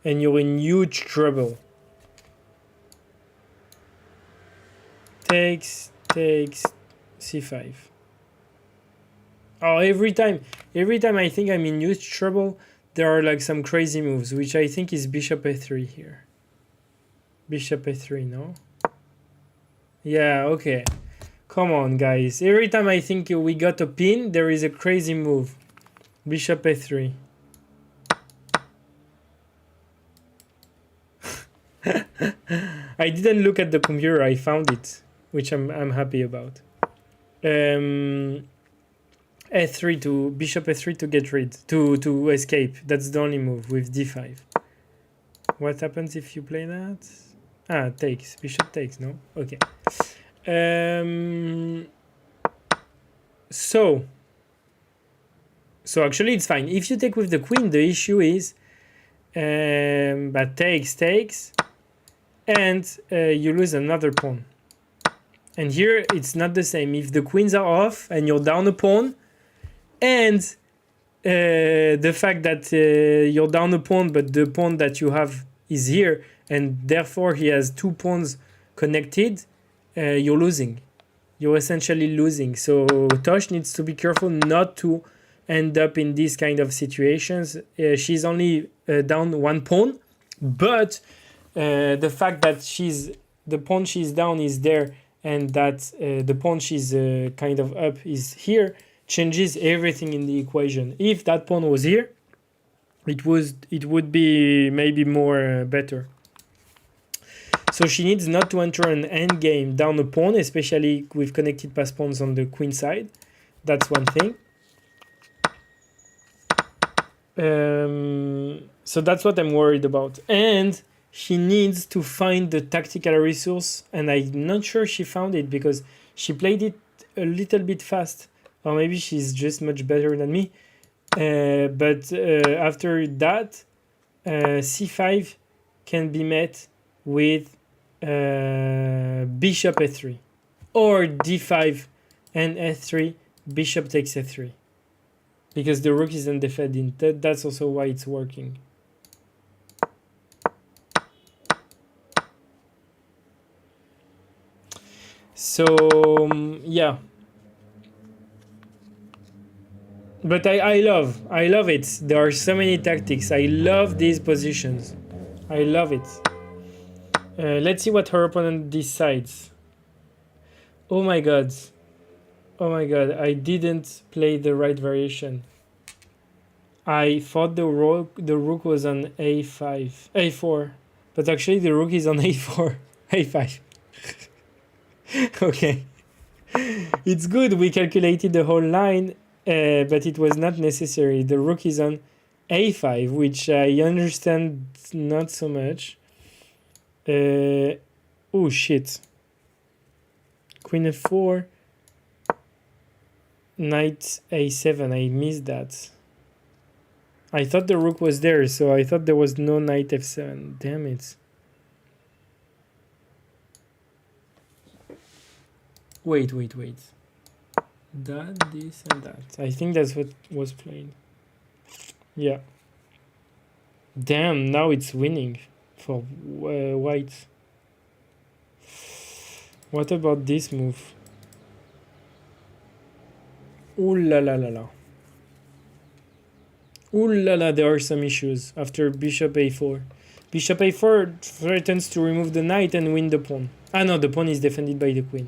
And you're in huge trouble. Takes c5. Oh, every time I think I'm in huge trouble, there are like some crazy moves, which I think is bishop a3 here. Bishop a3, no? Yeah, okay. Come on, guys. Every time I think we got a pin, there is a crazy move. Bishop a3. I didn't look at the computer. I found it, which I'm happy about. A3 to bishop a3 to get rid to escape. That's the only move with d5. What happens if you play that? Ah, takes. Bishop takes. No. Okay. So actually it's fine. If you take with the queen, the issue is but takes, and you lose another pawn. And here it's not the same. If the queens are off and you're down a pawn, and the fact that you're down a pawn, but the pawn that you have is here, and therefore he has two pawns connected, you're losing. You're essentially losing. So Tosh needs to be careful not to end up in these kind of situations. She's only down one pawn, but the fact that the pawn she's down is there, and that the pawn she's kind of up is here, changes everything in the equation. If that pawn was here, it would be maybe more better. So she needs not to enter an endgame down a pawn, especially with connected pass pawns on the queen side. That's one thing. So that's what I'm worried about. And she needs to find the tactical resource, and I'm not sure she found it because she played it a little bit fast, or maybe she's just much better than me. But after that, c5 can be met with bishop a3, or d5 and f3, bishop takes a3, because the rook is undefended. That's also why it's working. So yeah, but I love it. There are so many tactics. I love these positions. I love it. Let's see what her opponent decides. Oh my god, I didn't play the right variation. I thought the rook was on a4, but actually the rook is on a4, a5. Okay, it's good we calculated the whole line, but it was not necessary. The rook is on a5, which I understand not so much. Oh shit, queen f4, knight a7. I missed that. I thought the rook was there, so I thought there was no knight f7. Damn it. Wait. That, this, and that. I think that's what was played. Yeah. Damn, now it's winning for white. What about this move? Ooh la la la la. Ooh la la, there are some issues after bishop a4. Bishop a4 threatens to remove the knight and win the pawn. Ah no, the pawn is defended by the queen.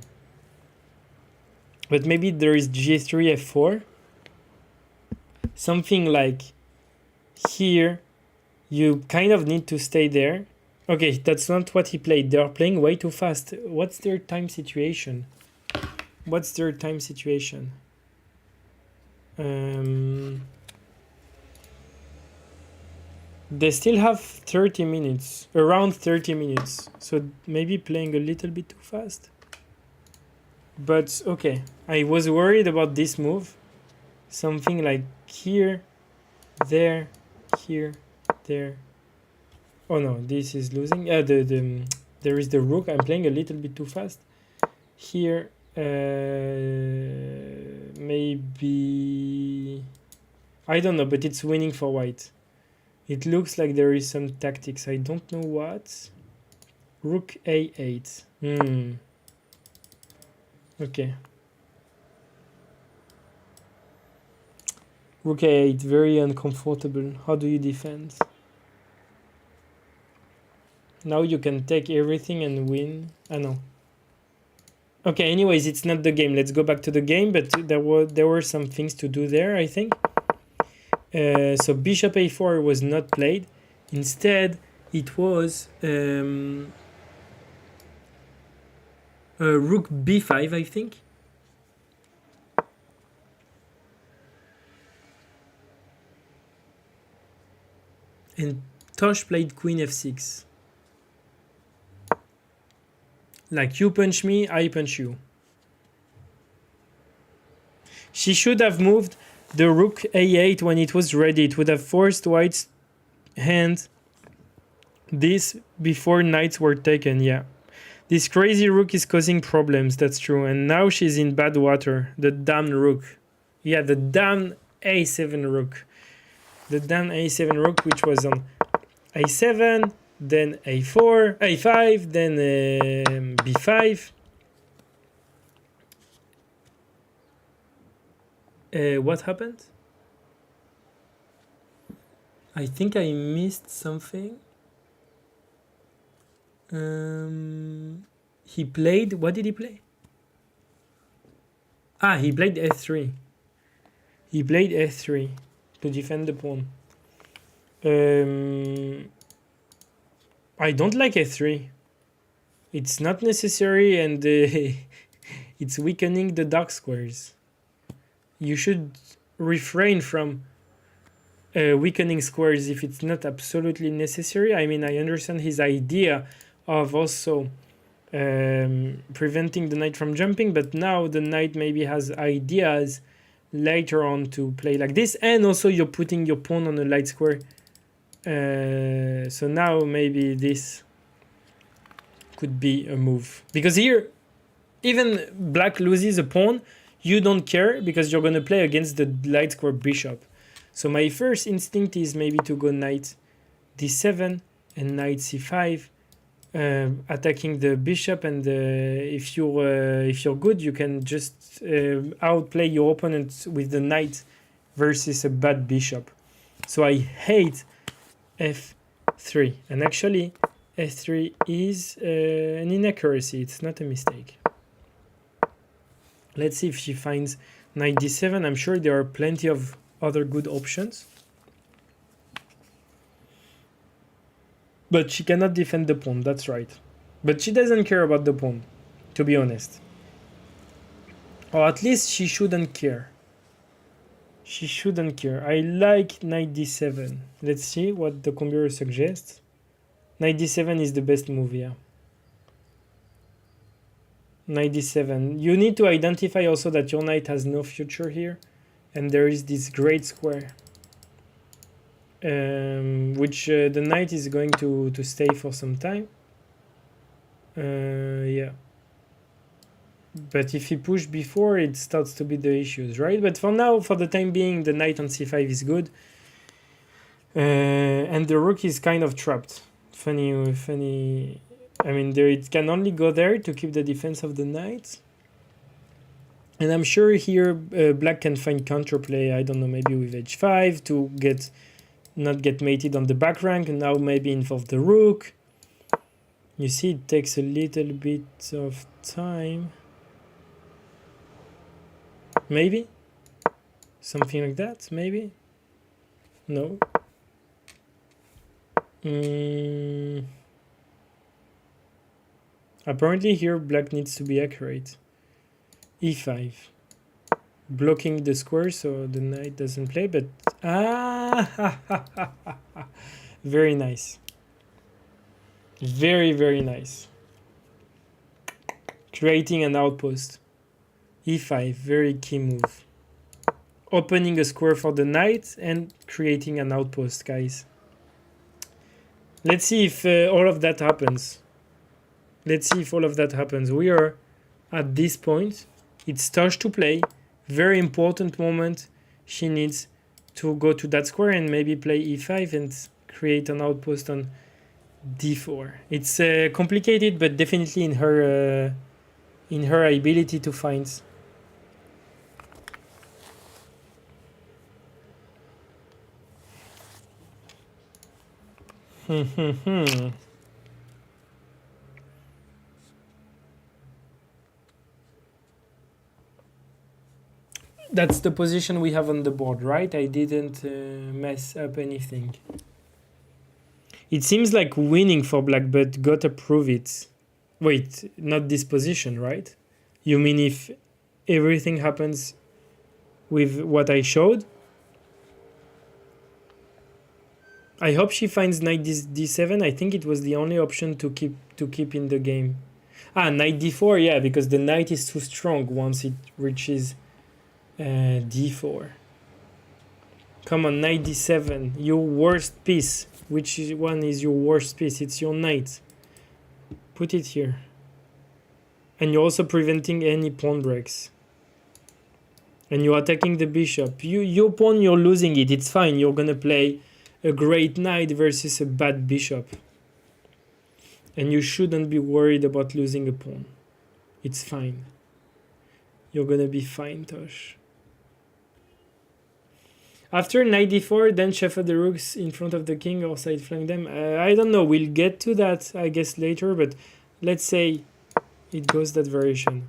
But maybe there is g3 f4. Something like here, you kind of need to stay there. Okay, that's not what he played. They are playing way too fast. What's their time situation? They still have 30 minutes, around 30 minutes. So maybe playing a little bit too fast. But okay, I was worried about this move. Something like here, there, here, there. Oh no, this is losing. There is the rook. I'm playing a little bit too fast. Here, maybe... I don't know, but it's winning for white. It looks like there is some tactics. I don't know what. Rook a8. Okay. Rook a8, very uncomfortable. How do you defend? Now you can take everything and win. I know. Okay, anyways, it's not the game. Let's go back to the game, but there were some things to do there, I think. So bishop a4 was not played. Instead, it was rook b5, I think. And Tosh played queen f6. Like, you punch me, I punch you. She should have moved the rook a8 when it was ready. It would have forced white's hand this before knights were taken. Yeah. This crazy rook is causing problems, that's true. And now she's in bad water. The damn rook. Yeah, the damn a7 rook. The damn a7 rook, which was on a7, then a4, a5, then b5. What happened? I think I missed something. He played... What did he play? Ah, he played f3. He played f3 to defend the pawn. I don't like f3. It's not necessary, and it's weakening the dark squares. You should refrain from weakening squares if it's not absolutely necessary. I mean, I understand his idea of also preventing the knight from jumping, but now the knight maybe has ideas later on to play like this, and also you're putting your pawn on a light square. So now maybe this could be a move, because here even black loses a pawn, you don't care because you're going to play against the light square bishop. So my first instinct is maybe to go knight d7 and knight c5, attacking the bishop, and if you're good, you can just outplay your opponent with the knight versus a bad bishop. So I hate f3, and actually f3 is an inaccuracy, it's not a mistake. Let's see if she finds knight d7. I'm sure there are plenty of other good options, but she cannot defend the pawn, that's right. But she doesn't care about the pawn, to be honest. Or at least she shouldn't care. She shouldn't care. I like knight d7. Let's see what the computer suggests. Knight d7 is the best move, yeah. Knight d7. You need to identify also that your knight has no future here, and there is this great square, which the knight is going to stay for some time. Yeah. But if he pushed before, it starts to be the issues, right? But for now, for the time being, the knight on c5 is good. And the rook is kind of trapped. Funny. I mean, it can only go there to keep the defense of the knight. And I'm sure here black can find counterplay. I don't know, maybe with h5 to not get mated on the back rank, and now maybe involve the rook. You see, it takes a little bit of time. Maybe? Something like that, maybe? No. Apparently here black needs to be accurate. e5. Blocking the square so the knight doesn't play, but... Very nice. Very, very nice. Creating an outpost. e5, very key move. Opening a square for the knight and creating an outpost, guys. Let's see if all of that happens. We are at this point. It's Tosh to play. Very important moment. She needs to go to that square and maybe play e5 and create an outpost on d4. It's complicated, but definitely in her ability to find. That's the position we have on the board, right? I didn't mess up anything. It seems like winning for black, but gotta prove it. Wait, not this position, right? You mean if everything happens with what I showed? I hope she finds knight d7. I think it was the only option to keep in the game. Ah, knight d4, yeah, because the knight is too strong once it reaches d4. Come on, knight d7, your worst piece. Which one is your worst piece? It's your knight. Put it here. And you're also preventing any pawn breaks. And you're attacking the bishop. Your pawn, you're losing it. It's fine. You're gonna play a great knight versus a bad bishop. And you shouldn't be worried about losing a pawn. It's fine. You're gonna be fine, Tosh. After knight d4, then shuffle the rooks in front of the king or side flank them. I don't know. We'll get to that, I guess, later. But let's say it goes that variation.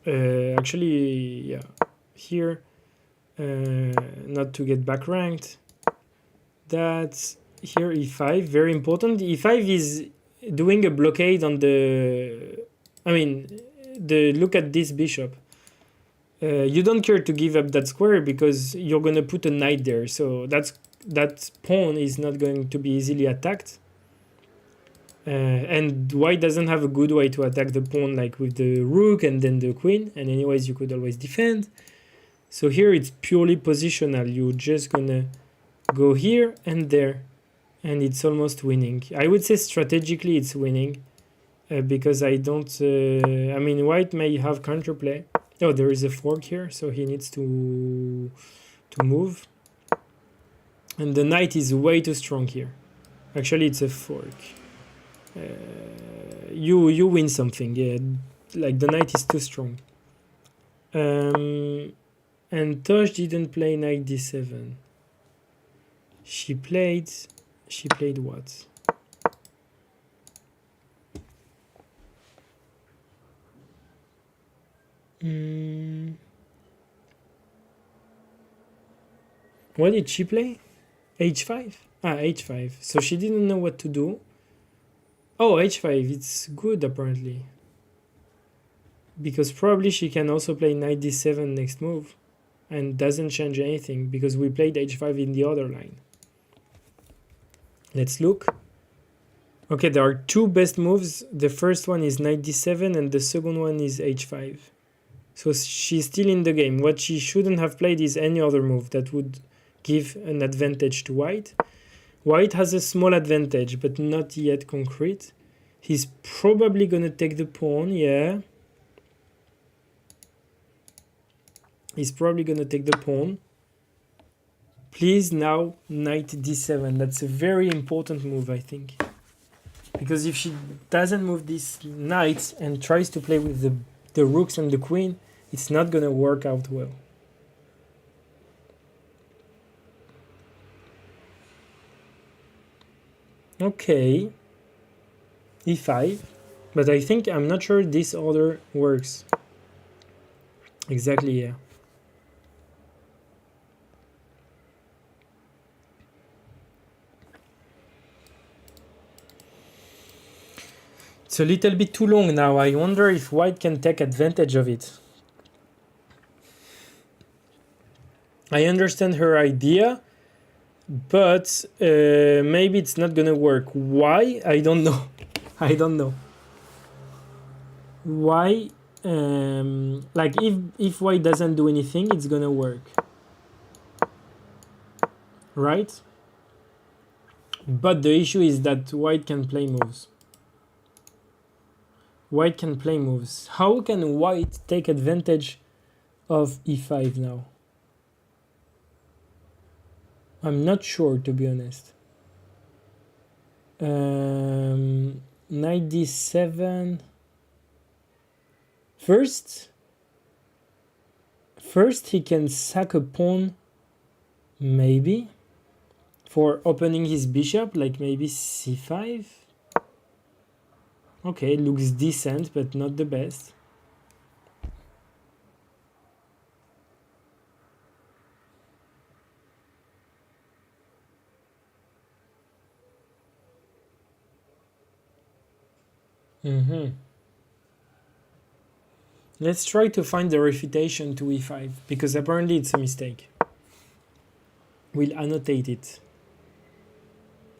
Actually, yeah. Here, not to get back ranked. That's here e5, very important. e5 is doing a blockade on the... I mean, look at this bishop. You don't care to give up that square because you're going to put a knight there. So that pawn is not going to be easily attacked. And white doesn't have a good way to attack the pawn, like with the rook and then the queen. And anyways, you could always defend. So here it's purely positional. You're just going to go here and there. And it's almost winning. I would say strategically it's winning. Because I don't... I mean, white may have counterplay. Oh, there is a fork here, so he needs to move. And the knight is way too strong here. Actually, it's a fork. You win something, yeah. Like the knight is too strong. And Tosh didn't play knight d7. She played what? What did she play? h5? Ah, h5. So she didn't know what to do. Oh, h5. It's good, apparently. Because probably she can also play knight d7 next move. And doesn't change anything. Because we played h5 in the other line. Let's look. Okay, there are two best moves. The first one is knight d7 and the second one is h5. So she's still in the game. What she shouldn't have played is any other move that would give an advantage to white. White has a small advantage, but not yet concrete. He's probably going to take the pawn, yeah. He's probably going to take the pawn. Please now knight d7. That's a very important move, I think. Because if she doesn't move this knight and tries to play with the rooks and the queen, it's not going to work out well. Okay. e5. But I think, I'm not sure this order works. Exactly, yeah. It's a little bit too long now. I wonder if white can take advantage of it. I understand her idea, but maybe it's not gonna work. Why? I don't know. I don't know. Why? Like if white doesn't do anything, it's gonna work. Right? But the issue is that white can play moves. White can play moves. How can white take advantage of e5 now? I'm not sure, to be honest. Knight d7. First he can sack a pawn, maybe, for opening his bishop, like maybe c5. Okay, looks decent, but not the best. Let's try to find the refutation to e5, because apparently it's a mistake. We'll annotate it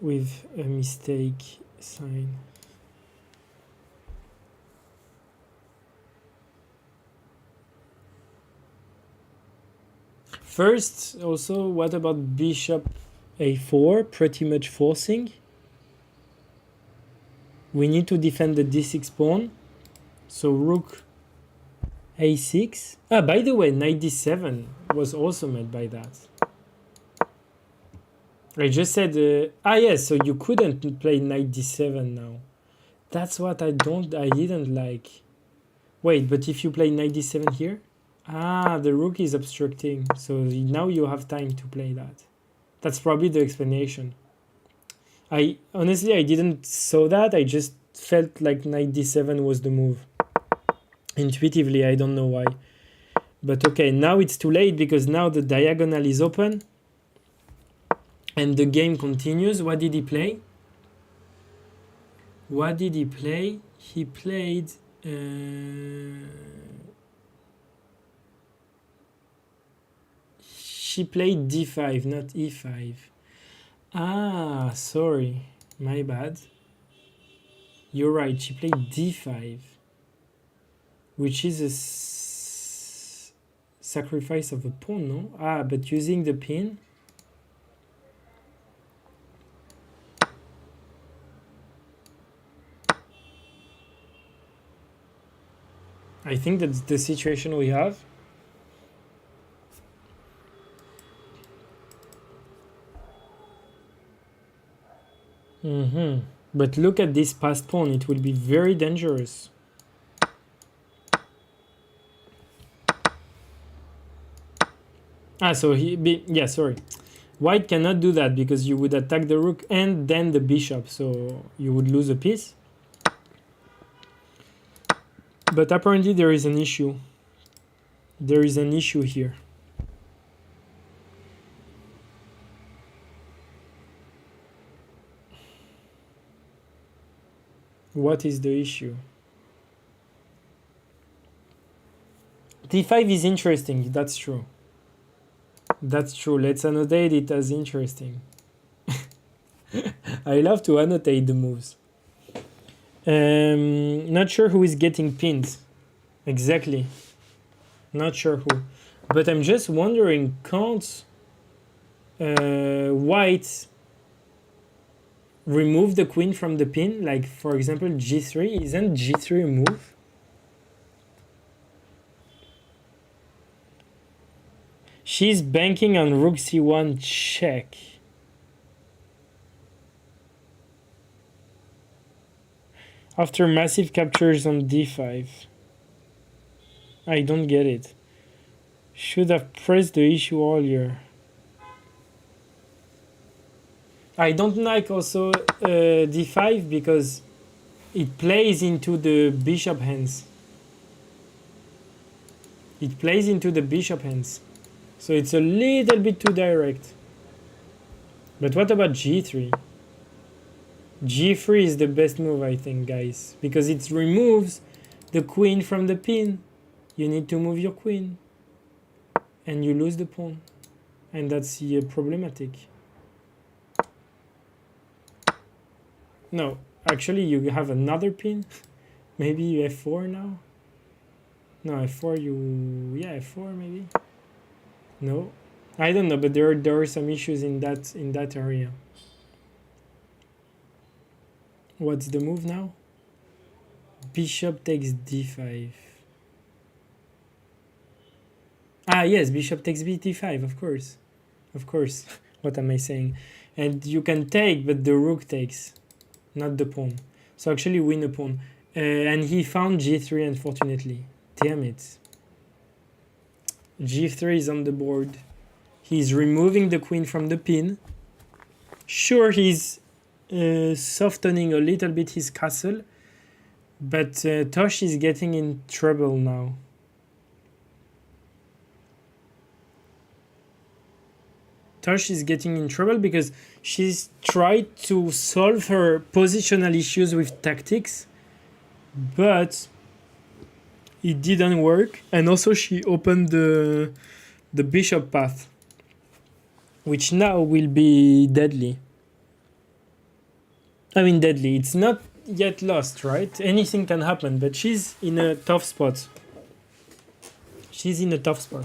with a mistake sign. First, also, what about bishop a4? Pretty much forcing. We need to defend the d6 pawn. So rook a6. Ah, by the way, knight d7 was also made by that. I just said, yes, so you couldn't play knight d7 now. That's what I didn't like. Wait, but if you play knight d7 here? Ah, the rook is obstructing. So now you have time to play that. That's probably the explanation. Honestly, I didn't saw that. I just felt like knight d7 was the move. Intuitively, I don't know why. But okay, now it's too late because now the diagonal is open. And the game continues. What did he play? He played... she played d5, not e5. Ah, sorry. My bad. You're right. She played d5. Which is a sacrifice of a pawn, no? Ah, but using the pin... I think that's the situation we have. But look at this passed pawn. It will be very dangerous. Ah, so sorry. White cannot do that because you would attack the rook and then the bishop. So you would lose a piece. But apparently there is an issue. There is an issue here. What is the issue? d5 is interesting. That's true. That's true. Let's annotate it as interesting. I love to annotate the moves. Not sure who is getting pinned. Exactly. Not sure who. But I'm just wondering, can't white remove the queen from the pin? Like, for example, g3. Isn't g3 a move? She's banking on rook c1 check. After massive captures on d5. I don't get it. Should have pressed the issue earlier. I don't like also d5 because it plays into the bishop hands. It plays into the bishop hands. So it's a little bit too direct. But what about g3? g3 is the best move, I think, guys. Because it removes the queen from the pin. You need to move your queen. And you lose the pawn. And that's problematic. No, actually you have another pin. Maybe f4 now? No, f4 f4 maybe? No, I don't know, but there are some issues in that area. What's the move now? Bishop takes d5. Ah, yes, bishop takes b5, of course. Of course. What am I saying? And you can take, but the rook takes, not the pawn. So actually win a pawn. And he found g3, unfortunately. Damn it. g3 is on the board. He's removing the queen from the pin. Sure, he's softening a little bit his castle, but Tosh is getting in trouble now. Tosh is getting in trouble because she's tried to solve her positional issues with tactics, but it didn't work. And also she opened the bishop path, which now will be deadly. I mean deadly, it's not yet lost, right? Anything can happen, but she's in a tough spot. She's in a tough spot.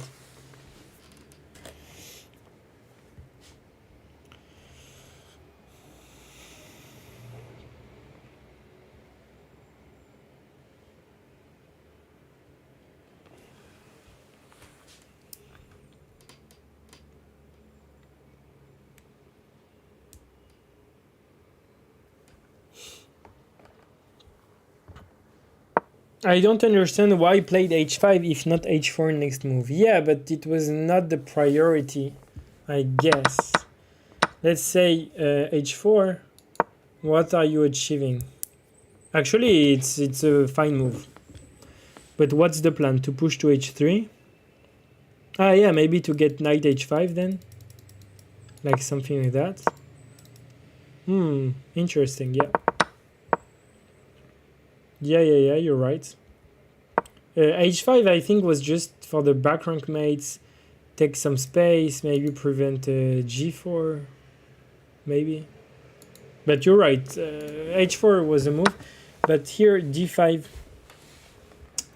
I don't understand why played h5 if not h4 next move. Yeah, but it was not the priority, I guess. Let's say h4. What are you achieving? Actually, it's a fine move. But what's the plan? To push to h3? Ah, yeah, maybe to get knight h5 then? Like something like that. Interesting, yeah. Yeah, you're right. h5 I think was just for the back rank mates. Take some space, maybe prevent g4. Maybe. But you're right, h4 was a move. But here d5.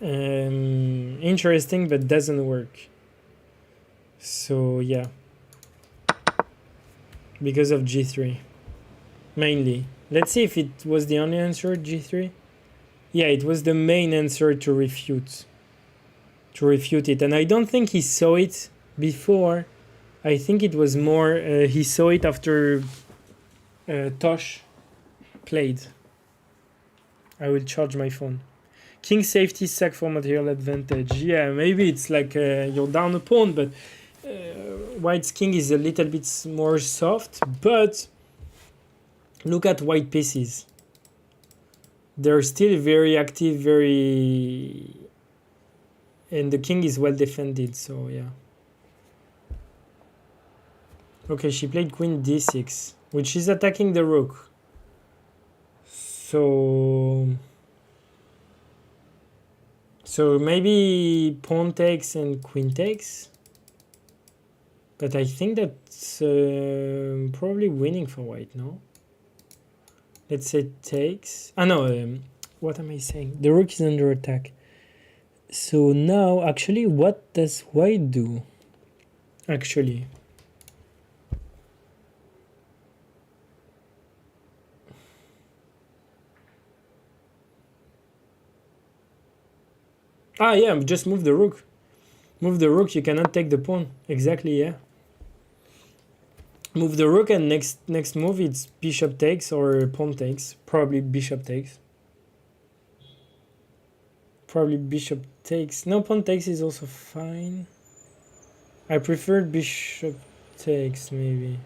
Interesting, but doesn't work. So yeah. Because of g3. Mainly. Let's see if it was the only answer, g3. Yeah, it was the main answer to refute it. And I don't think he saw it before. I think it was more he saw it after Tosh played. I will charge my phone. King safety, sack for material advantage. Yeah, maybe it's like you're down a pawn, but white's king is a little bit more soft. But look at white pieces. They're still very active, and the king is well defended, so yeah. Okay, she played queen d6, which is attacking the rook. So maybe pawn takes and queen takes. But I think that's probably winning for white, no? Let's say takes. Ah no, what am I saying? The rook is under attack. So now, actually, what does white do? Actually. Ah yeah, just move the rook. Move the rook, you cannot take the pawn. Exactly, yeah. Move the rook and next move it's bishop takes or pawn takes. Probably bishop takes. Probably bishop takes. No, pawn takes is also fine. I prefer bishop takes maybe.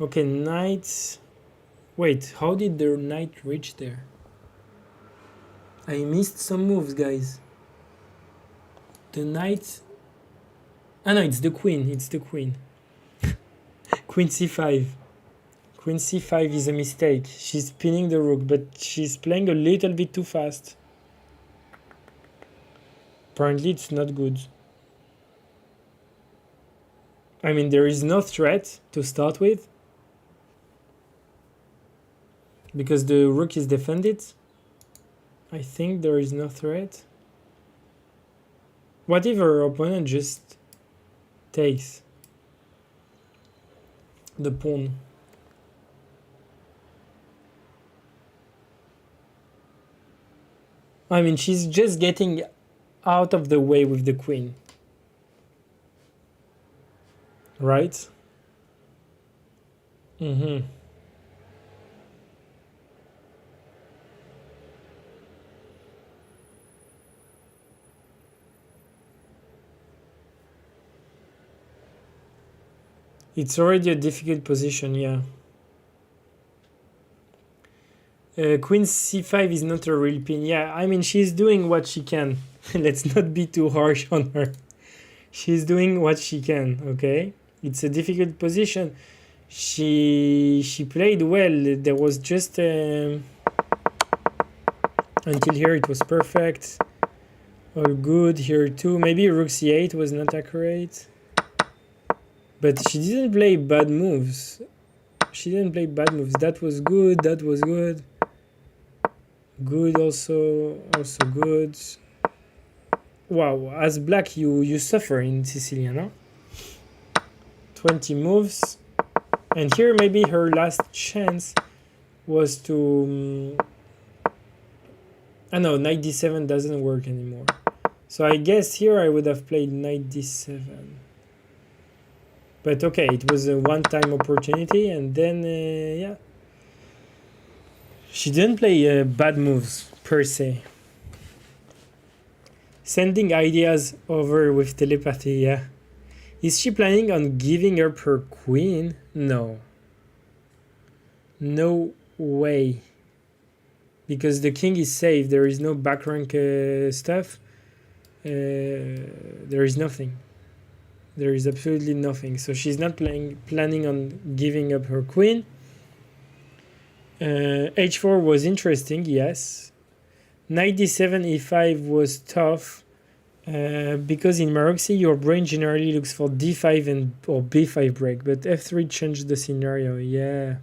Okay, knight. Wait, how did the knight reach there? I missed some moves, guys. The knight. Ah no, it's the queen. It's the queen. Queen c5. Queen c5 is a mistake. She's pinning the rook, but she's playing a little bit too fast. Apparently it's not good. I mean, there is no threat to start with, because the rook is defended. I think there is no threat. What if her opponent just takes the pawn? I mean, she's just getting out of the way with the queen. Right? Mm-hmm. It's already a difficult position, yeah. Queen c5 is not a real pin. Yeah, I mean, she's doing what she can. Let's not be too harsh on her. She's doing what she can, okay? It's a difficult position. She played well. There was just Until here it was perfect. All good here too. Maybe rook c8 was not accurate. But she didn't play bad moves. She didn't play bad moves. That was good. That was good. Good also. Also good. Wow. As black, you suffer in Sicilian, no? 20 moves. And here maybe her last chance was to... no, knight d7 doesn't work anymore. So I guess here I would have played knight d7. But okay, it was a one-time opportunity, and then, yeah. She didn't play bad moves, per se. Sending ideas over with telepathy, yeah. Is she planning on giving up her queen? No. No way. Because the king is safe, there is no back rank stuff. There is nothing. There is absolutely nothing. So she's not planning on giving up her queen. H4 was interesting, yes. Knight d7, e5 was tough. Because in Maroxy, your brain generally looks for d5 and or b5 break. But f3 changed the scenario, yeah.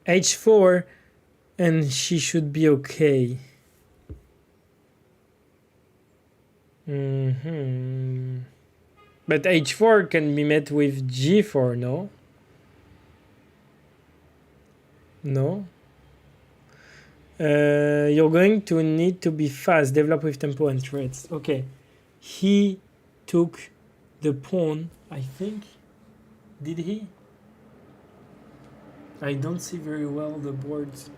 H4, and she should be okay. But h4 can be met with g4, no? No? You're going to need to be fast, develop with tempo and threads. Okay. He took the pawn, I think. Did he? I don't see very well the boards.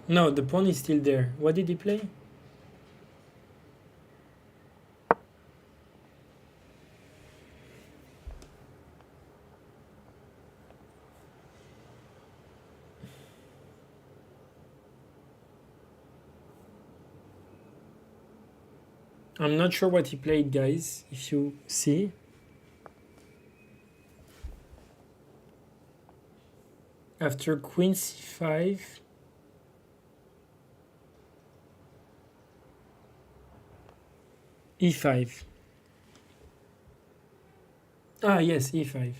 No, the pawn is still there. What did he play? I'm not sure what he played, guys, if you see. After queen c5. e5. Ah, yes, e5.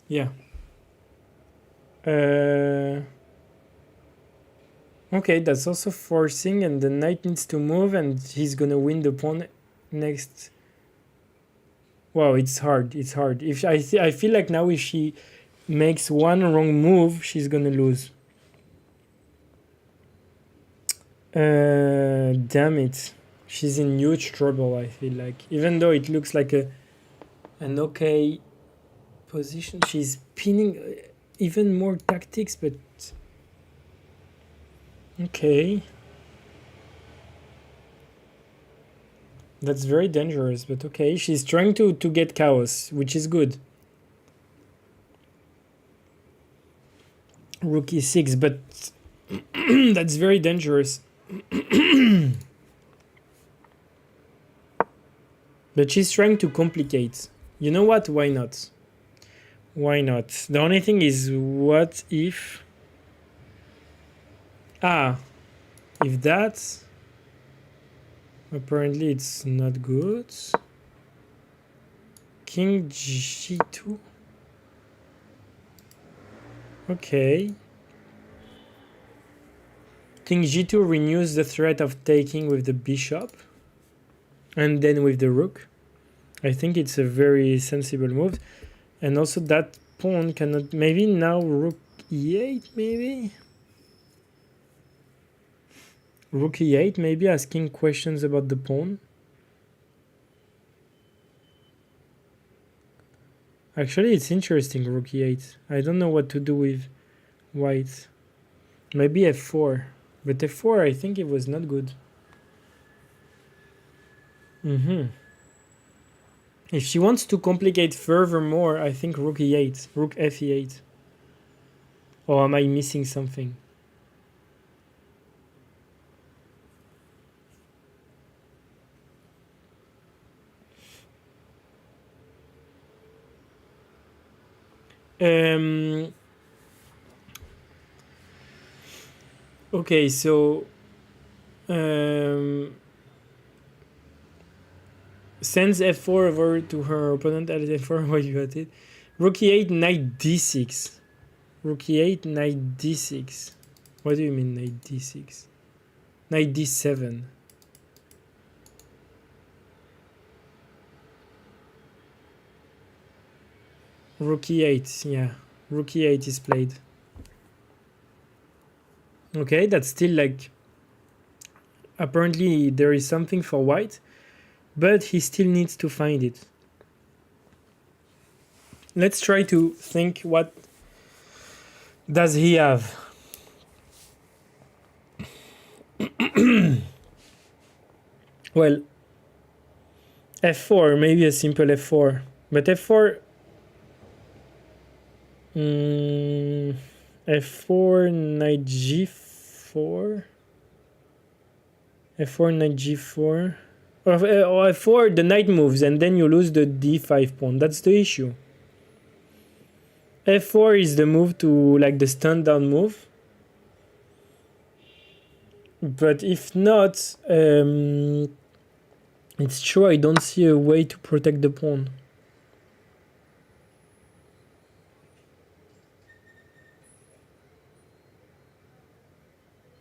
Yeah. Okay, that's also forcing, and the knight needs to move, and he's gonna win the pawn next. Wow, it's hard. It's hard. If I feel like now if she makes one wrong move, she's gonna lose. Damn it. She's in huge trouble, I feel like. Even though it looks like an okay position, she's pinning even more tactics, but okay. That's very dangerous, but okay. She's trying to get chaos, which is good. Rook e6, but that's very dangerous. But she's trying to complicate. You know what? Why not? Why not? The only thing is, what if... if that... Apparently it's not good. King g2. Okay. King g2 renews the threat of taking with the bishop. And then with the rook. I think it's a very sensible move. And also that pawn cannot... Maybe now rook e8, maybe? Rook e8, maybe asking questions about the pawn. Actually, it's interesting, rook e8. I don't know what to do with white. Maybe f4. But f4, I think it was not good. If she wants to complicate furthermore, I think rook e8. Rook f e8. Or am I missing something? Okay, so sends f4 over to her opponent at f4. Why you got it? Rook e8, knight d6. Rook e8, knight d6. What do you mean knight d6? Knight d7. Rook e8, yeah. Rook e8 is played. Okay, that's still like... Apparently there is something for white, but he still needs to find it. Let's try to think what does he have. Well, f4, maybe a simple f4. But f4... f4, knight g4... f4, knight g4... Or f4, the knight moves, and then you lose the d5 pawn. That's the issue. f4 is the move to, like, the stand down move. But if not, it's true, I don't see a way to protect the pawn.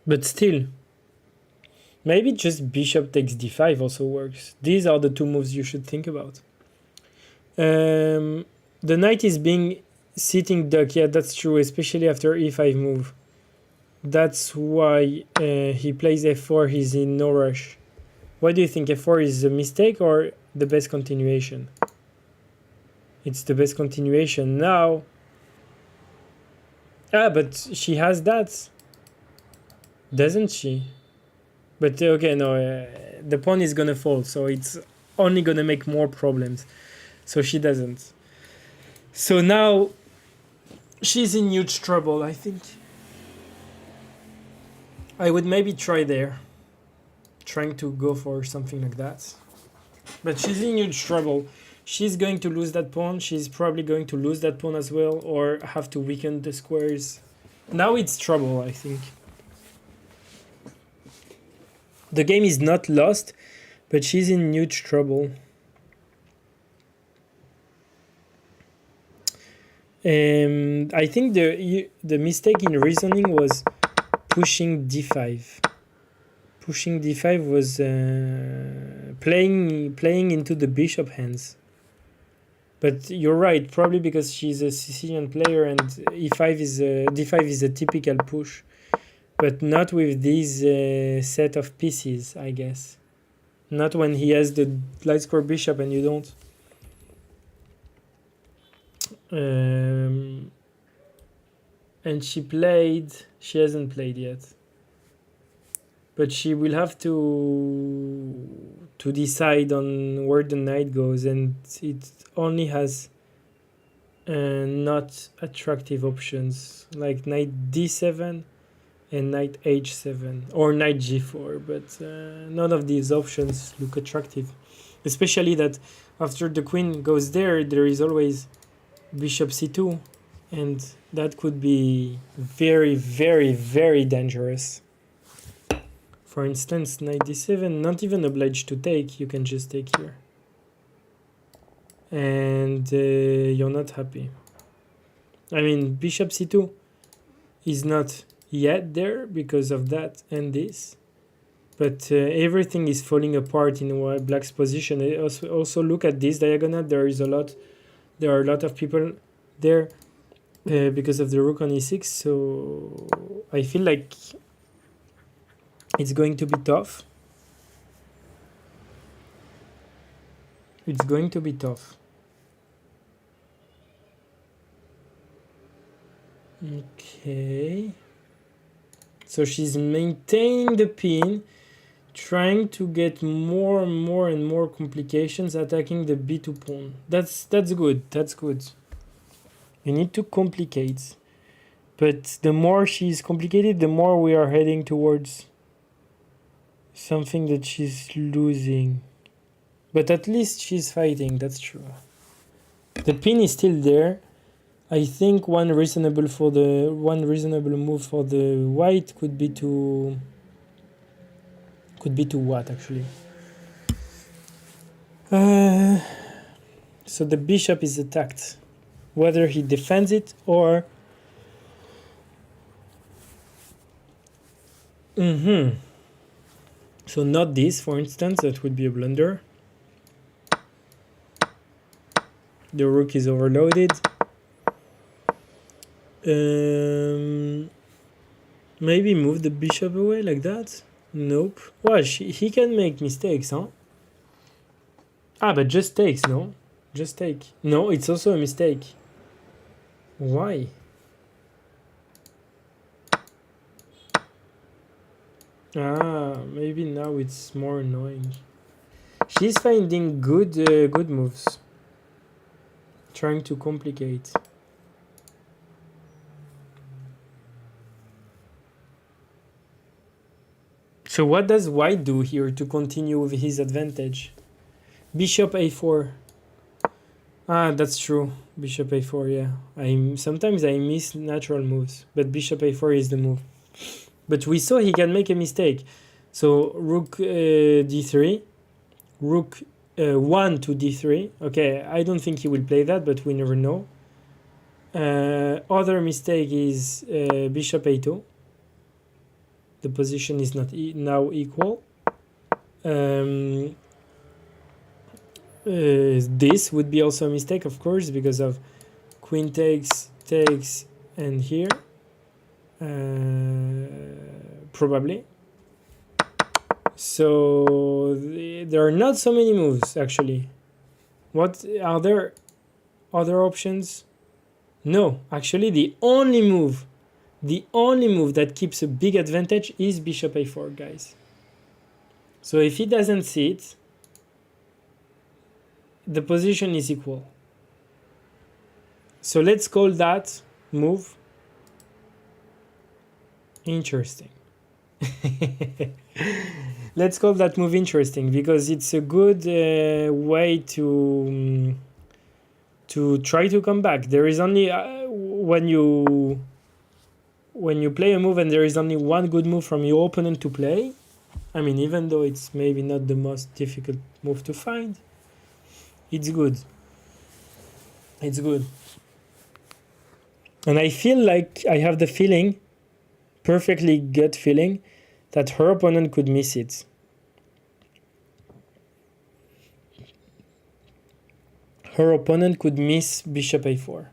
But still, maybe just bishop takes d5 also works. These are the two moves you should think about. The knight is being sitting duck. Yeah, that's true, especially after e5 move. That's why he plays f4. He's in no rush. What do you think? f4 is a mistake or the best continuation? It's the best continuation now. But she has that, doesn't she? But okay, no, the pawn is gonna fall, so it's only gonna make more problems. So she doesn't. So now she's in huge trouble, I think. I would maybe try there, trying to go for something like that. But she's in huge trouble. She's going to lose that pawn. She's probably going to lose that pawn as well, or have to weaken the squares. Now it's trouble, I think. The game is not lost, but she's in huge trouble. I think the mistake in reasoning was pushing d5. Pushing d5 was playing into the bishop hands. But you're right, probably because she's a Sicilian player and d5 is a typical push, but not with these set of pieces, I guess. Not when he has the light square bishop and you don't. And she hasn't played yet. But she will have to decide on where the knight goes, and it only has not attractive options like knight d7 and knight h7 or knight g4, but none of these options look attractive, especially that after the queen goes there is always bishop c2, and that could be very, very, very dangerous. For instance, knight d7, not even obliged to take, you can just take here. And you're not happy. I mean, bishop c2 is not yet there because of that and this. But everything is falling apart in black's position. Also look at this diagonal. There are a lot of people there because of the rook on e6. So I feel like it's going to be tough. It's going to be tough. Okay. So she's maintaining the pin, trying to get more and more complications, attacking the b2 pawn. That's good. That's good. You need to complicate. But the more she's complicated, the more we are heading towards something that she's losing. But at least she's fighting, that's true. The pin is still there. I think one reasonable move for the white could be to what actually? So the bishop is attacked, whether he defends it or. So not this, for instance, that would be a blunder. The rook is overloaded. Maybe move the bishop away like that? Nope. Well, he can make mistakes, huh? Ah, but just takes, no? Just take. No, it's also a mistake. Why? Ah, maybe now it's more annoying. She's finding good moves. Trying to complicate. So what does white do here to continue with his advantage? Bishop a4. Ah, that's true. Bishop a4, yeah. Sometimes I miss natural moves, but bishop a4 is the move. But we saw he can make a mistake. So rook d3, rook 1 to d3. Okay, I don't think he will play that, but we never know. Other mistake is bishop a2. The position is not now equal. This would be also a mistake, of course, because of queen takes, and here. Probably. So there are not so many moves, actually. What are there? Other options? No, actually the only move that keeps a big advantage is bishop a4, guys. So if he doesn't see it, the position is equal. So let's call that move interesting. Let's call that move interesting because it's a good way to try to come back. There is only when you play a move and there is only one good move from your opponent to play. I mean, even though it's maybe not the most difficult move to find, it's good. It's good. And I feel like I have the feeling, perfectly gut feeling, that her opponent could miss it. Her opponent could miss bishop a4.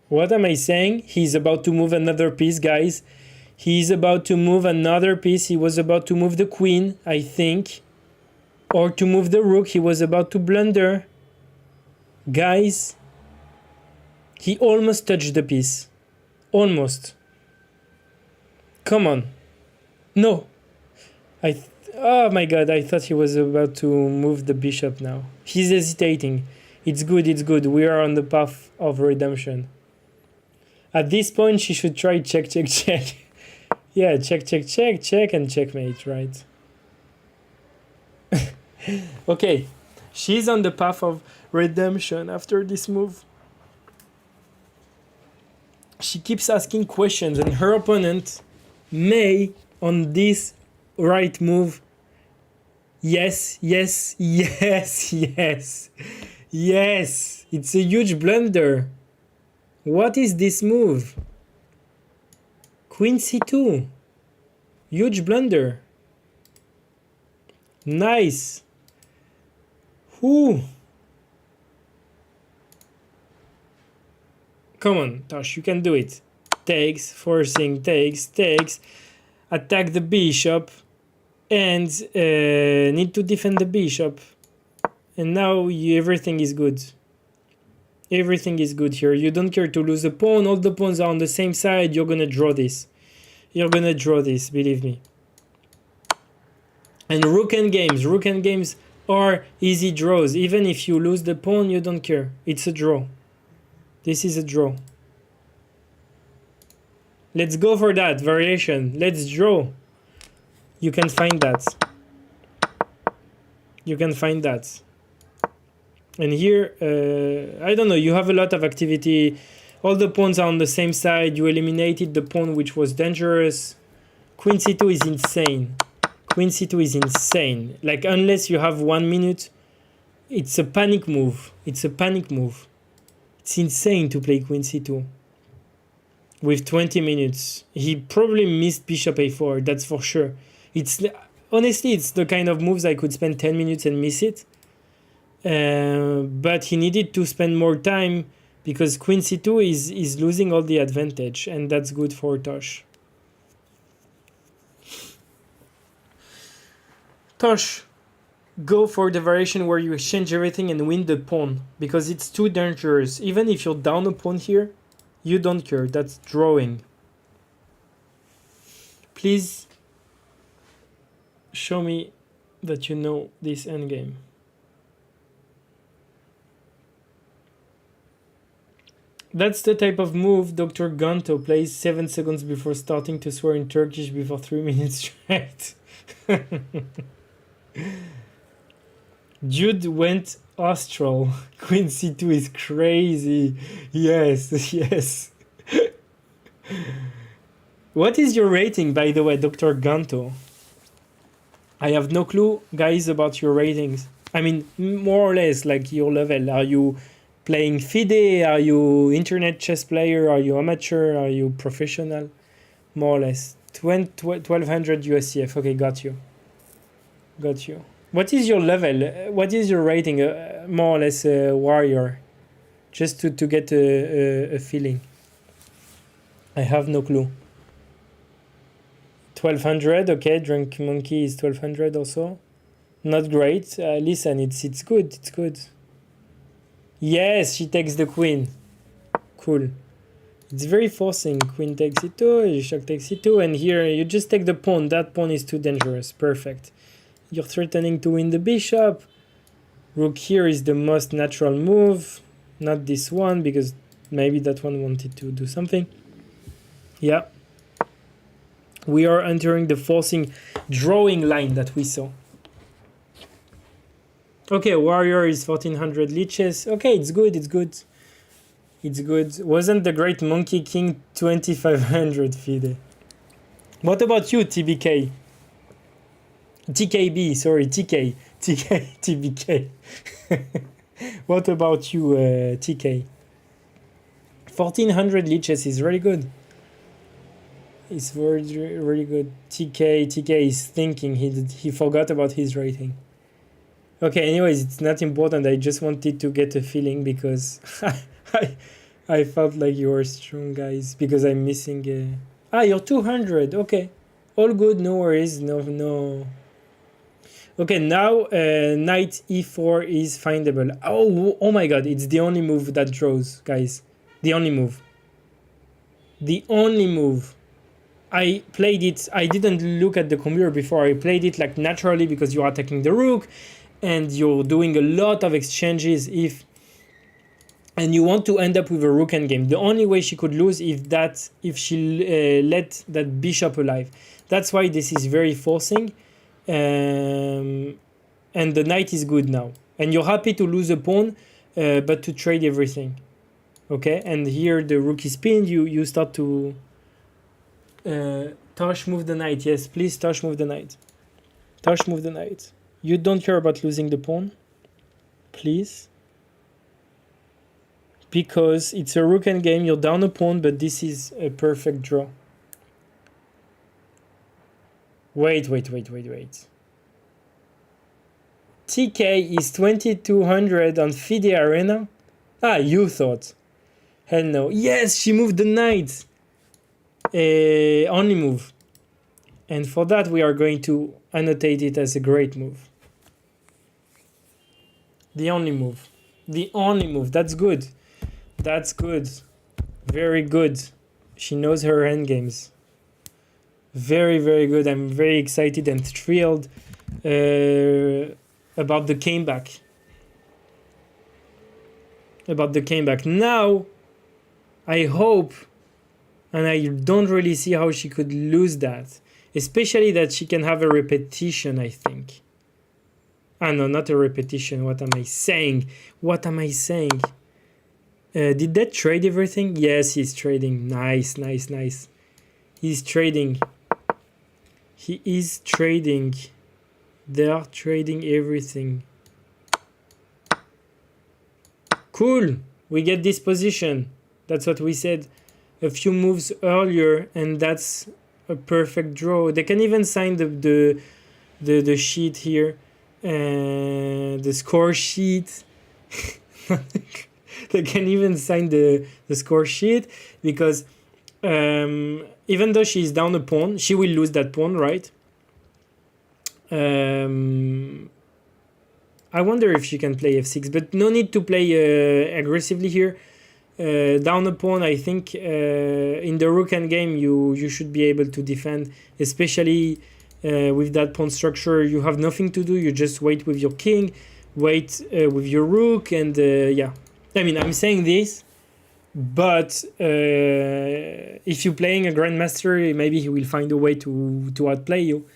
What am I saying? He's about to move another piece, guys. He's about to move another piece. He was about to move the queen, I think. Or to move the rook. He was about to blunder. Guys, he almost touched the piece. Almost. Come on. No. Oh my god, I thought he was about to move the bishop now. He's hesitating. It's good, it's good. We are on the path of redemption. At this point, she should try check, check, check. Yeah, check, check, check, check, and checkmate, right? Okay, she's on the path of redemption after this move. She keeps asking questions, and her opponent may, on this right move, yes, yes, yes, yes, yes, it's a huge blunder. What is this move? Queen c2. Huge blunder. Nice. Whoo. Come on, Tosh, you can do it. Takes, forcing, takes. Attack the bishop. And need to defend the bishop. And now everything is good. Everything is good here. You don't care to lose a pawn. All the pawns are on the same side. You're going to draw this. You're going to draw this, believe me. And rook and games are easy draws. Even if you lose the pawn, you don't care. It's a draw. This is a draw. Let's go for that variation. Let's draw. You can find that. You can find that. And here, I don't know, you have a lot of activity. All the pawns are on the same side. You eliminated the pawn which was dangerous. Queen c2 is insane. Queen c2 is insane. Like, unless you have 1 minute, it's a panic move. It's a panic move. It's insane to play queen c2. With 20 minutes. He probably missed bishop a4, that's for sure. Honestly, it's the kind of moves I could spend 10 minutes and miss it. But he needed to spend more time because queen c2 is losing all the advantage, and that's good for Tosh. Tosh, go for the variation where you exchange everything and win the pawn, because it's too dangerous. Even if you're down a pawn here, you don't care. That's drawing. Please show me that you know this endgame. That's the type of move Dr. Ganto plays 7 seconds before starting to swear in Turkish before 3 minutes straight. Jude went astral. Queen c2 is crazy. Yes, yes. What is your rating, by the way, Dr. Ganto? I have no clue, guys, about your ratings. I mean, more or less, like your level. Are you playing FIDE? Are you internet chess player? Are you amateur? Are you professional? More or less. 1200 USCF. Okay, got you. Got you. What is your level? What is your rating? More or less warrior. Just to get a feeling. I have no clue. 1200, okay. Drunk Monkey is 1200 also. Not great. Listen, it's good. It's good. Yes, she takes the queen. Cool. It's very forcing. Queen takes e2, Ishak takes e2, and here you just take the pawn. That pawn is too dangerous. Perfect. You're threatening to win the bishop. Rook here is the most natural move. Not this one, because maybe that one wanted to do something. Yeah. We are entering the forcing drawing line that we saw. Okay, warrior is 1400 liches. Okay, it's good, it's good. It's good. Wasn't the great monkey king 2500 FIDE? What about you, TBK? TKB, sorry, TK. TBK. What about you, TK? 1400 liches is really good. It's very, really good. TK is thinking. He forgot about his rating. Okay, anyways, it's not important. I just wanted to get a feeling because I felt like you were strong, guys, because I'm missing... you're 200. Okay. All good. No worries. No. Okay, now knight e4 is findable. Oh my god. It's the only move that draws, guys. The only move. The only move. I played it. I didn't look at the computer before. I played it like naturally because you are attacking the rook. And you're doing a lot of exchanges and you want to end up with a rook endgame. The only way she could lose if she let that bishop alive. That's why this is very forcing. And the knight is good now. And you're happy to lose a pawn, but to trade everything. Okay, and here the rook is pinned. You start to Tosh move the knight. Yes, please Tosh move the knight. Tosh move the knight. You don't care about losing the pawn, please. Because it's a rook endgame, you're down a pawn, but this is a perfect draw. Wait. TK is 2200 on FIDE Arena? You thought. Hell no. Yes, she moved the knight. Only move. And for that, we are going to annotate it as a great move. The only move. The only move. That's good. That's good. Very good. She knows her endgames. Very, very good. I'm very excited and thrilled about the comeback. Now, I hope, and I don't really see how she could lose that. Especially that she can have a repetition, I think. Ah, no, not a repetition. What am I saying? What am I saying? Did that trade everything? Yes, he's trading. Nice, nice, nice. He's trading. He is trading. They are trading everything. Cool. We get this position. That's what we said a few moves earlier, and that's a perfect draw. They can even sign the sheet here, the score sheet. They can even sign the score sheet because even though she's down a pawn, she will lose that pawn, right? I wonder if she can play f6, but no need to play aggressively here. Down a pawn, I think in the rook endgame you should be able to defend, especially with that pawn structure. You have nothing to do. You just wait with your king, wait with your rook, and yeah. I mean, I'm saying this, but if you're playing a grandmaster, maybe he will find a way to outplay you.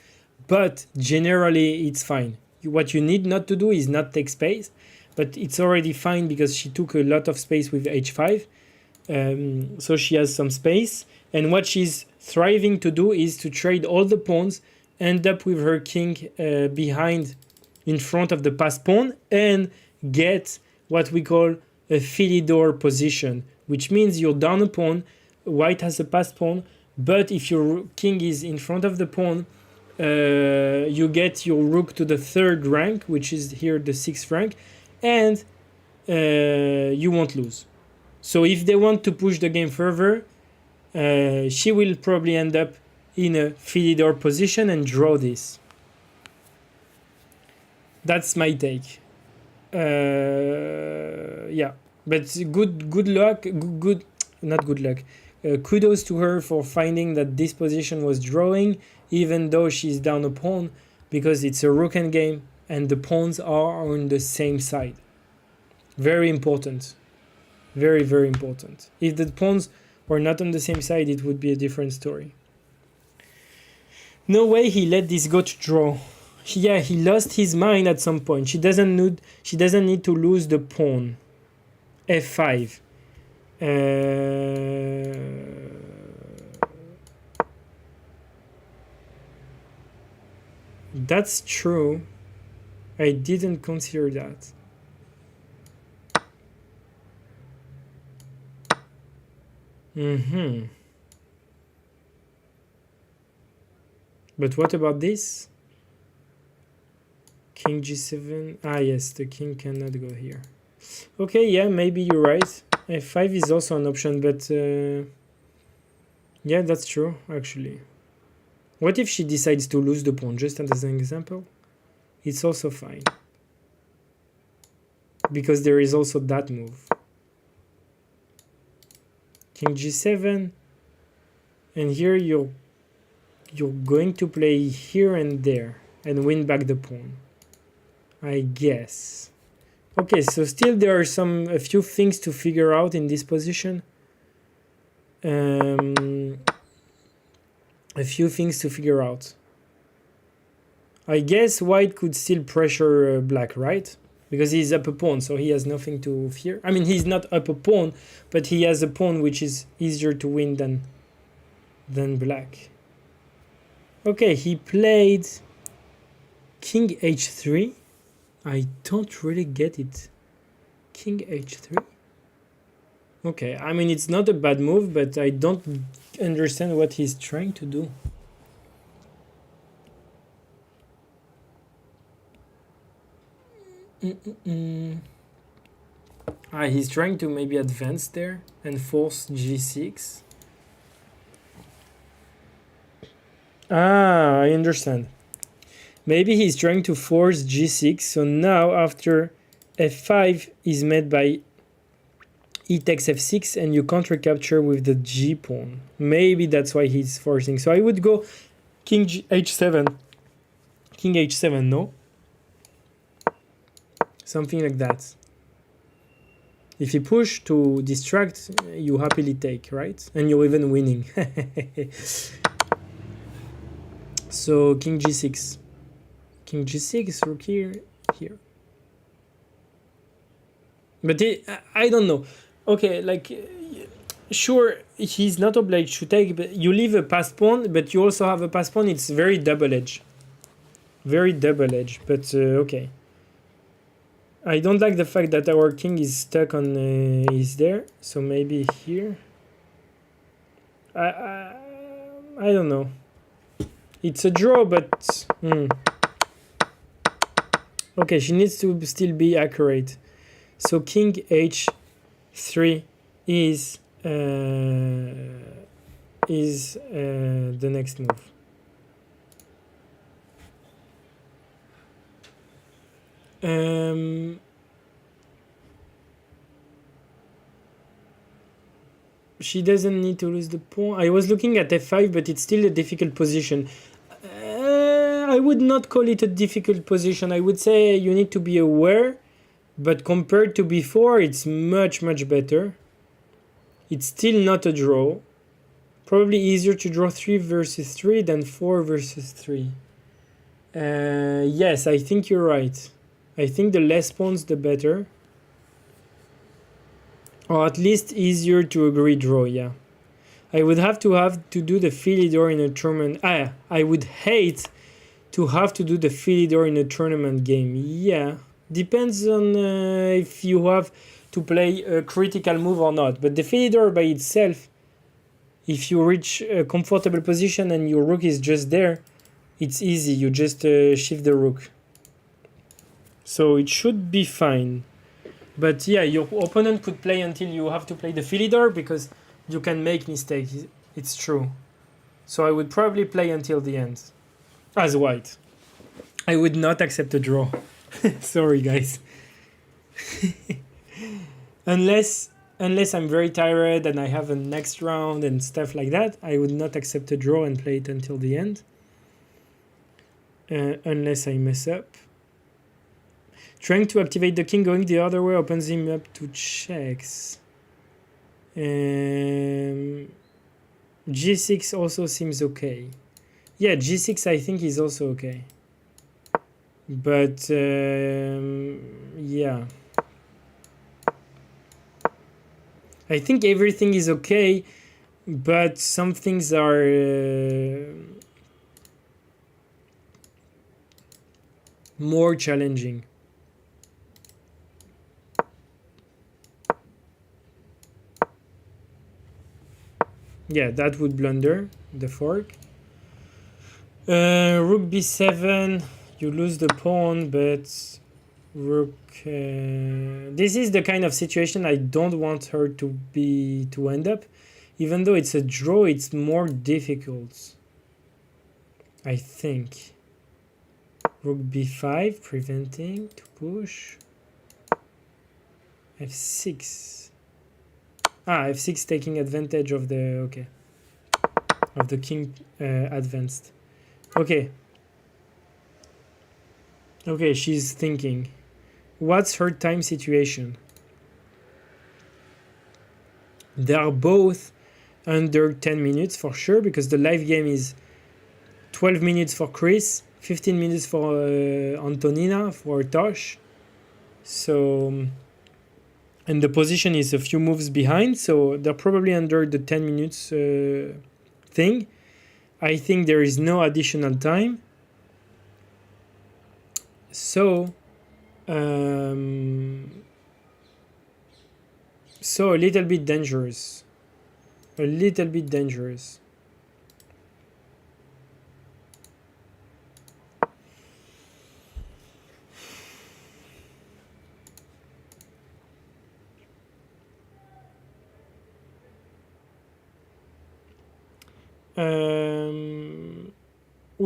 But generally, it's fine. What you need not to do is not take space, but it's already fine because she took a lot of space with h5. So she has some space. And what she's thriving to do is to trade all the pawns, end up with her king behind, in front of the passed pawn, and get what we call a Philidor position, which means you're down a pawn, white has a passed pawn, but if your king is in front of the pawn, you get your rook to the 3rd rank, which is here the 6th rank, and you won't lose. So if they want to push the game further, she will probably end up in a Philidor position and draw this. That's my take. Yeah, but good luck. Not good luck. Kudos to her for finding that this position was drawing, even though she's down a pawn, because it's a rook endgame and the pawns are on the same side. Very important. Very, very important. If the pawns were not on the same side, it would be a different story. No way he let this go to draw. Yeah, he lost his mind at some point. She doesn't need to lose the pawn. f5. That's true. I didn't consider that. But what about this? King g7. Ah, yes, the king cannot go here. Okay, yeah, maybe you're right. f5 is also an option, but yeah, that's true, actually. What if she decides to lose the pawn, just as an example? It's also fine. Because there is also that move. King g7. And here you're going to play here and there and win back the pawn, I guess. Okay, so still there are a few things to figure out in this position. A few things to figure out. I guess white could still pressure black, right? Because he's up a pawn, so he has nothing to fear. I mean, he's not up a pawn, but he has a pawn which is easier to win than black. Okay, he played king h3. I don't really get it. King h3. Okay, I mean, it's not a bad move, but I don't understand what he's trying to do. He's trying to maybe advance there and force g6. I understand. Maybe he's trying to force g6, so now after f5 is met by e takes f6 and you counter capture with the g pawn. Maybe that's why he's forcing. So I would go king h7. King h7, no? Something like that. If you push to distract, you happily take, right? And you're even winning. So king g6. King g6, rook here, here. But I don't know. Okay, like, sure, he's not obliged to take, but you leave a pass pawn, but you also have a pass pawn. It's very double-edged. Very double-edged, but okay. I don't like the fact that our king is stuck on, is there, so maybe here. I don't know. It's a draw, but... Okay, she needs to still be accurate. So king h3 is the next move. She doesn't need to lose the pawn. I was looking at f5, but it's still a difficult position. I would not call it a difficult position. I would say you need to be aware, but compared to before, it's much, much better. It's still not a draw. Probably easier to draw 3 versus 3 than 4 versus 3. Yes, I think you're right. I think the less pawns, the better. Or at least easier to agree draw, yeah. I would have to do the Philidor in a tournament. I would hate to have to do the Philidor in a tournament game. Yeah, depends on if you have to play a critical move or not. But the Philidor by itself, if you reach a comfortable position and your rook is just there, it's easy. You just shift the rook. So it should be fine. But yeah, your opponent could play until you have to play the Philidor because you can make mistakes. It's true. So I would probably play until the end. As white. I would not accept a draw. Sorry, guys. Unless I'm very tired and I have a next round and stuff like that, I would not accept a draw and play it until the end. Unless I mess up. Trying to activate the king going the other way opens him up to checks. G6 also seems okay. Yeah, G6 I think is also okay. But yeah. I think everything is okay, but some things are more challenging. Yeah, that would blunder the fork. Rook b7, you lose the pawn, but rook... this is the kind of situation I don't want her to end up. Even though it's a draw, it's more difficult, I think. Rook b5, preventing to push. f6. f6 taking advantage of the of the king advanced. Okay, she's thinking. What's her time situation? They are both under 10 minutes for sure, because the live game is 12 minutes for Chris, 15 minutes for Antonina, for Tosh. So... and the position is a few moves behind, so they're probably under the 10 minutes thing. I think there is no additional time. So a little bit dangerous. A little bit dangerous.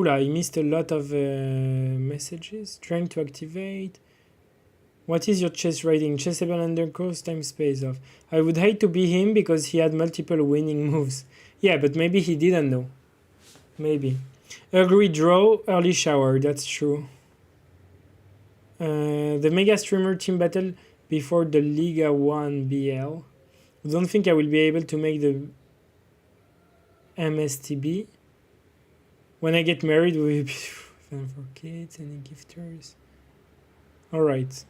I missed a lot of messages. Trying to activate. What is your chess rating? Chessable undercourse time space off. I would hate to be him because he had multiple winning moves. Yeah, but maybe he didn't know. Maybe. Agree draw, early shower. That's true. The Mega Streamer team battle before the Liga 1 BL. I don't think I will be able to make the MSTB. When I get married, we will be fun for kids. Any gifters? All right.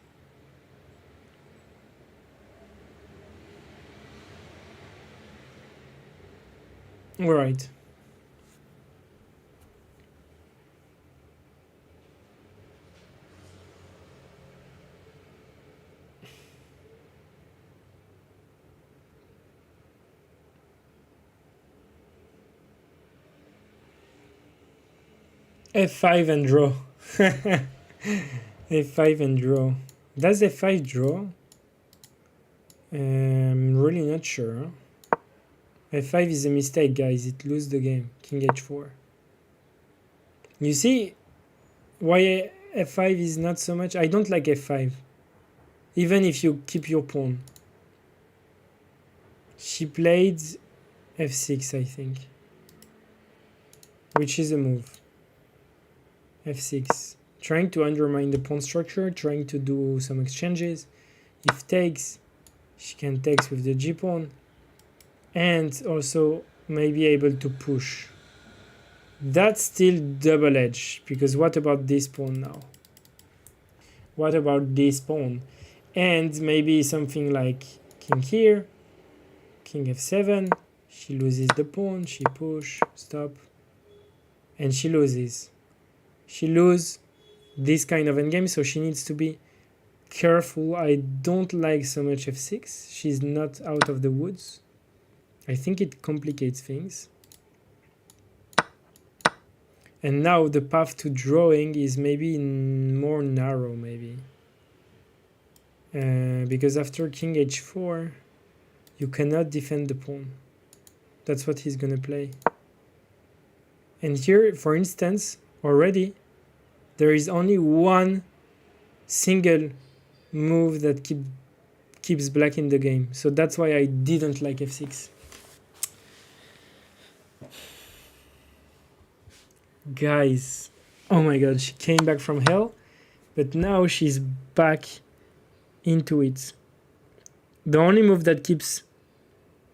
All right. F5 and draw. F5 and draw. Does F5 draw? I'm really not sure. F5 is a mistake, guys. It loses the game. King H4. You see why F5 is not so much? I don't like F5. Even if you keep your pawn. She played F6, I think. Which is a move. F6. Trying to undermine the pawn structure. Trying to do some exchanges. If takes, she can take with the G pawn. And also may be able to push. That's still double edge, because what about this pawn now? What about this pawn? And maybe something like king here, king f7, she loses the pawn, she push, stop, and she loses. She loses this kind of endgame, so she needs to be careful. I don't like so much f6. She's not out of the woods. I think it complicates things. And now the path to drawing is maybe more narrow, maybe. Because after king h4, you cannot defend the pawn. That's what he's gonna play. And here, for instance, already, there is only one single move that keeps black in the game. So that's why I didn't like f6. Guys, oh my god, she came back from hell, but now she's back into it. The only move that keeps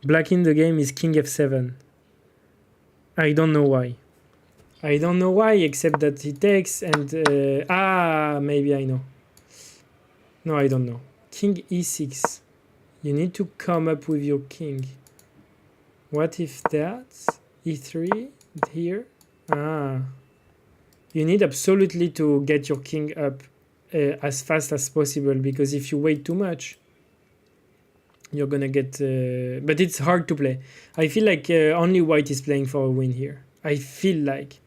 black in the game is king f7. I don't know why. I don't know why, except that he takes and... maybe I know. No, I don't know. King e6. You need to come up with your king. What if that's e3 here? You need absolutely to get your king up as fast as possible, because if you wait too much, you're gonna get... but it's hard to play. I feel like only white is playing for a win here. I feel like.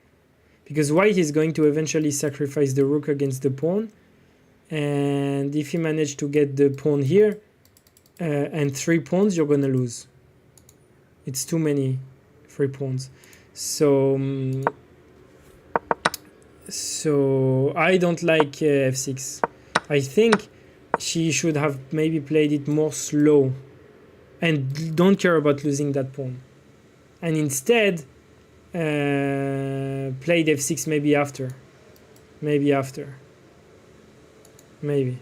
Because white is going to eventually sacrifice the rook against the pawn. And if you manage to get the pawn here, and 3 pawns, you're gonna lose. It's too many 3 pawns. So I don't like f6. I think she should have maybe played it more slow and don't care about losing that pawn. And instead played f6 maybe after. Maybe.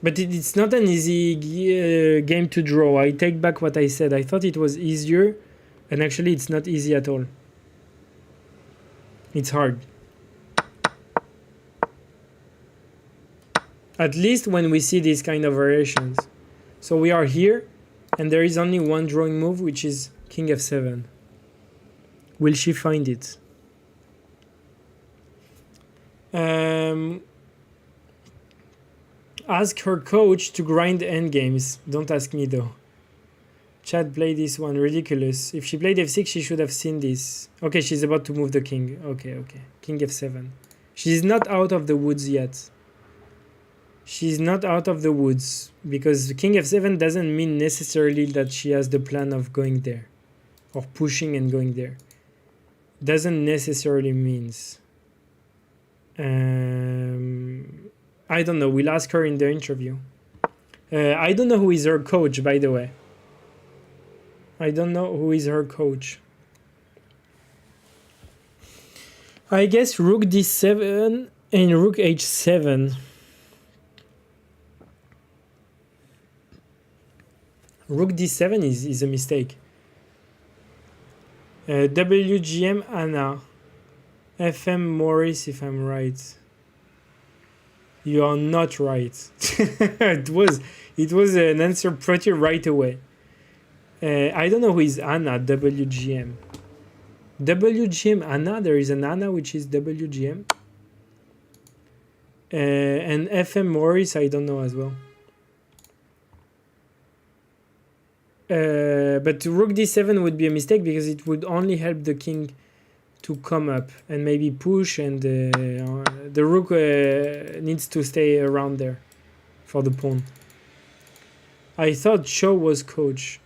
But it's not an easy game to draw. I take back what I said. I thought it was easier. And actually, it's not easy at all. It's hard. At least when we see these kind of variations. So we are here, and there is only one drawing move, which is king f7. Will she find it? Ask her coach to grind endgames. Don't ask me, though. Chad played this one. Ridiculous. If she played f6, she should have seen this. Okay, she's about to move the king. Okay. King f7. She's not out of the woods yet. She's not out of the woods. Because king f7 doesn't mean necessarily that she has the plan of going there. Or pushing and going there. Doesn't necessarily means. I don't know. We'll ask her in the interview. I don't know who is her coach, by the way. I don't know who is her coach. I guess rook d7 and rook h7. Rook d7 is a mistake. WGM Anna. FM Morris, if I'm right. You are not right. it was an answer pretty right away. I don't know who is Anna, WGM. WGM Anna, there is an Anna which is WGM. And FM Morris, I don't know as well. But rook d7 would be a mistake because it would only help the king to come up and maybe push, and the rook needs to stay around there for the pawn. I thought Cho was coach.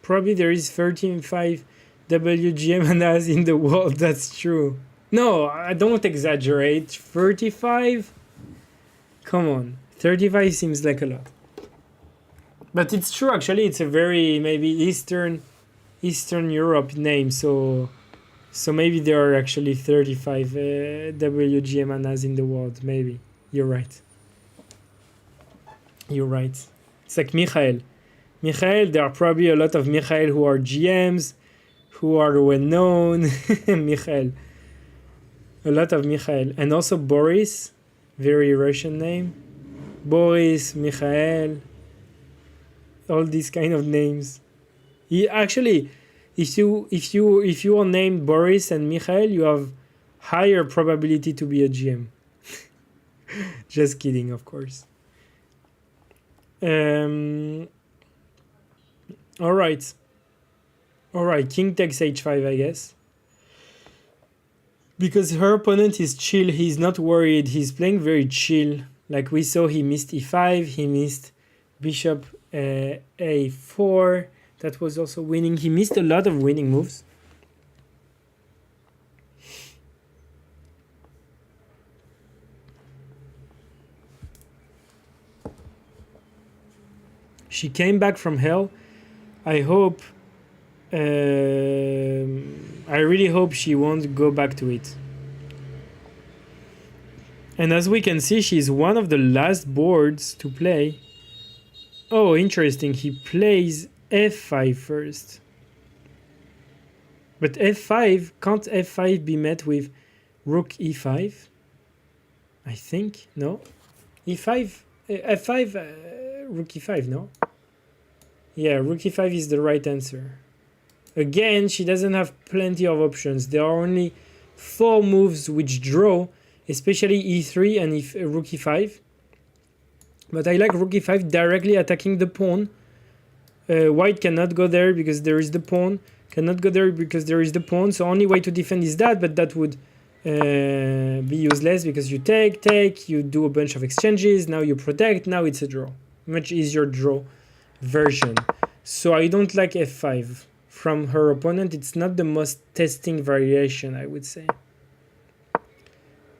Probably there is 13.5 WGM Anas in the world. That's true. No, I don't exaggerate. 35? Come on. 35 seems like a lot. But it's true, actually. It's a very maybe Eastern Europe name. So maybe there are actually 35 WGM Anas in the world. Maybe. You're right. You're right. It's like Michael. Michael, there are probably a lot of Michael who are GMs, who are well known. Michael. A lot of Michael. And also Boris, very Russian name. Boris, Michael, all these kind of names. Actually, if you are named Boris and Michael, you have higher probability to be a GM. Just kidding, of course. All right, king takes h5, I guess. Because her opponent is chill, he's not worried, he's playing very chill. Like we saw, he missed e5, he missed bishop a4. That was also winning. He missed a lot of winning moves. She came back from hell. I hope... I really hope she won't go back to it. And as we can see, she's one of the last boards to play. Oh, interesting. He plays f5 first. But f5, can't f5 be met with rook e5? I think, no? e5, f5, rook e5, no? Yeah, rook e5 is the right answer. Again, she doesn't have plenty of options. There are only 4 moves which draw, especially e3 and rook e5. But I like rook e5 directly attacking the pawn. White cannot go there because there is the pawn. Cannot go there because there is the pawn. So only way to defend is that, but that would be useless because you take, you do a bunch of exchanges, now you protect, now it's a draw. Much easier draw version. So I don't like f5 from her opponent. It's not the most testing variation, I would say.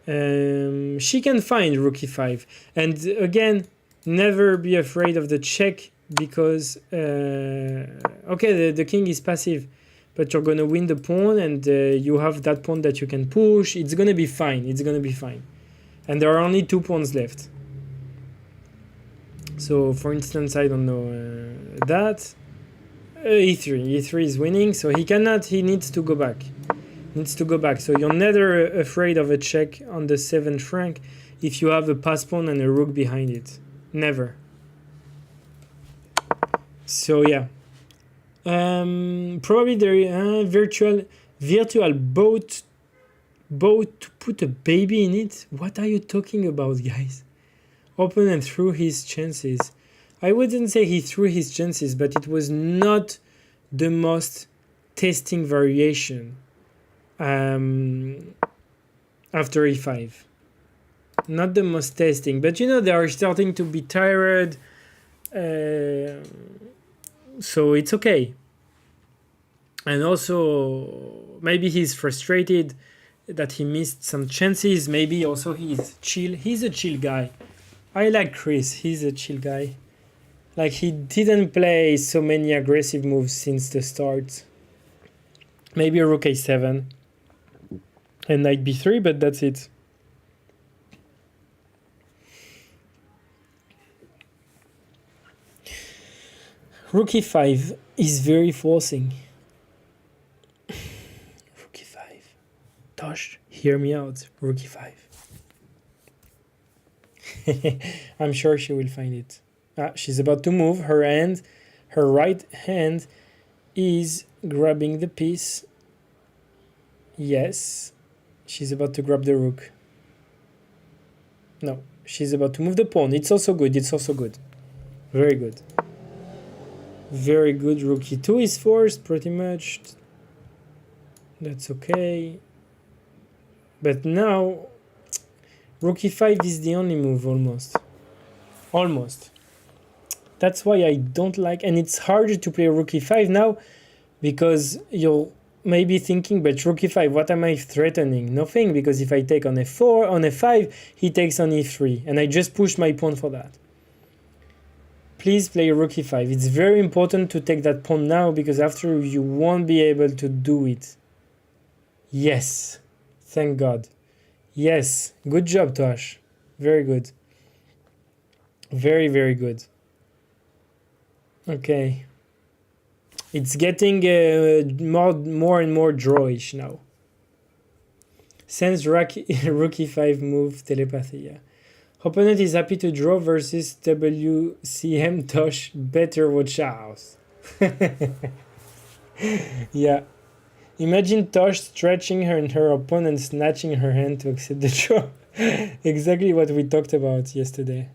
She can find rook e5. And again, never be afraid of the check because, okay, the king is passive, but you're going to win the pawn and you have that pawn that you can push. It's going to be fine. It's going to be fine. And there are only 2 pawns left. So, for instance, I don't know, that. E3 is winning, so he needs to go back. So you're never afraid of a check on the 7th rank if you have a pass pawn and a rook behind it. Never. So yeah. Probably the virtual boat to put a baby in it. What are you talking about, guys? Opponent threw his chances. I wouldn't say he threw his chances, but it was not the most testing variation after e5. Not the most testing, but you know, they are starting to be tired, so it's okay. And also, maybe he's frustrated that he missed some chances. Maybe also he's chill. He's a chill guy. I like Chris. He's a chill guy. Like, he didn't play so many aggressive moves since the start. Maybe a rook a7 and knight b3, but that's it. Rook e5 is very forcing. Rook e5. Tosh, hear me out. Rook e5. I'm sure she will find it. She's about to move. Her right hand is grabbing the piece. Yes. She's about to grab the rook. No, she's about to move the pawn. It's also good. It's also good. Very good. Very good. Rook e2 is forced, pretty much. That's okay. But now, rook e5 is the only move, almost. Almost. That's why I don't like... And it's harder to play rook e5 now, because you'll maybe thinking, but rook e5, what am I threatening? Nothing, because if I take on f4, on f5, he takes on e3, and I just pushed my pawn for that. Please play rook e5. It's very important to take that pawn now, because after you won't be able to do it. Yes. Thank God. Yes. Good job, Tosh. Very good. Very, very good. Okay. It's getting more and more drawish now. Sense rook e5 move telepathy, yeah. Opponent is happy to draw versus WCM Tosh. Better watch out. Yeah. Imagine Tosh stretching her and her opponent snatching her hand to accept the draw. Exactly what we talked about yesterday.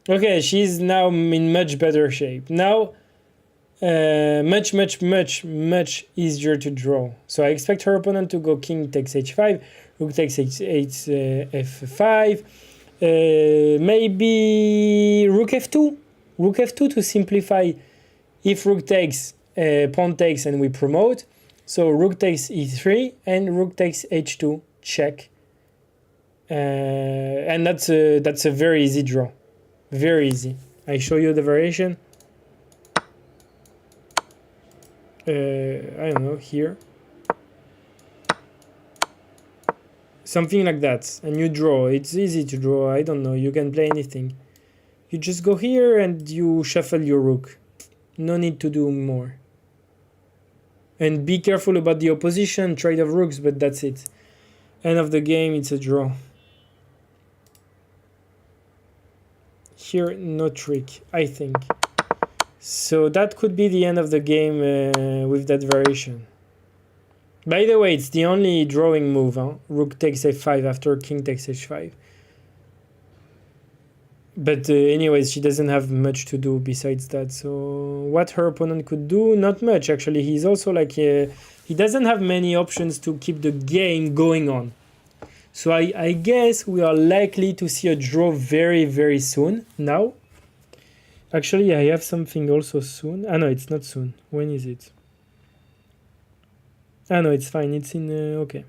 Okay, she's now in much better shape. Now, much easier to draw. So I expect her opponent to go king takes h5, rook takes f5, maybe rook f2. Rook f2 to simplify. If rook takes, pawn takes, and we promote. So rook takes e3 and rook takes h2, check. And that's a very easy draw. Very easy. I show you the variation. I don't know, here. Something like that. And you draw. It's easy to draw. I don't know. You can play anything. You just go here and you shuffle your rook. No need to do more. And be careful about the opposition, trade of rooks, but that's it. End of the game, it's a draw. Here, no trick, I think. So that could be the end of the game with that variation. By the way, it's the only drawing move. Huh? Rook takes f5 after king takes h5. But anyways, she doesn't have much to do besides that. So what her opponent could do, not much actually. He's also like, he doesn't have many options to keep the game going on. So I guess we are likely to see a draw very, very soon now. Actually, I have something also soon. Ah, no, it's not soon. When is it? Ah, no, it's fine. It's in... okay.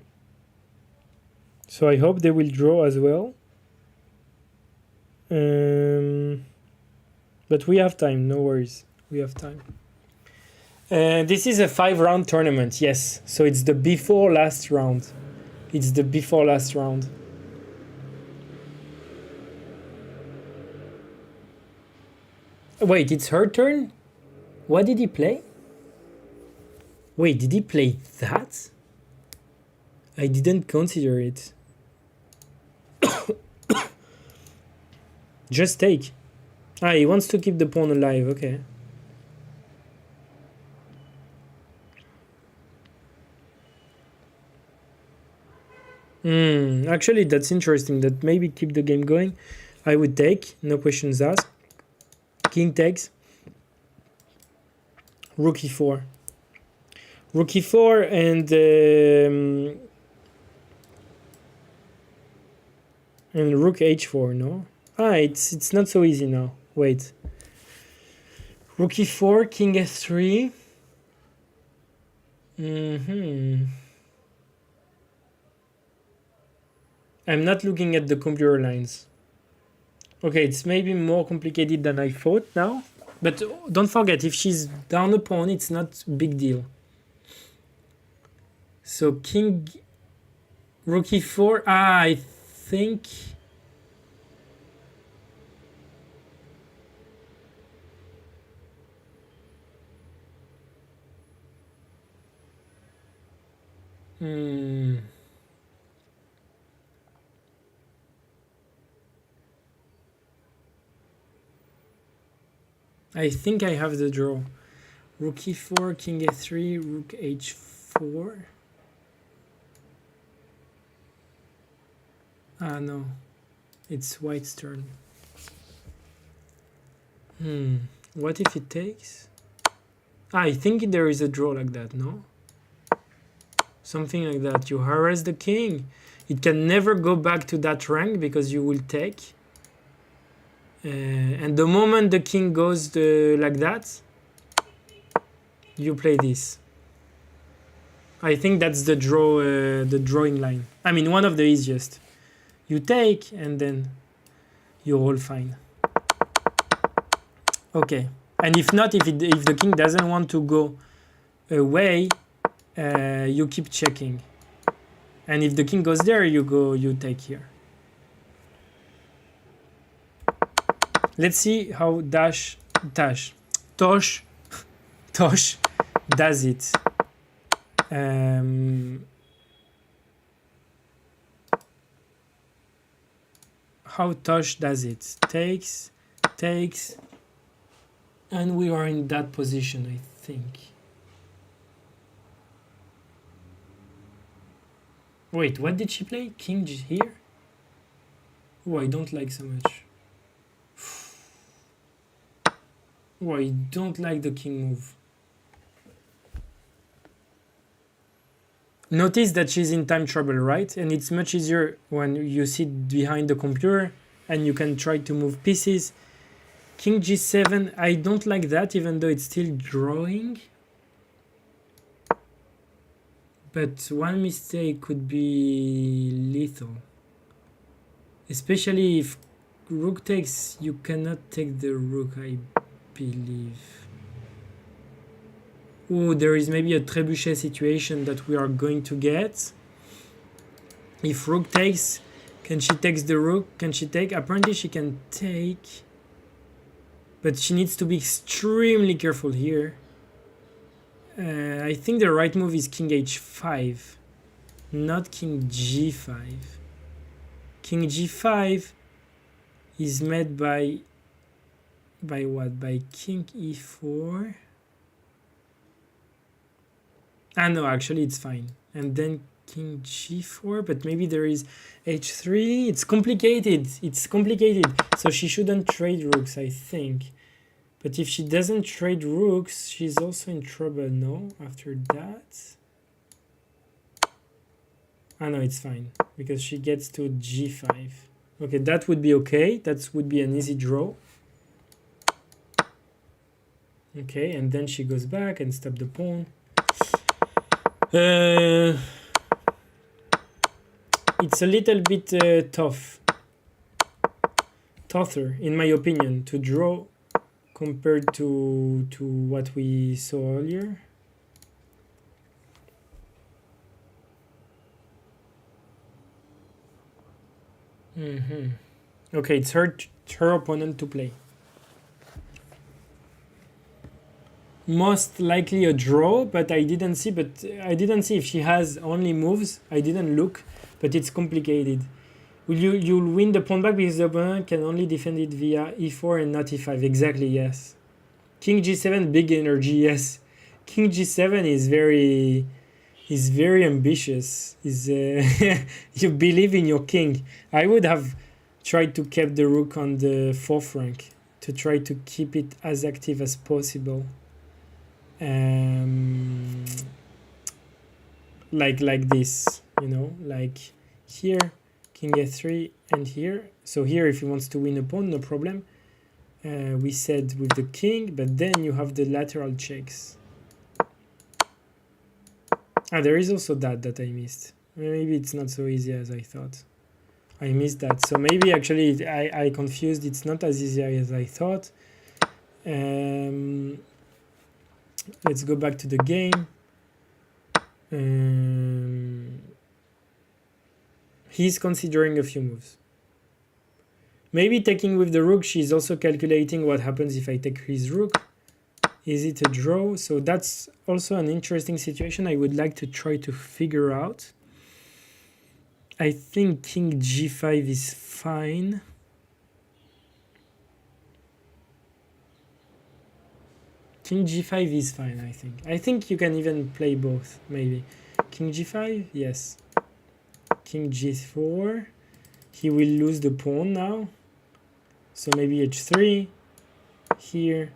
So I hope they will draw as well. But we have time. No worries. We have time. This is a 5-round tournament. Yes. So it's the before last round. It's the before last round. Wait, it's her turn? What did he play? Wait, did he play that? I didn't consider it. Just take. Ah, he wants to keep the pawn alive, okay. Actually, that's interesting. That maybe keep the game going. I would take, no questions asked. King takes. Rook e4. Rook e4 and rook h4, no? Ah, it's not so easy now. Wait. Rook e4, king f3. I'm not looking at the computer lines. Okay, it's maybe more complicated than I thought now. But don't forget, if she's down a pawn, it's not a big deal. So king, rook e4. Ah, I think... I think I have the draw. Rook e4, king a3, rook h4. Ah, no. It's white's turn. What if it takes? I think there is a draw like that, no? Something like that. You harass the king. It can never go back to that rank because you will take. And the moment the king goes like that, you play this. I think that's the drawing line. I mean, one of the easiest. You take and then you're all fine. Okay. And if not, if the king doesn't want to go away, you keep checking. And if the king goes there, you take here. Let's see how Tosh does it. How Tosh does it. Takes, and we are in that position, I think. Wait, what did she play? King here? Oh, I don't like so much. Oh, I don't like the king move. Notice that she's in time trouble, right? And it's much easier when you sit behind the computer and you can try to move pieces. King g7, I don't like that, even though it's still drawing. But one mistake could be lethal. Especially if rook takes, you cannot take the rook, I believe. Oh, there is maybe a trebuchet situation that we are going to get. If rook takes, can she take the rook? Can she take? Apparently she can take. But she needs to be extremely careful here. I think the right move is king h5, not king g5. King g5 is made by what? By king e4. Ah, no, actually it's fine. And then king g4, but maybe there is h3. It's complicated. So she shouldn't trade rooks, I think. But if she doesn't trade rooks, she's also in trouble, no? After that. Ah, no, it's fine. Because she gets to g5. Okay, that would be okay. That would be an easy draw. Okay, and then she goes back and stop the pawn. It's a little bit tougher, in my opinion, to draw compared to what we saw earlier. Okay, it's her opponent to play. Most likely a draw, but I didn't see if she has only moves. I didn't look, but it's complicated. You'll win the pawn back because the opponent can only defend it via e4 and not e5. Exactly, yes. King g7, big energy, yes. King g7 is very ambitious. You believe in your king. I would have tried to keep the rook on the 4th rank to try to keep it as active as possible. Like this, you know, like here, king a3, and here. So here, if he wants to win a pawn, no problem. We said with the king, but then you have the lateral checks. Ah, there is also that I missed. Maybe it's not so easy as I thought. I missed that. So maybe actually I confused. It's not as easy as I thought. Let's go back to the game. He's considering a few moves. Maybe taking with the rook, she's also calculating what happens if I take his rook. Is it a draw? So that's also an interesting situation I would like to try to figure out. I think king g5 is fine. King g5 is fine, I think. I think you can even play both, maybe. King g5, yes. King g4. He will lose the pawn now. So maybe h3 here.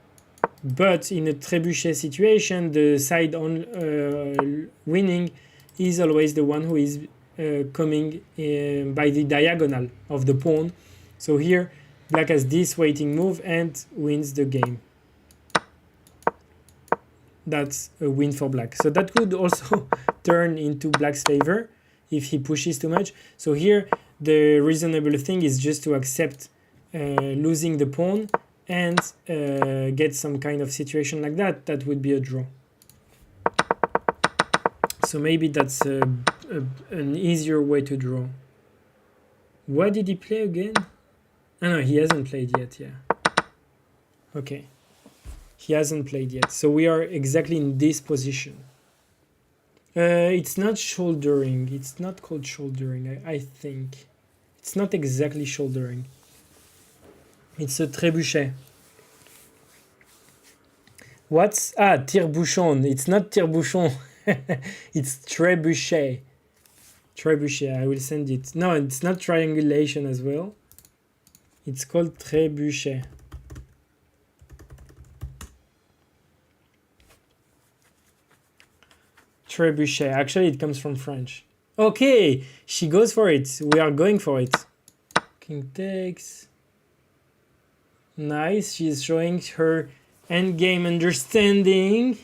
But in a trebuchet situation, the side on winning is always the one who is coming by the diagonal of the pawn. So here, black has this waiting move and wins the game. That's a win for black. So that could also turn into black's favor if he pushes too much. So here, the reasonable thing is just to accept losing the pawn and get some kind of situation like that. That would be a draw. So maybe that's an easier way to draw. What did he play again? Oh, no, he hasn't played yet, yeah. Okay. He hasn't played yet. So we are exactly in this position. It's not shouldering. It's not called shouldering, I think. It's not exactly shouldering. It's a trebuchet. What's... Ah, tire-bouchon. It's not tire-bouchon. It's trebuchet. Trebuchet. I will send it. No, it's not triangulation as well. It's called trebuchet. Trebuchet. Actually, it comes from French. Okay, she goes for it. We are going for it. King takes. Nice. She's showing her endgame understanding.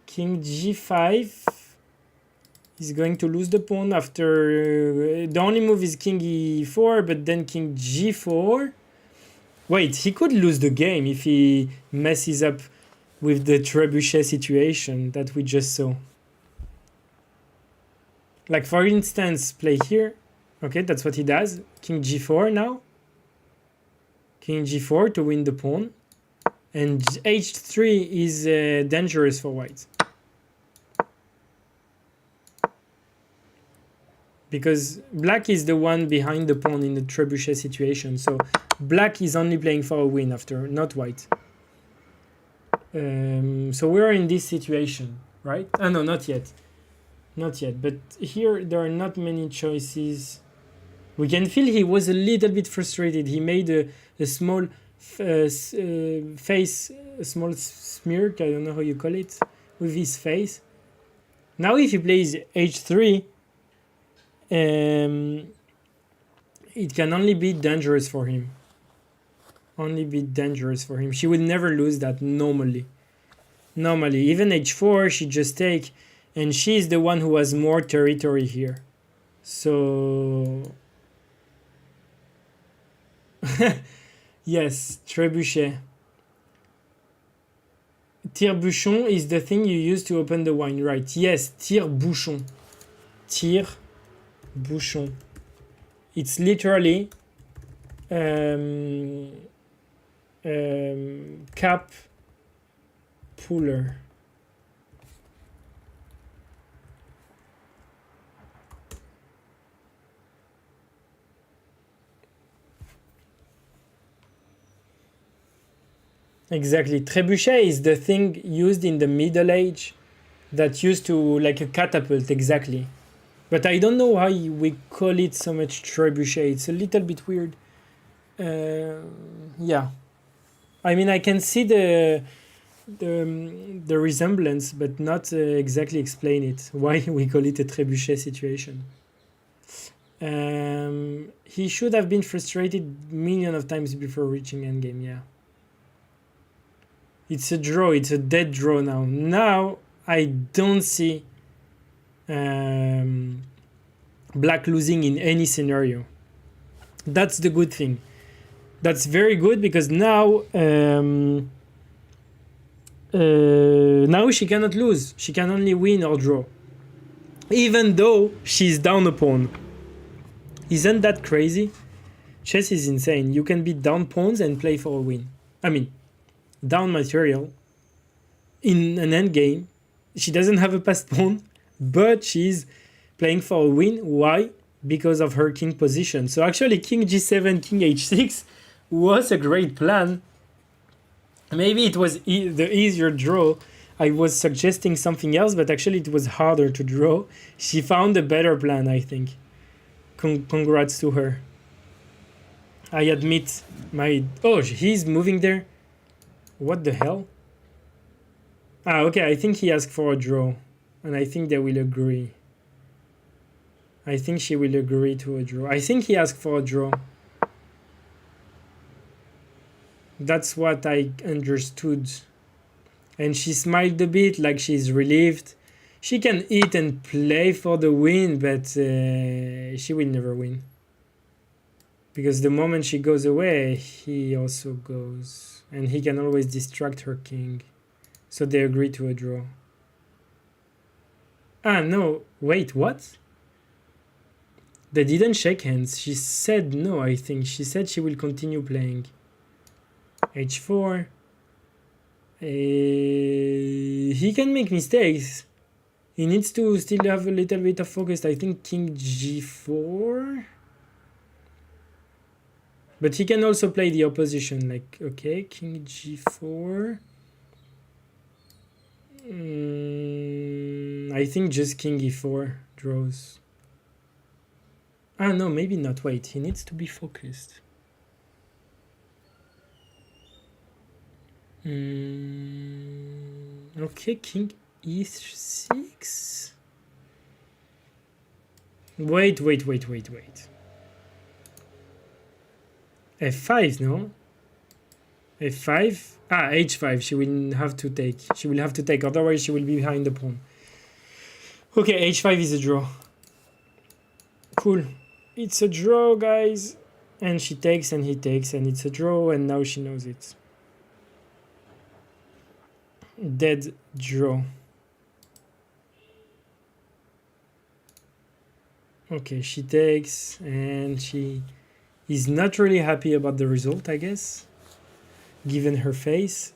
King g5. He's going to lose the pawn after... the only move is king e4, but then king g4. Wait, he could lose the game if he messes up with the trebuchet situation that we just saw. Like, for instance, play here. Okay, that's what he does. King g4 now. King g4 to win the pawn. And h3 is dangerous for white. Because black is the one behind the pawn in the trebuchet situation. So black is only playing for a win after, not white. So we're in this situation, right? Oh, no, not yet. Not yet. But here there are not many choices. We can feel he was a little bit frustrated. He made a small face, a small smirk, I don't know how you call it, with his face. Now if he plays h3, it can only be dangerous for him. Only be dangerous for him. She would never lose that normally. Normally, even h4, she just take, and she's the one who has more territory here. So... yes, trebuchet. Tire-bouchon is the thing you use to open the wine, right? Yes, tire-bouchon. Tire-bouchon. It's literally cap puller. Exactly. Trebuchet is the thing used in the Middle Age that used to, like a catapult, exactly. But I don't know why we call it so much trebuchet. It's a little bit weird. Yeah. I mean, I can see the resemblance, but not exactly explain it. Why we call it a trebuchet situation. He should have been frustrated millions of times before reaching endgame, yeah. It's a draw. It's a dead draw now. Now, I don't see black losing in any scenario. That's the good thing. That's very good because now now she cannot lose. She can only win or draw. Even though she's down a pawn. Isn't that crazy? Chess is insane. You can be down pawns and play for a win. I mean, down material in an endgame. She doesn't have a passed pawn, but she's playing for a win. Why? Because of her king position. So actually king g7, king h6 was a great plan Maybe it was the easier draw. I was suggesting something else, but actually it was harder to draw. She found a better plan, I think. Congrats to her. I admit my... Oh, he's moving there? What the hell? Ah, okay, I think he asked for a draw. And I think they will agree. I think she will agree to a draw. I think he asked for a draw. That's what I understood. And she smiled a bit like she's relieved. She can eat and play for the win, but she will never win. Because the moment she goes away, he also goes. And he can always distract her king. So they agree to a draw. Ah, no. Wait, what? They didn't shake hands. She said no, I think. She said she will continue playing. H4. He can make mistakes. He needs to still have a little bit of focus. I think king g4. But he can also play the opposition. Like, okay, king g4. I think just king e4 draws. Ah, no, maybe not. Wait, he needs to be focused. Okay, king e6. Wait. F5, no? F5? Ah, H5. She will have to take. She will have to take. Otherwise, she will be behind the pawn. Okay, H5 is a draw. Cool. It's a draw, guys. And she takes and he takes and it's a draw and now she knows it. Dead draw. Okay, she takes and she is not really happy about the result, I guess, given her face.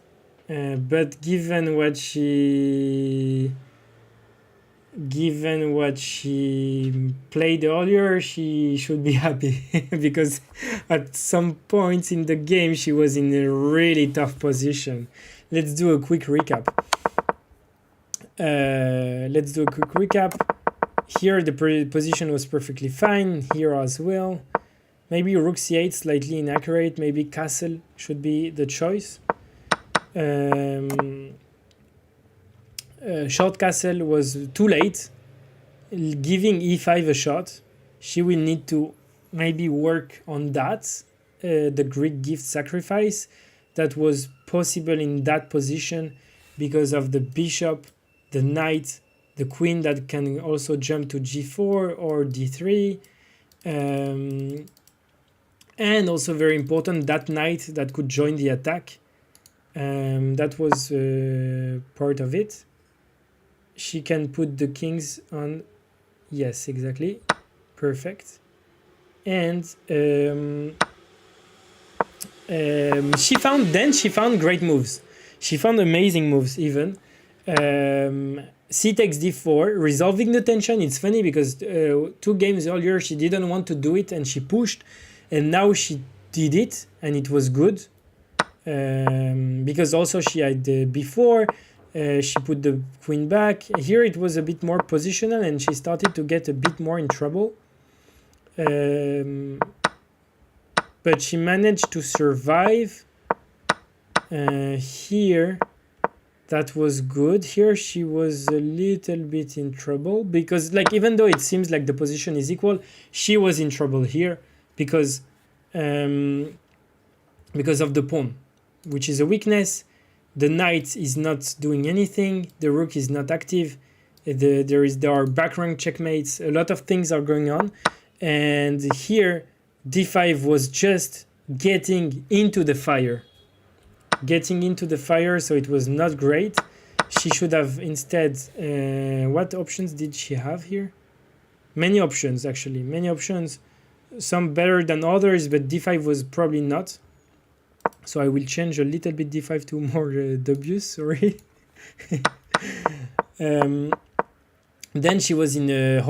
But given what she played earlier, she should be happy because at some points in the game she was in a really tough position. Let's do a quick recap. Here the position was perfectly fine, here as well. Maybe rook c8 slightly inaccurate, maybe castle should be the choice. Short castle was too late, giving e5 a shot. She will need to maybe work on that, the Greek gift sacrifice that was possible in that position because of the bishop, the knight, the queen that can also jump to g4 or d3, and also very important, that knight that could join the attack. That was part of it. She can put the kings on. Yes, exactly. Perfect. And she found great moves. She found amazing moves even. C takes d4, resolving the tension. It's funny because 2 games earlier she didn't want to do it and she pushed, and now she did it and it was good. Because also she had before she put the queen back. Here it was a bit more positional and she started to get a bit more in trouble. But she managed to survive. Here that was good. Here she was a little bit in trouble because, like, even though it seems like the position is equal, she was in trouble here because of the pawn, which is a weakness. The knight is not doing anything. The rook is not active. There are back rank checkmates. A lot of things are going on. And here, d5 was just getting into the fire. So it was not great. She should have instead... what options did she have here? Many options, actually. Many options. Some better than others, but d5 was probably not. So I will change a little bit d5 to more dubious, sorry. Then she was in a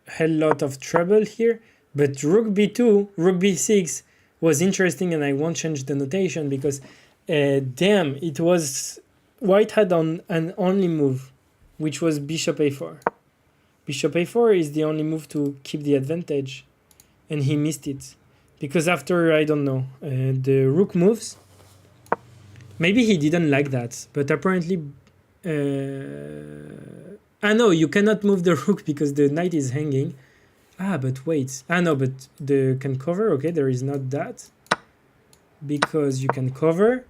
hell lot of trouble here. But rook b2, rook b6 was interesting, and I won't change the notation because Damn, it was white had on an only move, which was bishop a4. Bishop a4 is the only move to keep the advantage, and he missed it. Because after, I don't know, the rook moves, maybe he didn't like that, but apparently... no, you cannot move the rook because the knight is hanging. But wait. No, but the can cover, okay, there is not that. Because you can cover.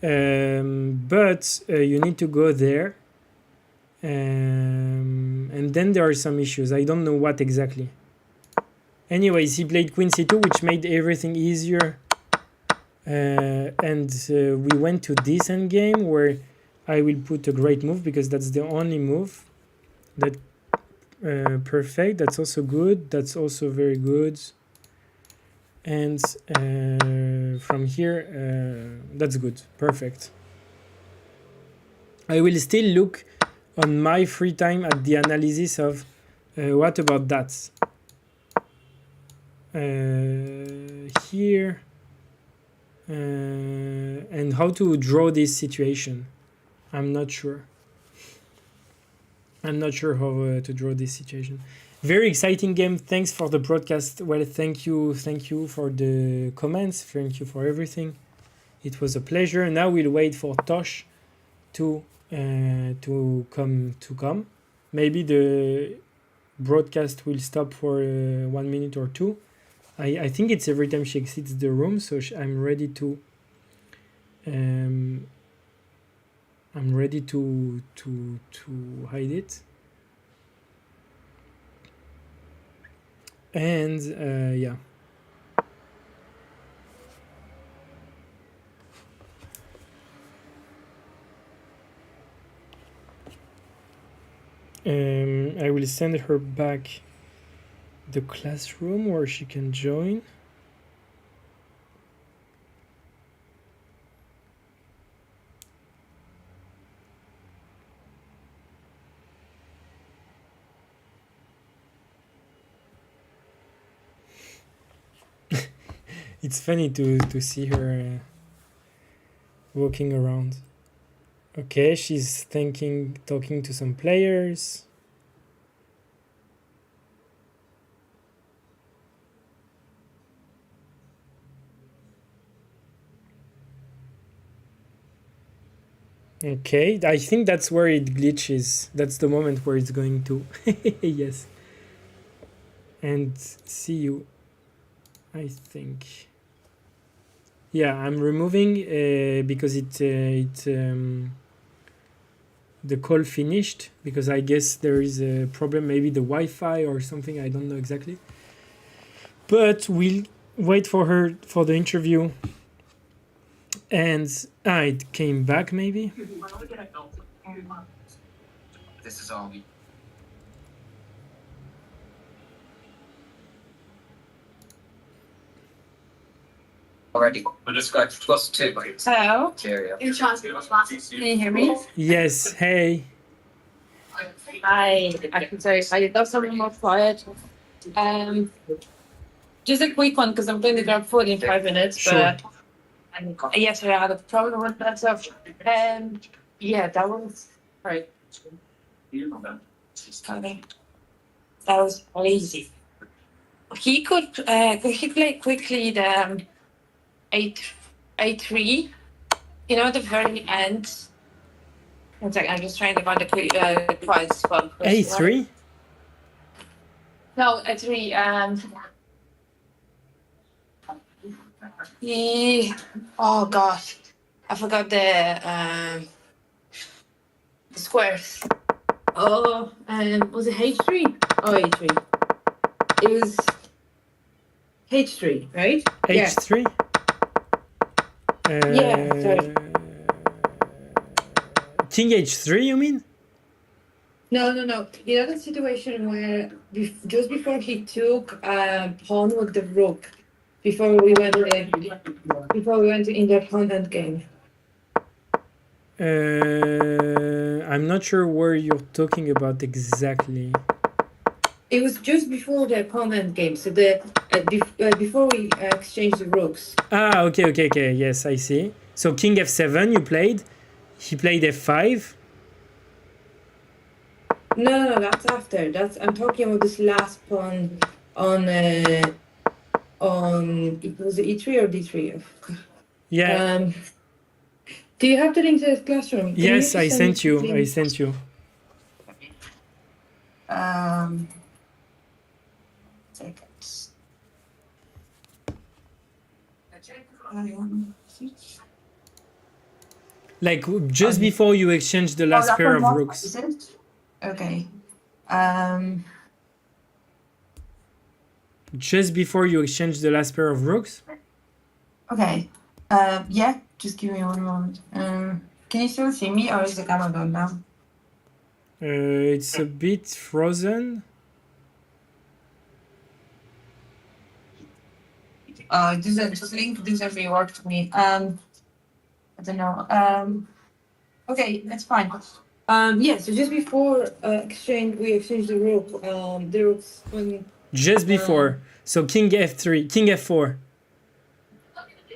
But you need to go there. And then there are some issues. I don't know what exactly. Anyways, he played queen c2, which made everything easier. And we went to this endgame where I will put a great move because that's the only move. That perfect. That's also good. That's also very good. And from here, that's good. Perfect. I will still look on my free time at the analysis of what about that. Here. And how to draw this situation. I'm not sure. I'm not sure how to draw this situation. Very exciting game. Thanks for the broadcast. Well, thank you for the comments. Thank you for everything. It was a pleasure. Now we'll wait for Tosh to come. Maybe the broadcast will stop for 1 minute or two. I think it's every time she exits the room, so I'm ready to hide it. And yeah. I will send her back the classroom where she can join. It's funny to see her walking around. Okay, she's talking to some players. Okay, I think that's where it glitches. That's the moment where it's going to. Yes. And see you, I think. Yeah, I'm removing because the call finished, because I guess there is a problem, maybe the Wi-Fi or something, I don't know exactly. But we'll wait for her for the interview. And it came back maybe. This is all we. Already, we'll just go plus 2. Hello. Stereo. Can you hear me? Yes, hey. Hi. I'm sorry. I love something more quiet. Just a quick one because I'm going to grab food in 5 minutes. Sure. But yesterday I had a problem with that stuff. Yeah, that was right. That was lazy. He could he play quickly the A3, you know, the very end. One second, I'm just trying to find a quiet spot. A3? No, A3. Oh gosh, I forgot the squares. Oh, was it H3? Oh, H3. It was H3, right? H3? Yeah, sorry. King H3, you mean? No. The other situation where just before he took pawn with the rook, before we went to independent game. I'm not sure where you're talking about exactly. It was just before the opponent game, so before we exchanged the rooks. Okay. Yes, I see. So king f7 you played. He played f5. No, that's after. I'm talking about this last pawn on it was e3 or d3. Yeah. Do you have the link to the classroom? Can Yes, you I just send sent me the you. I link? sent you. Seconds. Like just before you exchange the last pair of rooks. Is it? Okay. Just before you exchange the last pair of rooks. Okay. Yeah, just give me one moment. Can you still see me, or is the camera gone now? It's a bit frozen. This link doesn't really work for me. I don't know. Okay, that's fine. Yeah, so just before we exchanged the rook. The rooks when Just before. So king f3, king f4.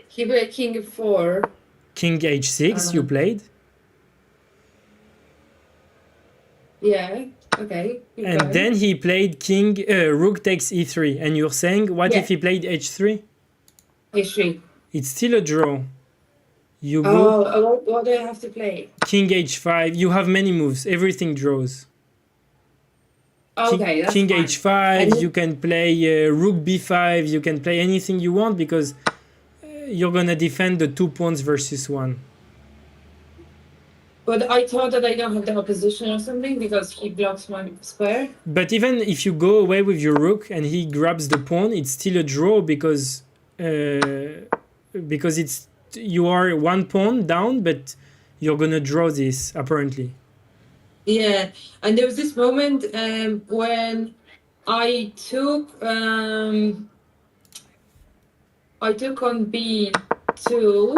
he played king f4. King h6 you played. Yeah, okay. And then he played rook takes e3. And you're saying, what if he played h3? h3. It's still a draw. You go What do I have to play? king h5. You have many moves. Everything draws. Okay, that's king fine. h5. You can play rook b5. You can play anything you want because you're gonna defend the 2 pawns versus 1. But I thought that I don't have the opposition or something because he blocks my square. But even if you go away with your rook and he grabs the pawn, it's still a draw because it's you are 1 pawn down, but you're gonna draw this apparently. Yeah, and there was this moment when I took on b2.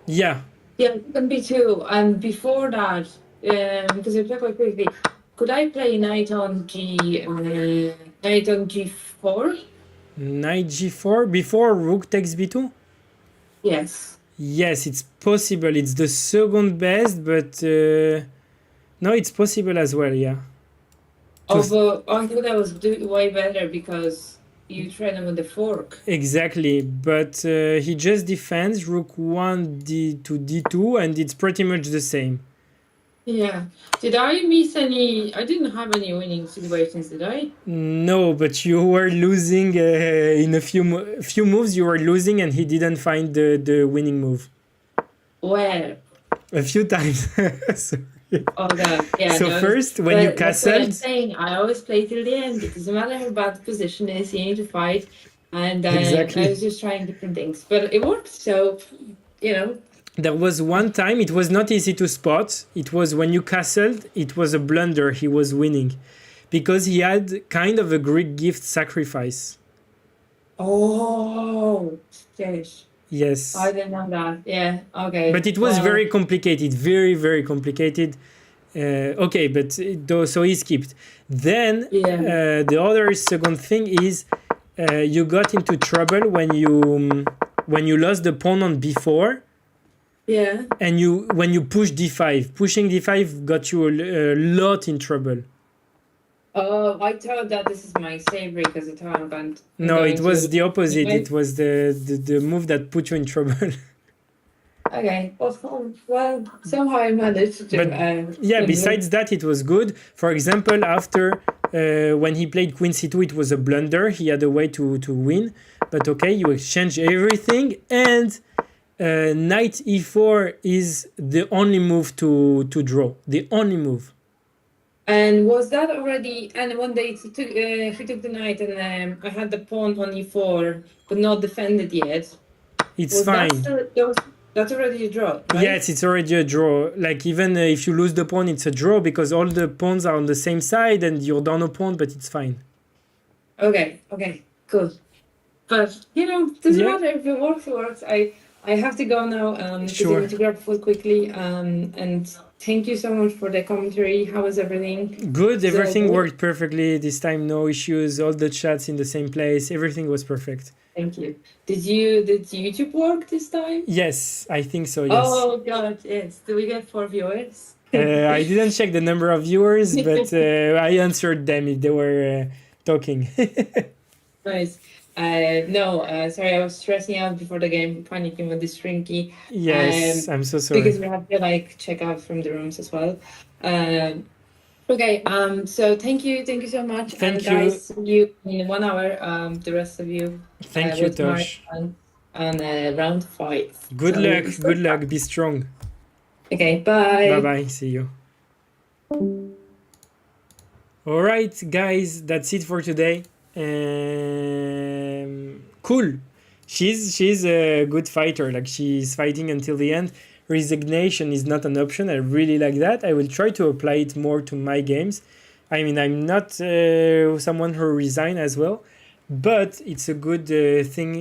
Yeah. Yeah, on b2, and before that, because I play quite quickly, could I play knight on g4? Knight g4 before rook takes b2. Yes. Yes, it's possible. It's the second best, but no, it's possible as well. Yeah. Although I thought that was way better because you try them with the fork. Exactly, but he just defends rook 1 to d2, and it's pretty much the same. Yeah. Did I miss any? I didn't have any winning situations, did I? No, but you were losing in a few moves. You were losing, and he didn't find the winning move. Where? A few times. Sorry. Oh god. Yeah. So first, when you that's what I'm castled, saying. I always play till the end. It doesn't matter how bad the position is. You need to fight, and Exactly. I was just trying different things, but it worked. So, you know. there was one time it was not easy to spot. It was when you castled. It was a blunder. He was winning because he had kind of a Greek gift sacrifice. Oh, yes. Yes. I didn't know that. Yeah. Okay. But it was very complicated, very, very complicated. Okay, but so he skipped. Then the other second thing is you got into trouble when you lost the pawn on b4. Yeah. And when you push d5, pushing d5 got you a lot in trouble. Oh, I thought that this is my savior because I thought I'm going to... No, it was the opposite. It was the move that put you in trouble. Okay, well, somehow I managed to... But, yeah, besides that, it was good. For example, after when he played queen c2, it was a blunder. He had a way to win. But okay, you exchange everything. And knight e4 is the only move to draw. The only move. And was that already... And one day he took the knight and I had the pawn on e4, but not defended yet. It's fine. That's already a draw, right? Yes, it's already a draw. Like, even if you lose the pawn, it's a draw because all the pawns are on the same side and you're down a pawn, but it's fine. Okay, cool. But, doesn't matter if it works, it works. I have to go now because I need to grab food quickly. And thank you so much for the commentary. How was everything? Good, everything worked perfectly. This time, no issues. All the chats in the same place. Everything was perfect. Thank you. Did YouTube work this time? Yes, I think so. Yes. Oh God, yes. Do we get 4 viewers? I didn't check the number of viewers, but I answered them if they were talking. Nice. No, sorry, I was stressing out before the game, panicking with this shrinky. Yes, I'm so sorry. Because we have to like check out from the rooms as well. Okay, so thank you so much. Thank and you. guys, see you in 1 hour. The rest of you. Thank you, with Tosh. on round 5. Good So- luck. Good luck. Be strong. Okay, bye. Bye bye. See you. All right, guys, that's it for today. Cool. She's a good fighter. Like, she's fighting until the end. Resignation is not an option. I really like that. I will try to apply it more to my games. I mean, I'm not someone who resign as well, but it's a good thing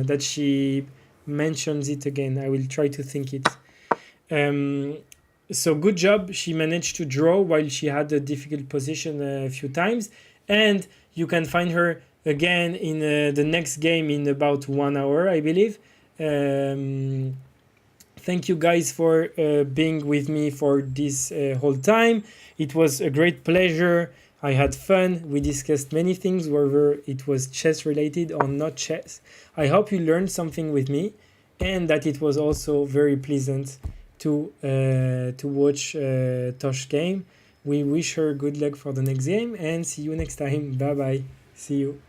that she mentions it again. I will try to think it. So good job. She managed to draw while she had a difficult position a few times, and you can find her again in the next game in about 1 hour, I believe. Thank you guys for being with me for this whole time. It was a great pleasure. I had fun. We discussed many things, whether it was chess related or not chess. I hope you learned something with me, and that it was also very pleasant to watch Tosh game. We wish her good luck for the next game, and see you next time. Bye bye. See you.